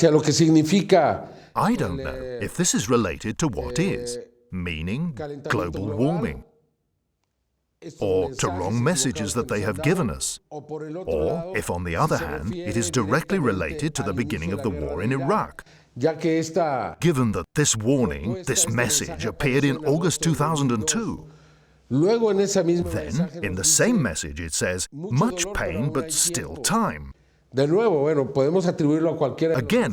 lo que significa. I don't know if this is related to what is, meaning global warming, or to wrong messages that they have given us, or if, on the other hand, it is directly related to the beginning of the war in Iraq. Given that this warning, this message, appeared in August 2002, then, in the same message it says, much pain but still time. Again,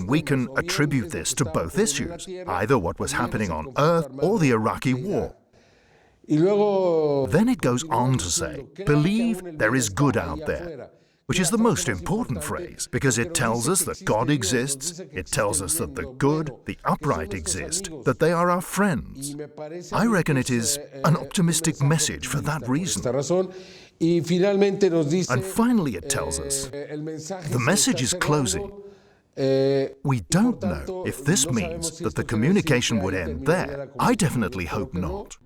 we can attribute this to both issues, either what was happening on Earth or the Iraqi war. Then it goes on to say, believe there is good out there, which is the most important phrase, because it tells us that God exists, it tells us that the good, the upright exist, that they are our friends. I reckon it is an optimistic message for that reason. And finally it tells us, the message is closing. We don't know if this means that the communication would end there. I definitely hope not.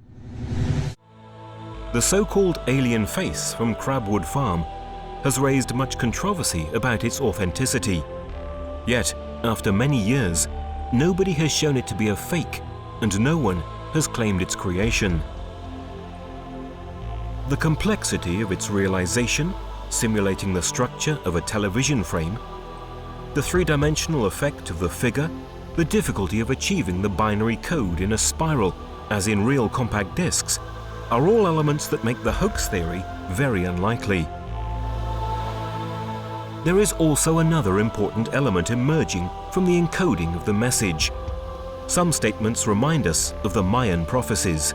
The so-called alien face from Crabwood Farm has raised much controversy about its authenticity. Yet, after many years, nobody has shown it to be a fake, and no one has claimed its creation. The complexity of its realization, simulating the structure of a television frame, the three-dimensional effect of the figure, the difficulty of achieving the binary code in a spiral, as in real compact discs, are all elements that make the hoax theory very unlikely. There is also another important element emerging from the encoding of the message. Some statements remind us of the Mayan prophecies.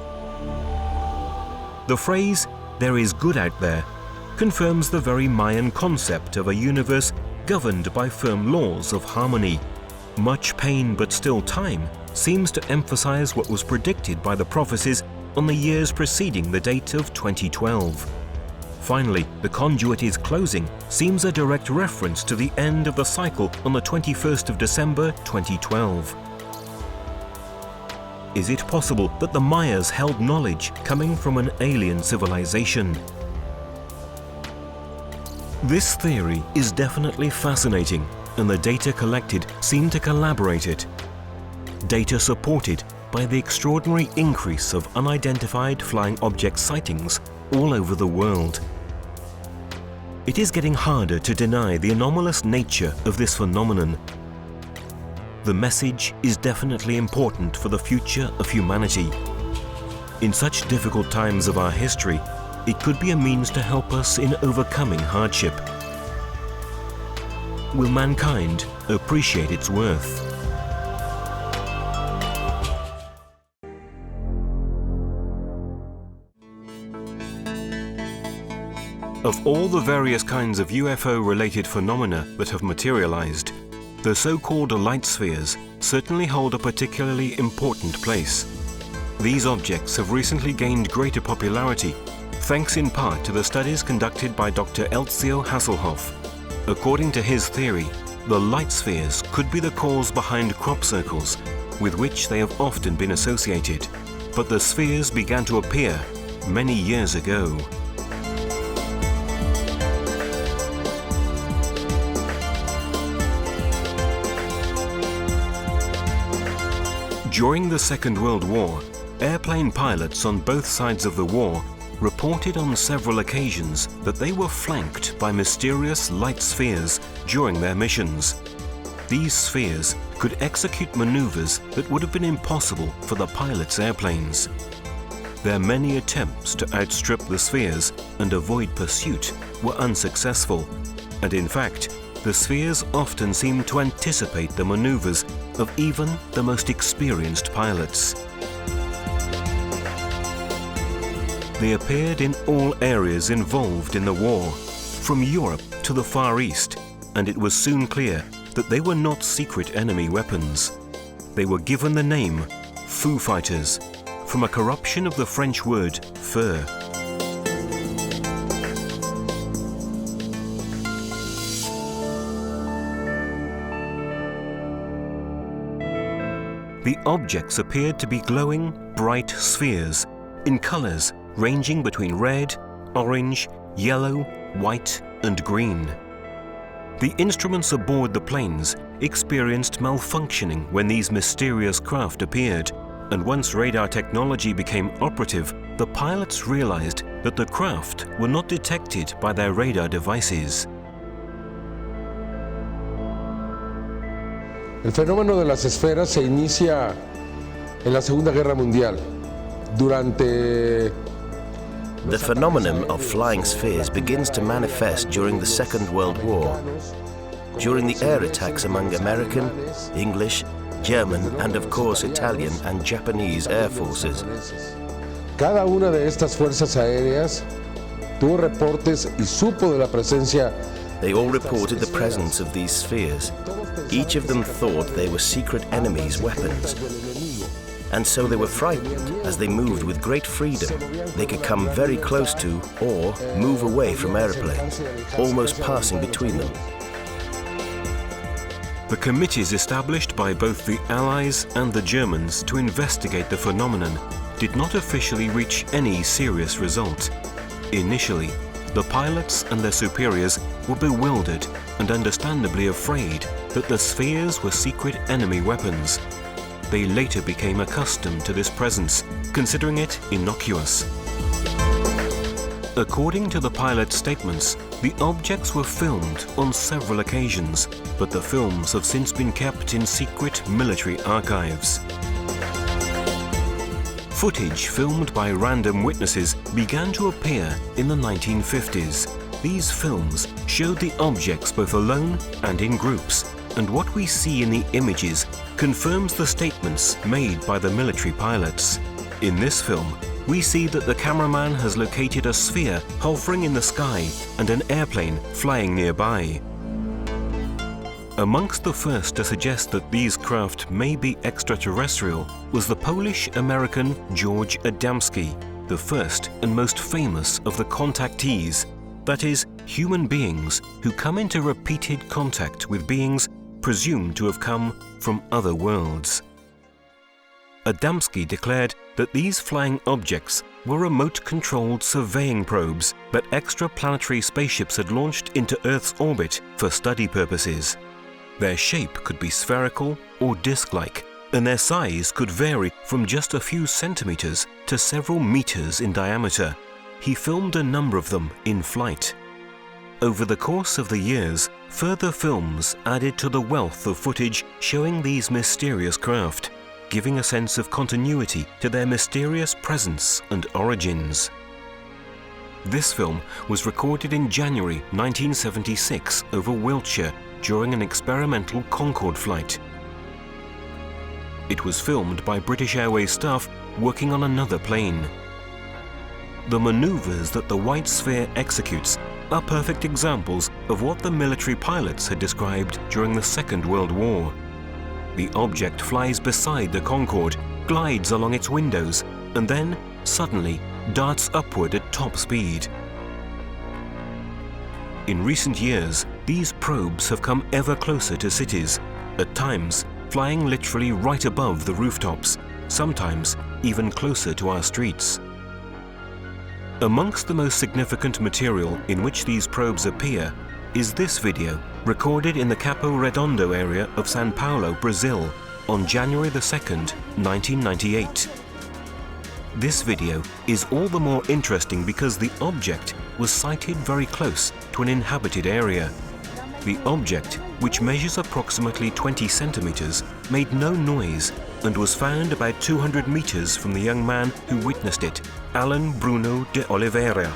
The phrase, "there is good out there," confirms the very Mayan concept of a universe governed by firm laws of harmony. Much pain but still time seems to emphasize what was predicted by the prophecies on the years preceding the date of 2012. Finally, the conduit is closing seems a direct reference to the end of the cycle on the 21st of December 2012. Is it possible that the Mayas held knowledge coming from an alien civilization? This theory is definitely fascinating, and the data collected seem to corroborate it. Data supported by the extraordinary increase of unidentified flying object sightings all over the world. It is getting harder to deny the anomalous nature of this phenomenon. The message is definitely important for the future of humanity. In such difficult times of our history, it could be a means to help us in overcoming hardship. Will mankind appreciate its worth? Of all the various kinds of UFO-related phenomena that have materialized, the so-called light spheres certainly hold a particularly important place. These objects have recently gained greater popularity, thanks in part to the studies conducted by Dr. Elzio Hasselhoff. According to his theory, the light spheres could be the cause behind crop circles, with which they have often been associated. But the spheres began to appear many years ago. During the Second World War, airplane pilots on both sides of the war reported on several occasions that they were flanked by mysterious light spheres during their missions. These spheres could execute maneuvers that would have been impossible for the pilots' airplanes. Their many attempts to outstrip the spheres and avoid pursuit were unsuccessful, and in fact, the spheres often seem to anticipate the maneuvers of even the most experienced pilots. They appeared in all areas involved in the war, from Europe to the Far East, and it was soon clear that they were not secret enemy weapons. They were given the name Foo Fighters, from a corruption of the French word feu. The objects appeared to be glowing, bright spheres in colors ranging between red, orange, yellow, white, and green. The instruments aboard the planes experienced malfunctioning when these mysterious craft appeared, and once radar technology became operative, the pilots realized that the craft were not detected by their radar devices. El fenómeno de las esferas se inicia en la Segunda Guerra Mundial. The phenomenon of flying spheres begins to manifest during the Second World War, during the air attacks among American, English, German, and of course Italian and Japanese air forces. Cada una de estas fuerzas aéreas tuvo reportes y supo de la presencia. They all reported the presence of these spheres. Each of them thought they were secret enemies' weapons. And so they were frightened as they moved with great freedom. They could come very close to or move away from airplanes, almost passing between them. The committees established by both the Allies and the Germans to investigate the phenomenon did not officially reach any serious result. Initially, the pilots and their superiors were bewildered and understandably afraid that the spheres were secret enemy weapons. They later became accustomed to this presence, considering it innocuous. According to the pilot's statements, the objects were filmed on several occasions, but the films have since been kept in secret military archives. Footage filmed by random witnesses began to appear in the 1950s. These films showed the objects both alone and in groups, and what we see in the images confirms the statements made by the military pilots. In this film, we see that the cameraman has located a sphere hovering in the sky and an airplane flying nearby. Amongst the first to suggest that these craft may be extraterrestrial was the Polish-American George Adamski, the first and most famous of the contactees, that is, human beings who come into repeated contact with beings presumed to have come from other worlds. Adamski declared that these flying objects were remote-controlled surveying probes that extraplanetary spaceships had launched into Earth's orbit for study purposes. Their shape could be spherical or disc-like, and their size could vary from just a few centimeters to several meters in diameter. He filmed a number of them in flight. Over the course of the years, further films added to the wealth of footage showing these mysterious craft, giving a sense of continuity to their mysterious presence and origins. This film was recorded in January 1976 over Wiltshire during an experimental Concorde flight. It was filmed by British Airways staff working on another plane. The maneuvers that the white sphere executes are perfect examples of what the military pilots had described during the Second World War. The object flies beside the Concorde, glides along its windows, and then, suddenly, darts upward at top speed. In recent years, these probes have come ever closer to cities, at times flying literally right above the rooftops, sometimes even closer to our streets. Amongst the most significant material in which these probes appear is this video recorded in the Capo Redondo area of São Paulo, Brazil on January 2nd, 1998. This video is all the more interesting because the object was sighted very close to an inhabited area. The object, which measures approximately 20 centimeters, made no noise and was found about 200 meters from the young man who witnessed it, Alan Bruno de Oliveira.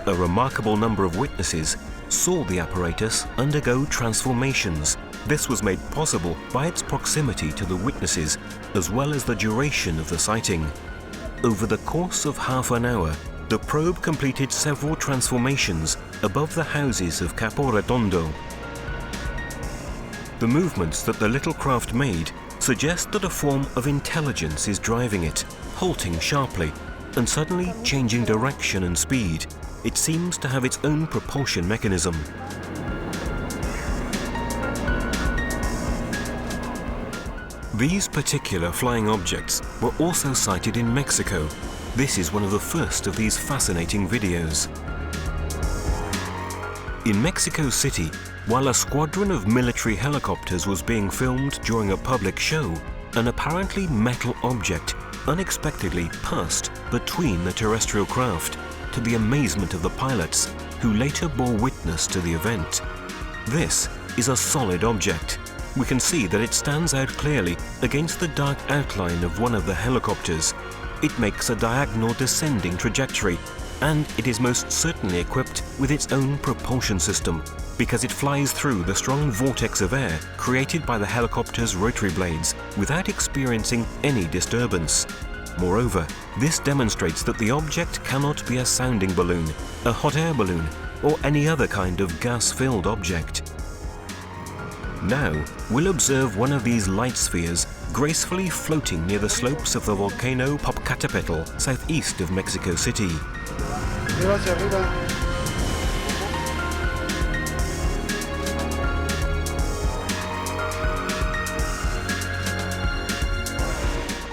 A remarkable number of witnesses saw the apparatus undergo transformations. This was made possible by its proximity to the witnesses, as well as the duration of the sighting. Over the course of half an hour, the probe completed several transformations above the houses of Capo Redondo. The movements that the little craft made suggest that a form of intelligence is driving it, halting sharply and suddenly changing direction and speed. It seems to have its own propulsion mechanism. These particular flying objects were also sighted in Mexico. This is one of the first of these fascinating videos. In Mexico City, while a squadron of military helicopters was being filmed during a public show, an apparently metal object unexpectedly passed between the terrestrial craft, to the amazement of the pilots, who later bore witness to the event. This is a solid object. We can see that it stands out clearly against the dark outline of one of the helicopters. It makes a diagonal descending trajectory, and it is most certainly equipped with its own propulsion system, because it flies through the strong vortex of air created by the helicopter's rotary blades without experiencing any disturbance. Moreover, this demonstrates that the object cannot be a sounding balloon, a hot air balloon, or any other kind of gas-filled object. Now, we'll observe one of these light spheres gracefully floating near the slopes of the volcano Popocatépetl, southeast of Mexico City.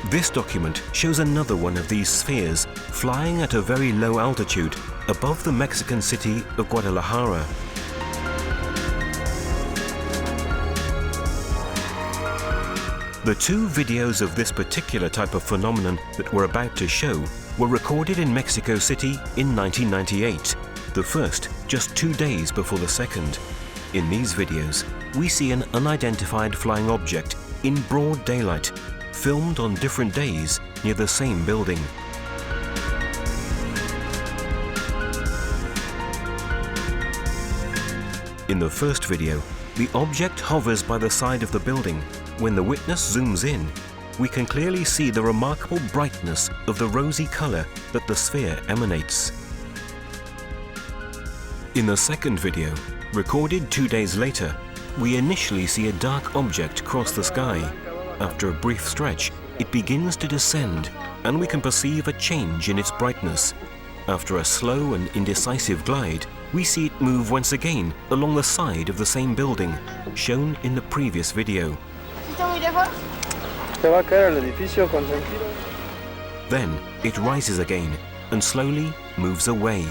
This document shows another one of these spheres flying at a very low altitude above the Mexican city of Guadalajara. The two videos of this particular type of phenomenon that we're about to show were recorded in Mexico City in 1998, the first just 2 days before the second. In these videos, we see an unidentified flying object in broad daylight, filmed on different days near the same building. In the first video, the object hovers by the side of the building. When the witness zooms in, we can clearly see the remarkable brightness of the rosy color that the sphere emanates. In the second video, recorded 2 days later, we initially see a dark object cross the sky. After a brief stretch, it begins to descend, and we can perceive a change in its brightness. After a slow and indecisive glide, we see it move once again along the side of the same building, shown in the previous video. Then it rises again and slowly moves away.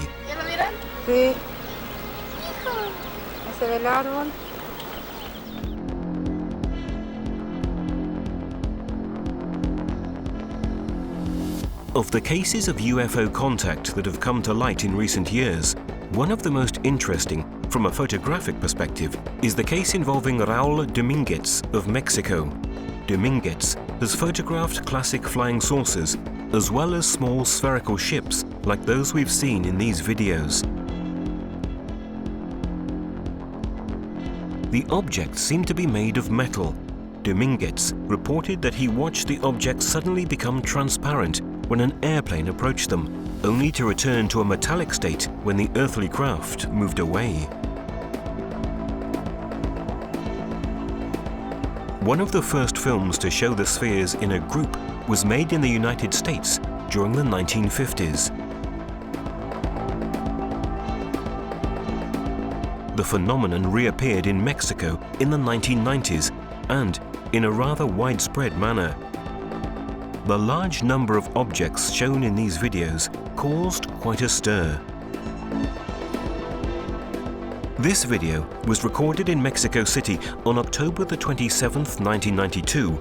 Of the cases of UFO contact that have come to light in recent years, one of the most interesting from a photographic perspective is the case involving Raúl Domínguez of Mexico. Domínguez has photographed classic flying saucers as well as small spherical ships like those we've seen in these videos. The objects seem to be made of metal. Domínguez reported that he watched the objects suddenly become transparent when an airplane approached them, only to return to a metallic state when the earthly craft moved away. One of the first films to show the spheres in a group was made in the United States during the 1950s. The phenomenon reappeared in Mexico in the 1990s and in a rather widespread manner. The large number of objects shown in these videos caused quite a stir. This video was recorded in Mexico City on October the 27th, 1992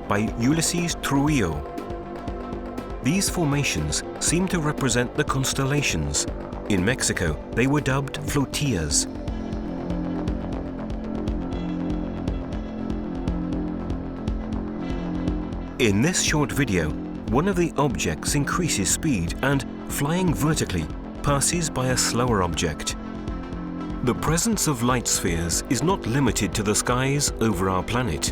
by Ulises Trujillo. These formations seem to represent the constellations. In Mexico, they were dubbed flotillas. In this short video, one of the objects increases speed and, flying vertically, passes by a slower object. The presence of light spheres is not limited to the skies over our planet.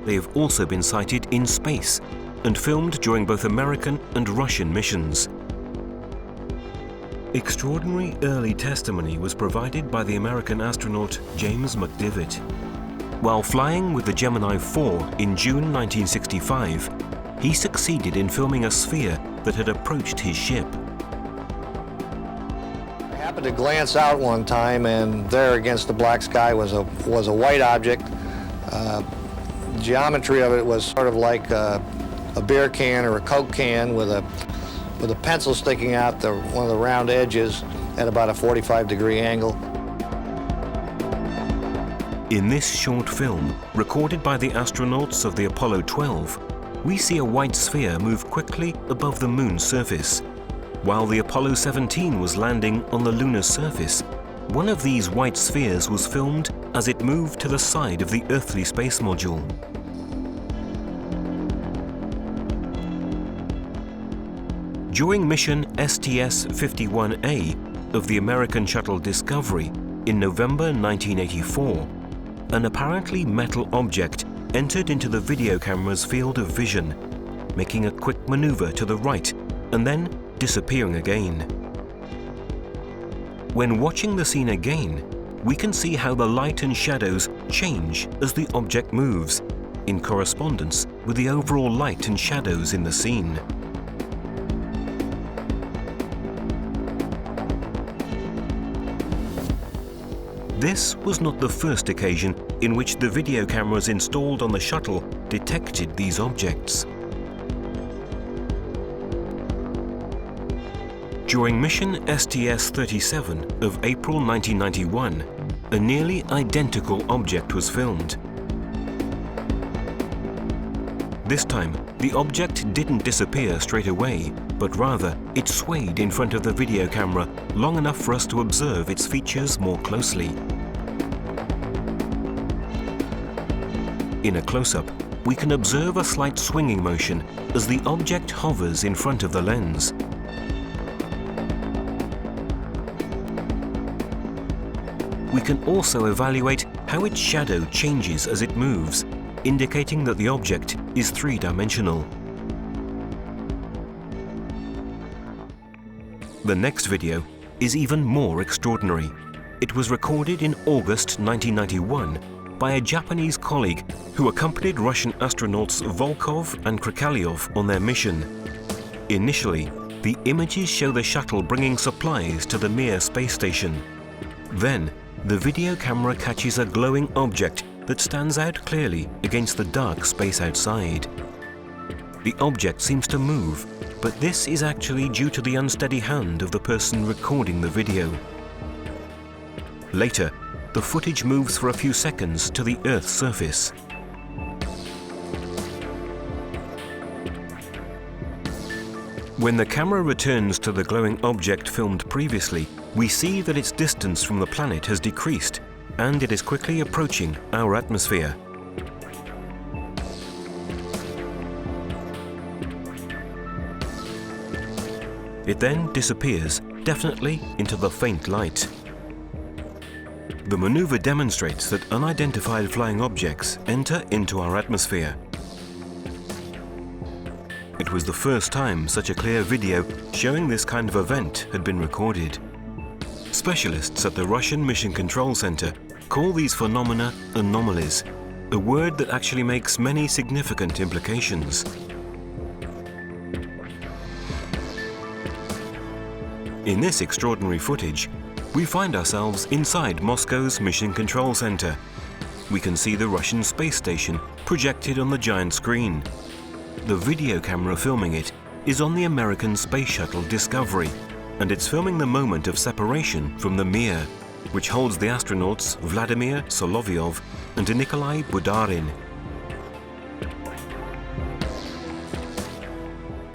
They have also been sighted in space and filmed during both American and Russian missions. Extraordinary early testimony was provided by the American astronaut James McDivitt. While flying with the Gemini 4 in June 1965, he succeeded in filming a sphere that had approached his ship. I happened to glance out one time, and there against the black sky was a white object. Geometry of it was sort of like a beer can or a Coke can with a pencil sticking out one of the round edges at about a 45-degree angle. In this short film, recorded by the astronauts of the Apollo 12, we see a white sphere move quickly above the moon's surface. While the Apollo 17 was landing on the lunar surface, one of these white spheres was filmed as it moved to the side of the earthly space module. During mission STS-51A of the American shuttle Discovery in November 1984, an apparently metal object entered into the video camera's field of vision, making a quick maneuver to the right and then disappearing again. When watching the scene again, we can see how the light and shadows change as the object moves, in correspondence with the overall light and shadows in the scene. This was not the first occasion in which the video cameras installed on the shuttle detected these objects. During mission STS-37 of April 1991, a nearly identical object was filmed. This time, the object didn't disappear straight away, but rather it swayed in front of the video camera long enough for us to observe its features more closely. In a close-up, we can observe a slight swinging motion as the object hovers in front of the lens. We can also evaluate how its shadow changes as it moves, indicating that the object is three-dimensional. The next video is even more extraordinary. It was recorded in August 1991 by a Japanese colleague who accompanied Russian astronauts Volkov and Krikalev on their mission. Initially, the images show the shuttle bringing supplies to the Mir space station. Then, the video camera catches a glowing object that stands out clearly against the dark space outside. The object seems to move, but this is actually due to the unsteady hand of the person recording the video. Later, the footage moves for a few seconds to the Earth's surface. When the camera returns to the glowing object filmed previously, we see that its distance from the planet has decreased, and it is quickly approaching our atmosphere. It then disappears, definitely into the faint light. The maneuver demonstrates that unidentified flying objects enter into our atmosphere. It was the first time such a clear video showing this kind of event had been recorded. Specialists at the Russian Mission Control Center call these phenomena anomalies, a word that actually makes many significant implications. In this extraordinary footage, we find ourselves inside Moscow's Mission Control Center. We can see the Russian space station projected on the giant screen. The video camera filming it is on the American space shuttle Discovery, and it's filming the moment of separation from the Mir, which holds the astronauts Vladimir Solovyov and Nikolai Budarin.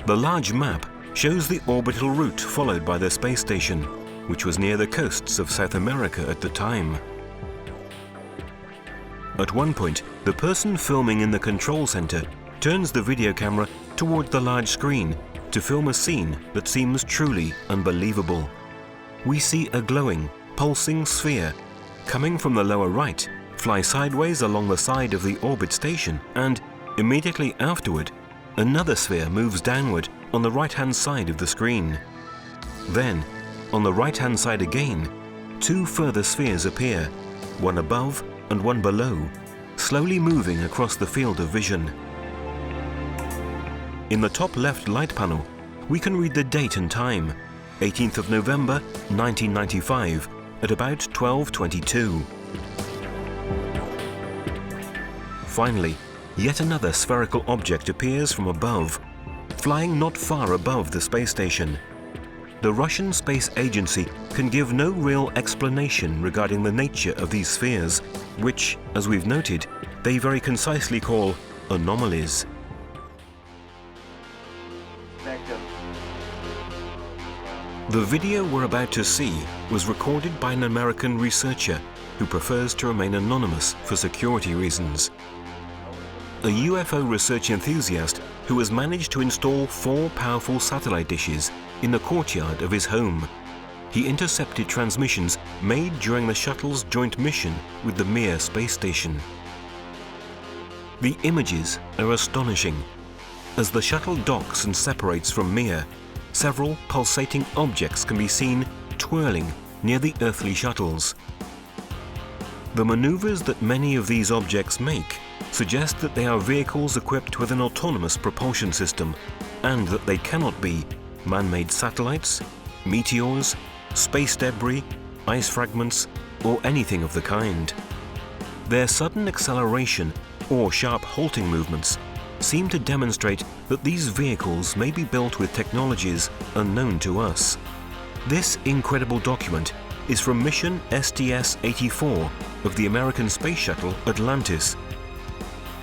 The large map shows the orbital route followed by the space station, which was near the coasts of South America at the time. At one point, the person filming in the control center turns the video camera toward the large screen to film a scene that seems truly unbelievable. We see a glowing, pulsing sphere coming from the lower right, fly sideways along the side of the orbit station, and immediately afterward, another sphere moves downward on the right-hand side of the screen. Then, on the right-hand side again, two further spheres appear, one above and one below, slowly moving across the field of vision. In the top left light panel, we can read the date and time, 18th of November 1995, at about 12:22. Finally, yet another spherical object appears from above, flying not far above the space station. The Russian Space Agency can give no real explanation regarding the nature of these spheres, which, as we've noted, they very concisely call anomalies. The video we're about to see was recorded by an American researcher who prefers to remain anonymous for security reasons. A UFO research enthusiast who has managed to install 4 powerful satellite dishes in the courtyard of his home. He intercepted transmissions made during the shuttle's joint mission with the Mir space station. The images are astonishing. As the shuttle docks and separates from Mir, several pulsating objects can be seen twirling near the earthly shuttles. The maneuvers that many of these objects make suggest that they are vehicles equipped with an autonomous propulsion system, and that they cannot be man-made satellites, meteors, space debris, ice fragments, or anything of the kind. Their sudden acceleration or sharp halting movements seem to demonstrate that these vehicles may be built with technologies unknown to us. This incredible document is from mission STS-84 of the American space shuttle Atlantis.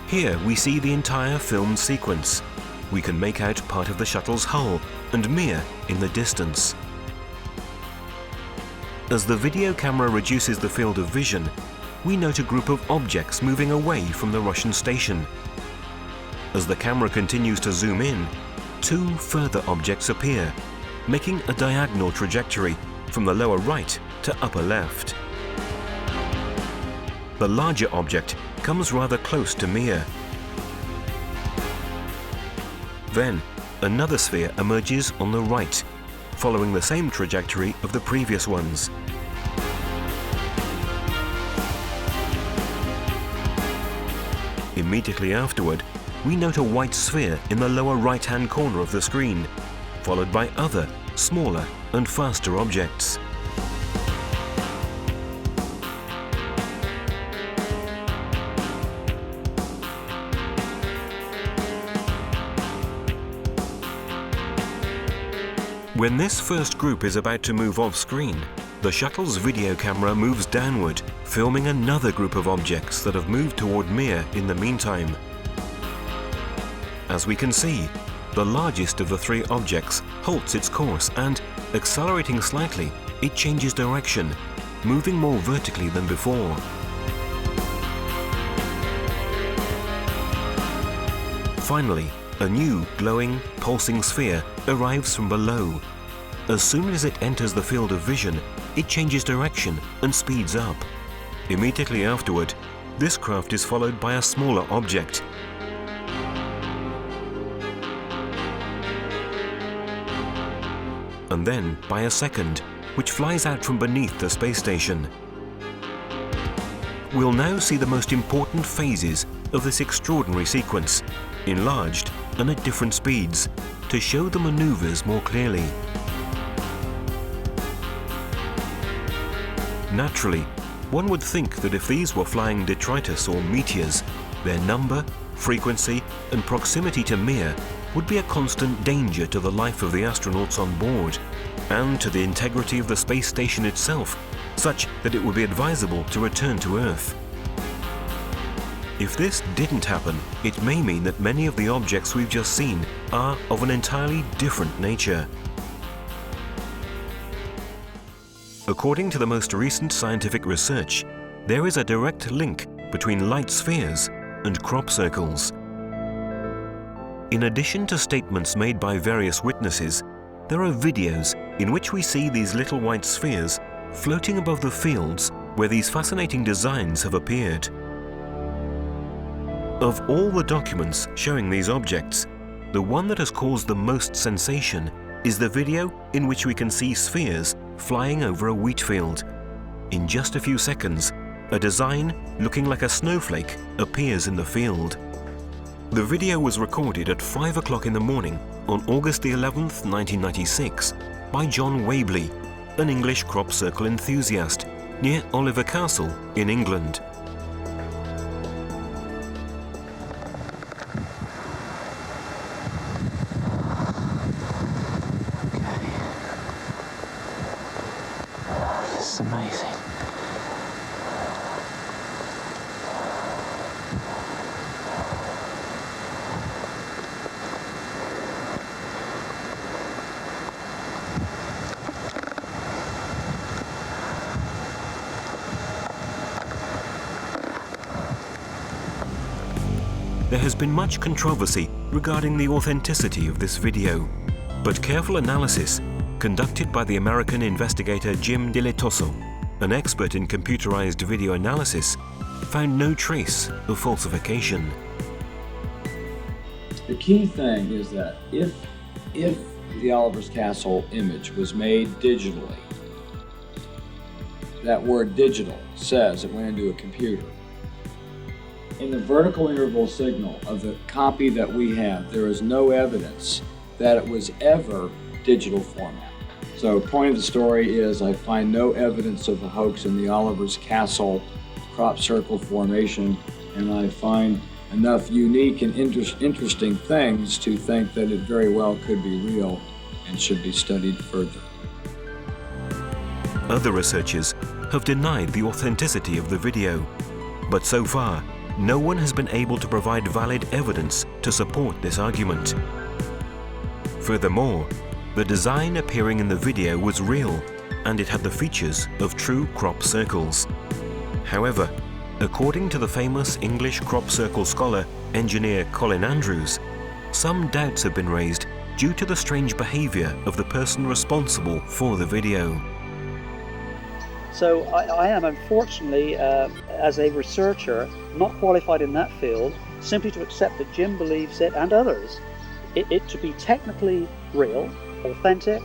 Here we see the entire filmed sequence. We can make out part of the shuttle's hull and Mir in the distance. As the video camera reduces the field of vision, we note a group of objects moving away from the Russian station. As the camera continues to zoom in, 2 further objects appear, making a diagonal trajectory from the lower right to upper left. The larger object comes rather close to Mir. Then, another sphere emerges on the right, following the same trajectory of the previous ones. Immediately afterward, we note a white sphere in the lower right-hand corner of the screen, followed by other, smaller and faster objects. When this first group is about to move off-screen, the shuttle's video camera moves downward, filming another group of objects that have moved toward Mir in the meantime. As we can see, the largest of the 3 objects halts its course and, accelerating slightly, it changes direction, moving more vertically than before. Finally, a new, glowing, pulsing sphere arrives from below. As soon as it enters the field of vision, it changes direction and speeds up. Immediately afterward, this craft is followed by a smaller object. And then by a second, which flies out from beneath the space station. We'll now see the most important phases of this extraordinary sequence, enlarged and at different speeds, to show the maneuvers more clearly. Naturally, one would think that if these were flying detritus or meteors, their number, frequency, and proximity to Mir would be a constant danger to the life of the astronauts on board, and to the integrity of the space station itself, such that it would be advisable to return to Earth. If this didn't happen, it may mean that many of the objects we've just seen are of an entirely different nature. According to the most recent scientific research, there is a direct link between light spheres and crop circles. In addition to statements made by various witnesses, there are videos in which we see these little white spheres floating above the fields where these fascinating designs have appeared. Of all the documents showing these objects, the one that has caused the most sensation is the video in which we can see spheres flying over a wheat field. In just a few seconds, a design looking like a snowflake appears in the field. The video was recorded at 5 o'clock in the morning on August the 11th, 1996 by John Wabley, an English crop circle enthusiast near Oliver Castle in England. This is amazing. There has been much controversy regarding the authenticity of this video, but careful analysis conducted by the American investigator Jim Diletoso, an expert in computerized video analysis, found no trace of falsification. The key thing is that if the Oliver's Castle image was made digitally, that word digital says it went into a computer. In the vertical interval signal of the copy that we have, there is no evidence that it was ever digital format. So point of the story is I find no evidence of a hoax in the Oliver's Castle crop circle formation, and I find enough unique and interesting things to think that it very well could be real and should be studied further. Other researchers have denied the authenticity of the video, but so far, no one has been able to provide valid evidence to support this argument. Furthermore, the design appearing in the video was real, and it had the features of true crop circles. However, according to the famous English crop circle scholar, engineer Colin Andrews, some doubts have been raised due to the strange behavior of the person responsible for the video. So I am, unfortunately, as a researcher, not qualified in that field, simply to accept that Jim believes it, and others, it to be technically real, authentic,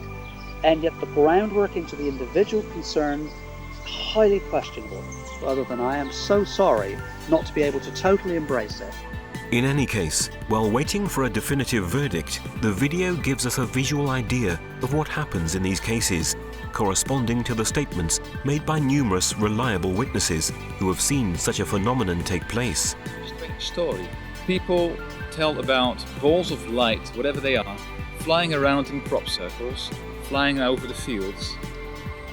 and yet the groundwork into the individual concerned is highly questionable. Rather than I am so sorry not to be able to totally embrace it. In any case, while waiting for a definitive verdict, the video gives us a visual idea of what happens in these cases, corresponding to the statements made by numerous reliable witnesses who have seen such a phenomenon take place. Strange story. People tell about balls of light, whatever they are, flying around in crop circles, flying over the fields,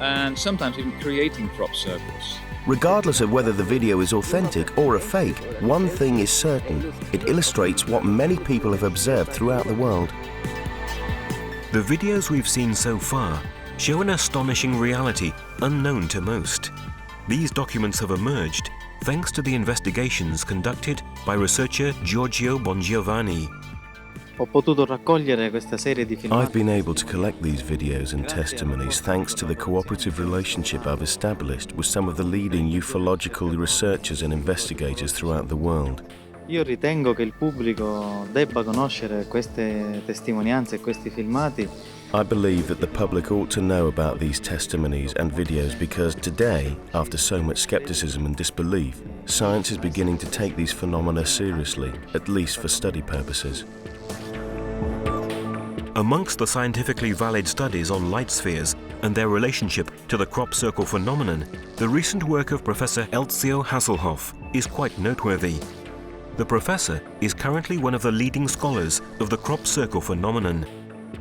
and sometimes even creating crop circles. Regardless of whether the video is authentic or a fake, one thing is certain: it illustrates what many people have observed throughout the world. The videos we've seen so far show an astonishing reality unknown to most. These documents have emerged thanks to the investigations conducted by researcher Giorgio Bongiovanni. I've been able to collect these videos and testimonies thanks to the cooperative relationship I've established with some of the leading ufological researchers and investigators throughout the world. Io ritengo che il pubblico debba conoscere queste testimonianze e questi filmati. I believe that the public ought to know about these testimonies and videos because today, after so much skepticism and disbelief, science is beginning to take these phenomena seriously, at least for study purposes. Amongst the scientifically valid studies on light spheres and their relationship to the crop circle phenomenon, the recent work of Professor Elzio Hasselhoff is quite noteworthy. The professor is currently one of the leading scholars of the crop circle phenomenon.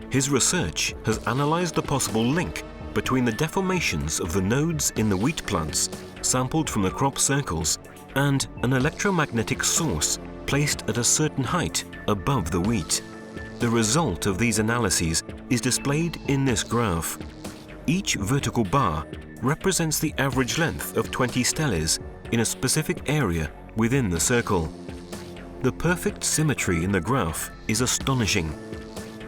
His research has analyzed the possible link between the deformations of the nodes in the wheat plants sampled from the crop circles and an electromagnetic source placed at a certain height above the wheat. The result of these analyses is displayed in this graph. Each vertical bar represents the average length of 20 steles in a specific area within the circle. The perfect symmetry in the graph is astonishing.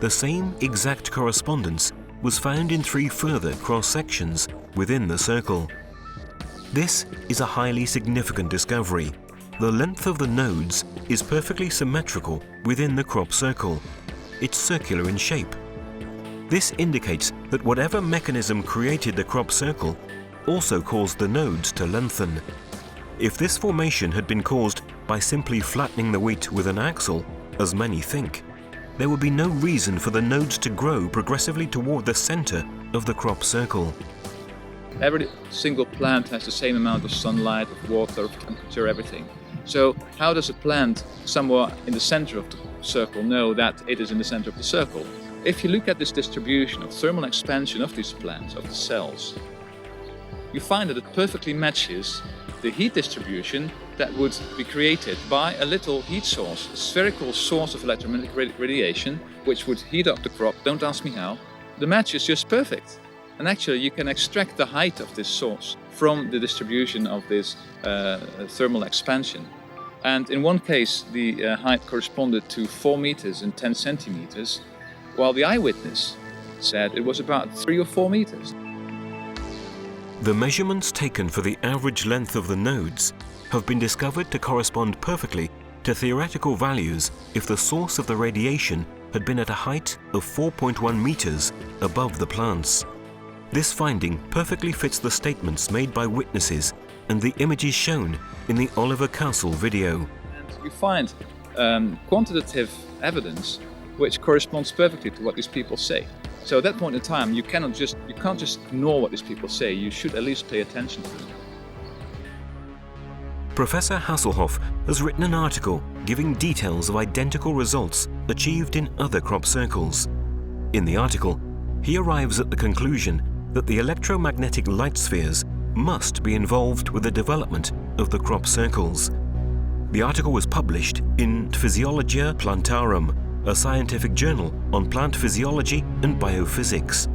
The same exact correspondence was found in 3 further cross-sections within the circle. This is a highly significant discovery. The length of the nodes is perfectly symmetrical within the crop circle. It's circular in shape. This indicates that whatever mechanism created the crop circle also caused the nodes to lengthen. If this formation had been caused by simply flattening the wheat with an axle, as many think, there would be no reason for the nodes to grow progressively toward the center of the crop circle. Every single plant has the same amount of sunlight, of water, of temperature, everything. So how does a plant somewhere in the center of the circle know that it is in the center of the circle? If you look at this distribution of thermal expansion of these plants, of the cells, you find that it perfectly matches the heat distribution that would be created by a little heat source, a spherical source of electromagnetic radiation, which would heat up the crop. Don't ask me how. The match is just perfect. And actually you can extract the height of this source from the distribution of this thermal expansion. And in one case, the height corresponded to 4 meters and 10 centimeters, while the eyewitness said it was about 3 or 4 meters. The measurements taken for the average length of the nodes have been discovered to correspond perfectly to theoretical values if the source of the radiation had been at a height of 4.1 meters above the plants. This finding perfectly fits the statements made by witnesses and the images shown in the Oliver Castle video. And you find quantitative evidence which corresponds perfectly to what these people say. So at that point in time, you can't just ignore what these people say. You should at least pay attention to them. Professor Hasselhoff has written an article giving details of identical results achieved in other crop circles. In the article, he arrives at the conclusion that the electromagnetic light spheres must be involved with the development of the crop circles. The article was published in Physiologia Plantarum, a scientific journal on plant physiology and biophysics.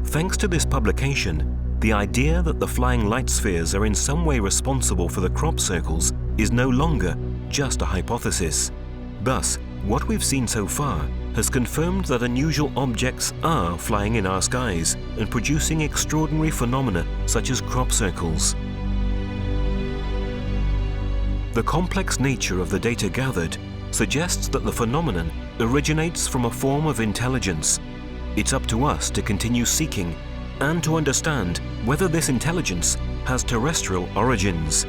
Thanks to this publication, the idea that the flying light spheres are in some way responsible for the crop circles is no longer just a hypothesis. Thus, what we've seen so far has confirmed that unusual objects are flying in our skies and producing extraordinary phenomena such as crop circles. The complex nature of the data gathered suggests that the phenomenon originates from a form of intelligence. It's up to us to continue seeking and to understand whether this intelligence has terrestrial origins.